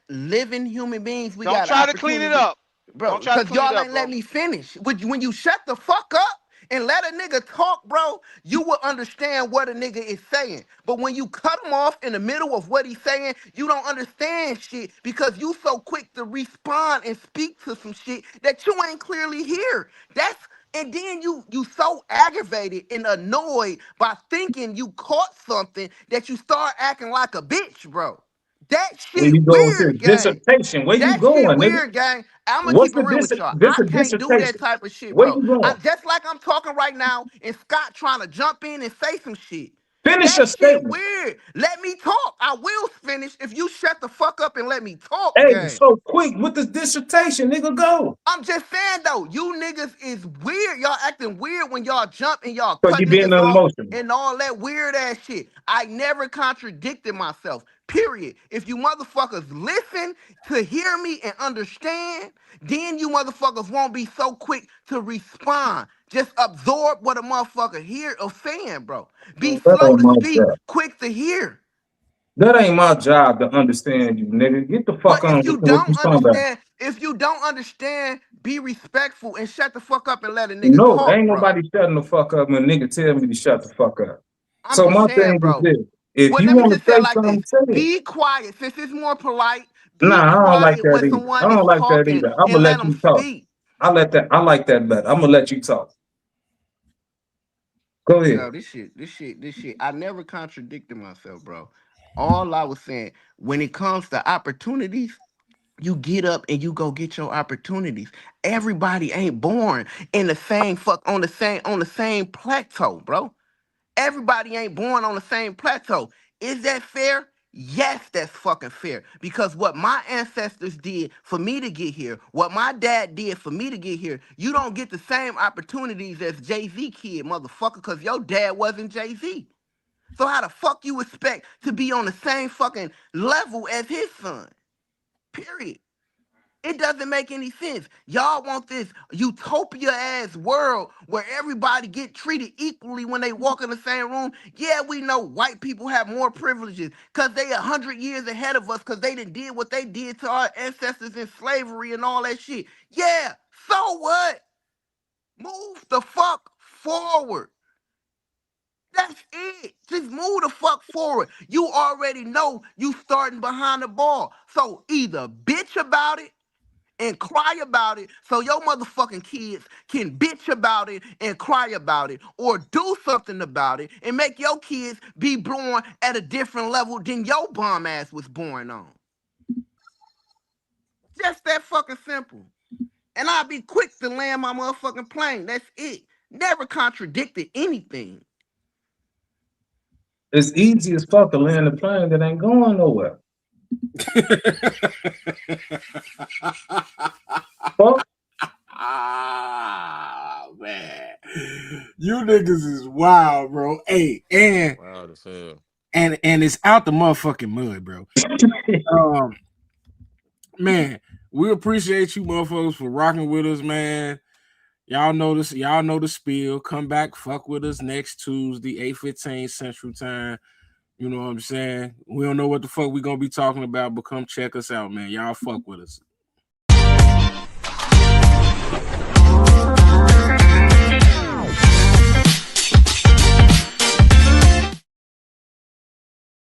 living human beings, we Don't got try to clean it up, bro. Because y'all ain't let me finish. When you shut the fuck up and let a nigga talk, bro, you will understand what a nigga is saying. But when you cut him off in the middle of what he's saying, you don't understand shit because you so quick to respond and speak to some shit that you ain't clearly hear. And then you so aggravated and annoyed by thinking you caught something that you start acting like a bitch, bro. That Where shit you go with weird, this gang. dissertation? Where you That shit going, nigga? weird, gang. I'ma What's keep it the real with y'all. this I a can't do that dissertation? type of shit, Where bro. you going? Just like I'm talking right now, and Scott trying to jump in and say some shit. Finish That your shit statement. weird. Let me talk. I will finish if you shut the fuck up and let me talk, Hey, gang. so quick with this dissertation, nigga, go. I'm just saying though, you niggas is weird. Y'all acting weird when y'all jump and y'all So cut you being niggas off unemotional. and all that weird ass shit. I never contradicted myself. Period. If you motherfuckers listen to hear me and understand, then you motherfuckers won't be so quick to respond. Just absorb what a motherfucker hear or saying, bro. Be That slow ain't to my speak, job. quick to hear. That ain't my job to understand you, nigga. Get the But fuck on if with you what you don't talking about. understand, be respectful and shut the fuck up and let a nigga No, talk, ain't bro. nobody shutting the fuck up when a nigga tell me to shut the fuck up. I'm So just my saying, thing is bro. this. If Well, you let me want to just say it say like this. something, say it. Be quiet. Since it's more polite, be Nah, I don't like quiet that when either. I someone is don't like that talking either. I'm and gonna let let them you talk. speak. I like that better. I'm gonna let you talk. Go ahead. Bro, this shit. I never contradicted myself, bro. All I was saying, when it comes to opportunities, you get up and you go get your opportunities. Everybody ain't born in the same on the same plateau, bro. Everybody ain't born on the same plateau. Is that fair? Yes, that's fucking fair. Because what my ancestors did for me to get here, what my dad did for me to get here, you don't get the same opportunities as Jay-Z kid, motherfucker, because your dad wasn't Jay-Z. So how the fuck you expect to be on the same fucking level as his son? Period. It doesn't make any sense. Y'all want this utopia ass world where everybody get treated equally when they walk in the same room. Yeah, we know white people have more privileges because they 100 years ahead of us because they did what they did to our ancestors in slavery and all that shit. Yeah, so what? Move the fuck forward. That's it. Just move the fuck forward. You already know you starting behind the ball. So either bitch about it and cry about it so your motherfucking kids can bitch about it and cry about it, or do something about it and make your kids be born at a different level than your bum ass was born on. Just that fucking simple. And I'll be quick to land my motherfucking plane. That's it. Never contradicted anything. It's easy as fuck to land a plane that ain't going nowhere. Fuck. Ah, man, you niggas is wild, bro. Hey, and Wild as hell. and it's out the motherfucking mud, bro. Man, we appreciate you motherfuckers for rocking with us, man. Y'all know this. Y'all know the spiel. Come back, fuck with us next Tuesday, 8:15 Central Time. You know what I'm saying? We don't know what the fuck we gonna be talking about, but come check us out, man. Y'all fuck with us.